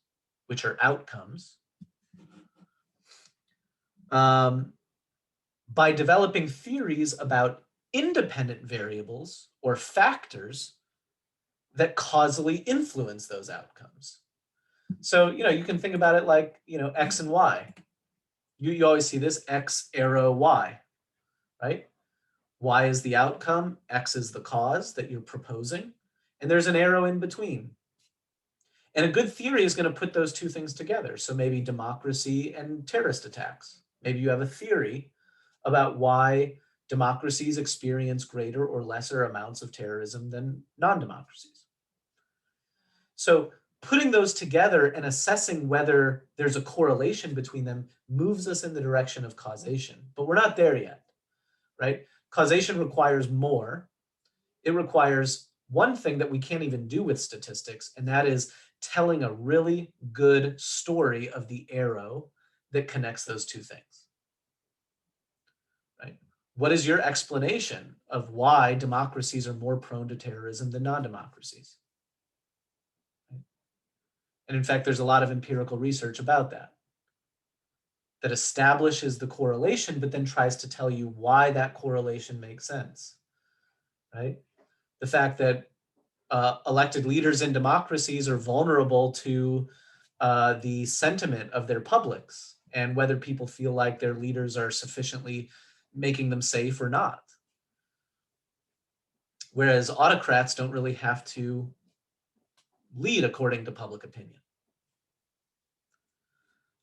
S1: which are outcomes, by developing theories about independent variables or factors that causally influence those outcomes. So, you know, you can think about it like, you know, X and Y. You always see this X arrow Y, right? Y is the outcome, X is the cause that you're proposing, and there's an arrow in between. And a good theory is going to put those two things together. So maybe democracy and terrorist attacks. Maybe you have a theory about why democracies experience greater or lesser amounts of terrorism than non-democracies. So putting those together and assessing whether there's a correlation between them moves us in the direction of causation, but we're not there yet, right? Causation requires more. It requires one thing that we can't even do with statistics, and that is telling a really good story of the arrow that connects those two things, right? What is your explanation of why democracies are more prone to terrorism than non-democracies? And in fact, there's a lot of empirical research about that establishes the correlation, but then tries to tell you why that correlation makes sense, right? The fact that elected leaders in democracies are vulnerable to the sentiment of their publics and whether people feel like their leaders are sufficiently making them safe or not. Whereas autocrats don't really have to lead according to public opinion.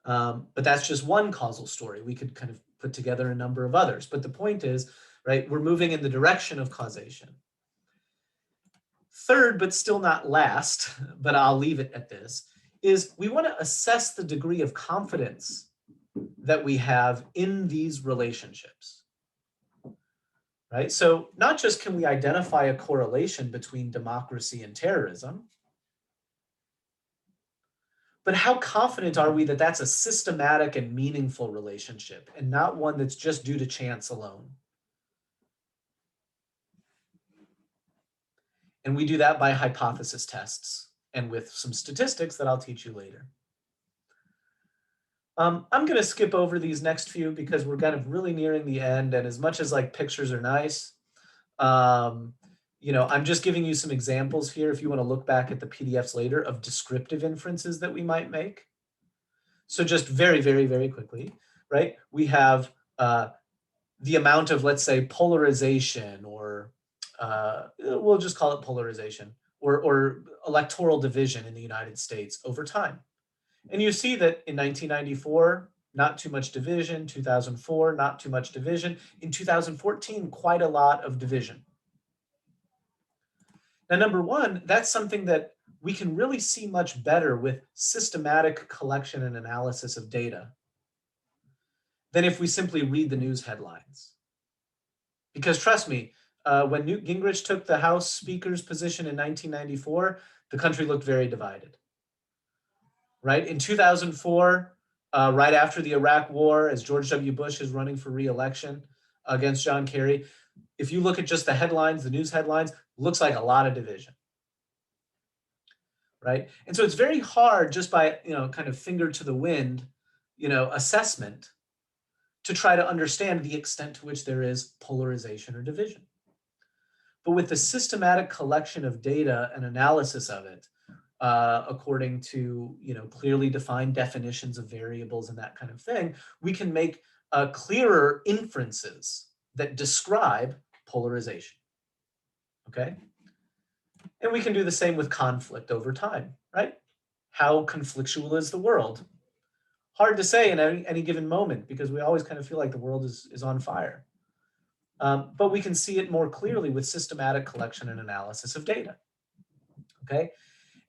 S1: But that's just one causal story. We could kind of put together a number of others. But the point is, right, we're moving in the direction of causation. Third, but still not last, but I'll leave it at this, is we want to assess the degree of confidence that we have in these relationships. right? So not just can we identify a correlation between democracy and terrorism, but how confident are we that that's a systematic and meaningful relationship and not one that's just due to chance alone? And we do that by hypothesis tests and with some statistics that I'll teach you later. I'm going to skip over these next few because we're kind of really nearing the end. And as much as like pictures are nice, you know, I'm just giving you some examples here if you want to look back at the PDFs later of descriptive inferences that we might make. So just very, very, very quickly, right? We have the amount of, let's say, polarization, or we'll just call it polarization, or electoral division in the United States over time. And you see that in 1994, not too much division, 2004, not too much division, in 2014, quite a lot of division. Now, number one, that's something that we can really see much better with systematic collection and analysis of data than if we simply read the news headlines. Because trust me, when Newt Gingrich took the House Speaker's position in 1994, the country looked very divided. Right? In 2004, right after the Iraq War, as George W. Bush is running for re-election against John Kerry, if you look at just the headlines, the news headlines, looks like a lot of division. Right? And so it's very hard just by, you know, kind of finger to the wind, you know, assessment to try to understand the extent to which there is polarization or division. But with the systematic collection of data and analysis of it, according to, you know, clearly defined definitions of variables and that kind of thing, we can make clearer inferences that describe polarization. Okay? And we can do the same with conflict over time, right? How conflictual is the world? Hard to say in any given moment because we always kind of feel like the world is on fire. But we can see it more clearly with systematic collection and analysis of data. Okay?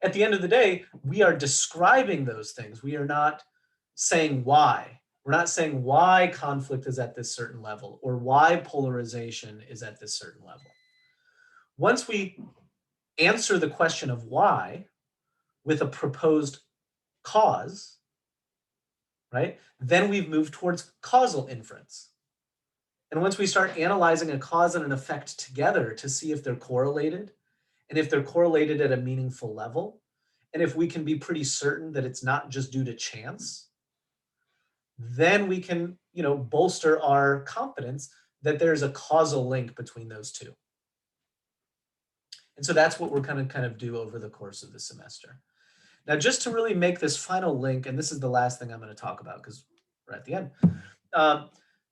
S1: At the end of the day, we are describing those things. We are not saying why. We're not saying why conflict is at this certain level or why polarization is at this certain level. Once we answer the question of why with a proposed cause, right, then we've moved towards causal inference. And once we start analyzing a cause and an effect together to see if they're correlated, and if they're correlated at a meaningful level, and if we can be pretty certain that it's not just due to chance, then we can, you know, bolster our confidence that there's a causal link between those two. And so that's what we're going to kind of do over the course of the semester. Now, just to really make this final link, and this is the last thing I'm going to talk about because we're at the end,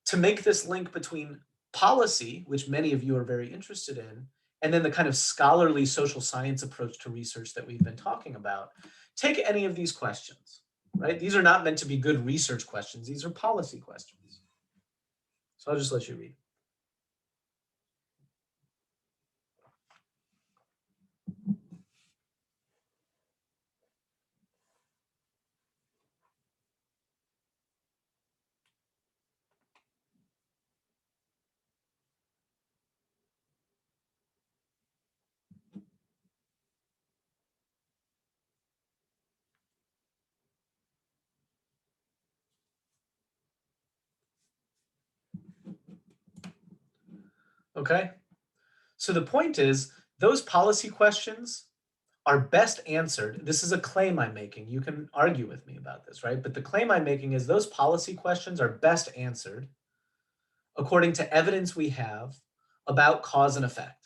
S1: to make this link between policy, which many of you are very interested in, and then the kind of scholarly social science approach to research that we've been talking about, take any of these questions, right? These are not meant to be good research questions. These are policy questions. So I'll just let you read. Okay, so the point is those policy questions are best answered. This is a claim I'm making. You can argue with me about this, right? But the claim I'm making is those policy questions are best answered according to evidence we have about cause and effect.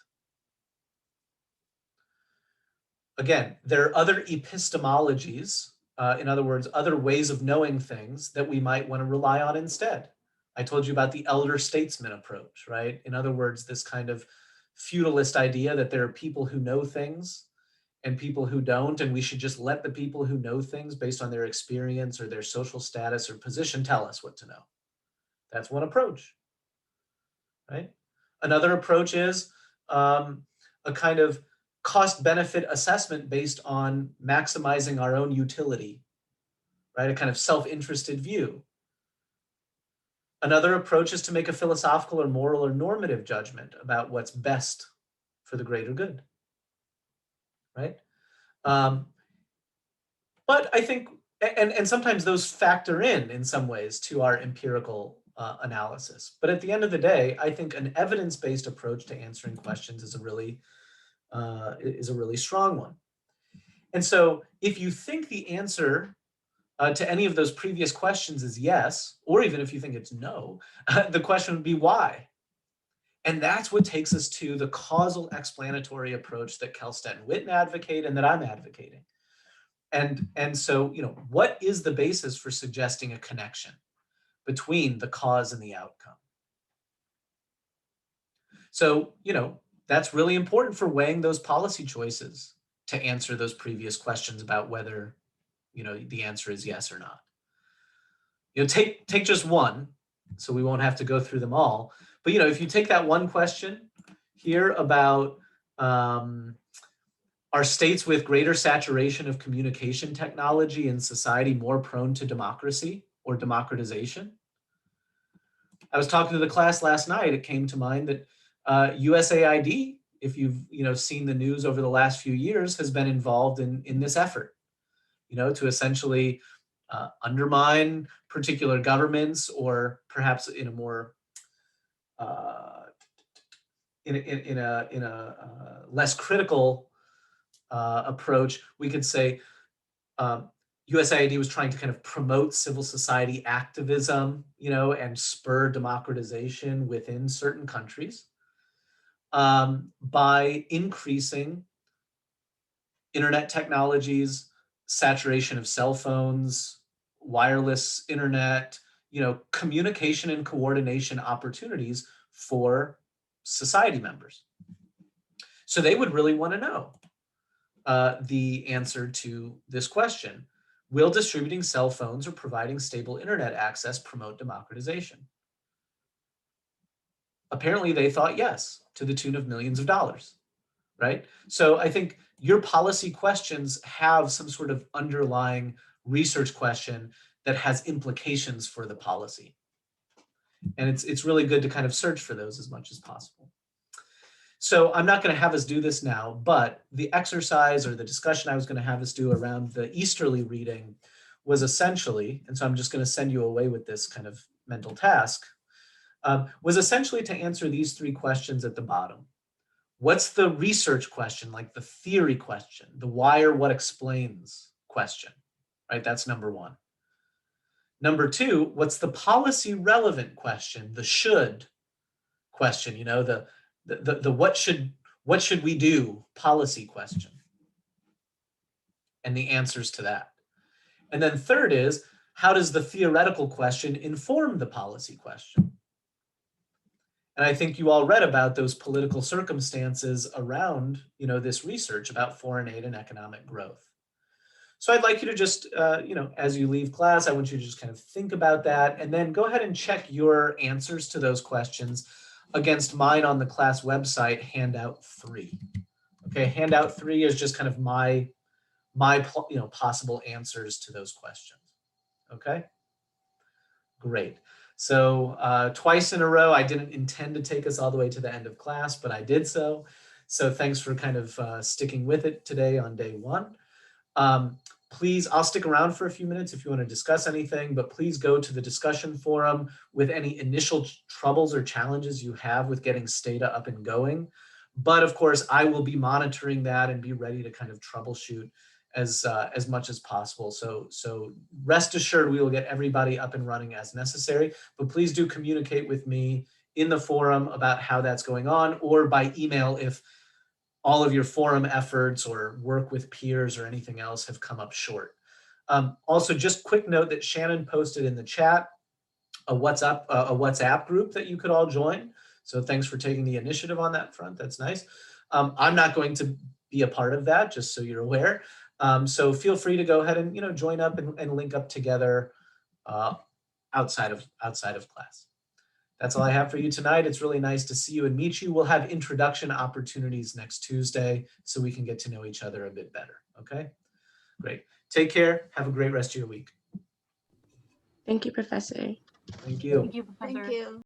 S1: Again, there are other epistemologies, in other words, other ways of knowing things that we might want to rely on instead. I told you about the elder statesman approach, right? In other words, this kind of feudalist idea that there are people who know things and people who don't, and we should just let the people who know things based on their experience or their social status or position tell us what to know. That's one approach, right? Another approach is a kind of cost-benefit assessment based on maximizing our own utility, right? A kind of self-interested view. Another approach is to make a philosophical or moral or normative judgment about what's best for the greater good, right? But I think, and sometimes those factor in some ways to our empirical analysis. But at the end of the day, I think an evidence-based approach to answering questions is a really strong one. And so if you think the answer to any of those previous questions is yes, or even if you think it's no, the question would be why? And that's what takes us to the causal explanatory approach that Kelstead and Witten advocate and that I'm advocating. And so, what is the basis for suggesting a connection between the cause and the outcome? So, that's really important for weighing those policy choices to answer those previous questions about whether, the answer is yes or not. Take just one, so we won't have to go through them all. But, if you take that one question here about, are states with greater saturation of communication technology in society more prone to democracy or democratization? I was talking to the class last night. It came to mind that USAID, if you've seen the news over the last few years, has been involved in this effort, to essentially undermine particular governments, or perhaps in a more in a less critical approach, we could say USAID was trying to kind of promote civil society activism, and spur democratization within certain countries by increasing internet technologies, saturation of cell phones, wireless internet, communication and coordination opportunities for society members. So they would really want to know the answer to this question. Will distributing cell phones or providing stable internet access promote democratization? Apparently they thought yes, to the tune of millions of dollars, right? So I think your policy questions have some sort of underlying research question that has implications for the policy. And it's really good to kind of search for those as much as possible. So I'm not going to have us do this now, but the exercise or the discussion I was going to have us do around the Easterly reading was essentially, and so I'm just going to send you away with this kind of mental task, was essentially to answer these three questions at the bottom. What's the research question, like the theory question, the why or what explains question, right? That's number one. Number two, what's the policy relevant question, the should question, the what should we do policy question, and the answers to that. And then third is, how does the theoretical question inform the policy question? And I think you all read about those political circumstances around, this research about foreign aid and economic growth. So I'd like you to just, as you leave class, I want you to just kind of think about that and then go ahead and check your answers to those questions against mine on the class website, handout 3. Okay, handout 3 is just kind of my possible answers to those questions. Okay, great. So twice in a row, I didn't intend to take us all the way to the end of class, but I did so. So thanks for kind of sticking with it today on day 1. Please, I'll stick around for a few minutes if you want to discuss anything, but please go to the discussion forum with any initial troubles or challenges you have with getting Stata up and going. But of course, I will be monitoring that and be ready to kind of troubleshoot as much as possible. So rest assured, we will get everybody up and running as necessary, but please do communicate with me in the forum about how that's going on, or by email if all of your forum efforts or work with peers or anything else have come up short. Also, just quick note that Shannon posted in the chat a WhatsApp group that you could all join. So thanks for taking the initiative on that front. That's nice. I'm not going to be a part of that, just so you're aware. So feel free to go ahead and join up and link up together outside of class. That's all I have for you tonight. It's really nice to see you and meet you. We'll have introduction opportunities next Tuesday so we can get to know each other a bit better. Okay, great. Take care. Have a great rest of your week.
S9: Thank you, Professor.
S1: Thank you.
S6: Thank you, Professor.
S11: Thank you.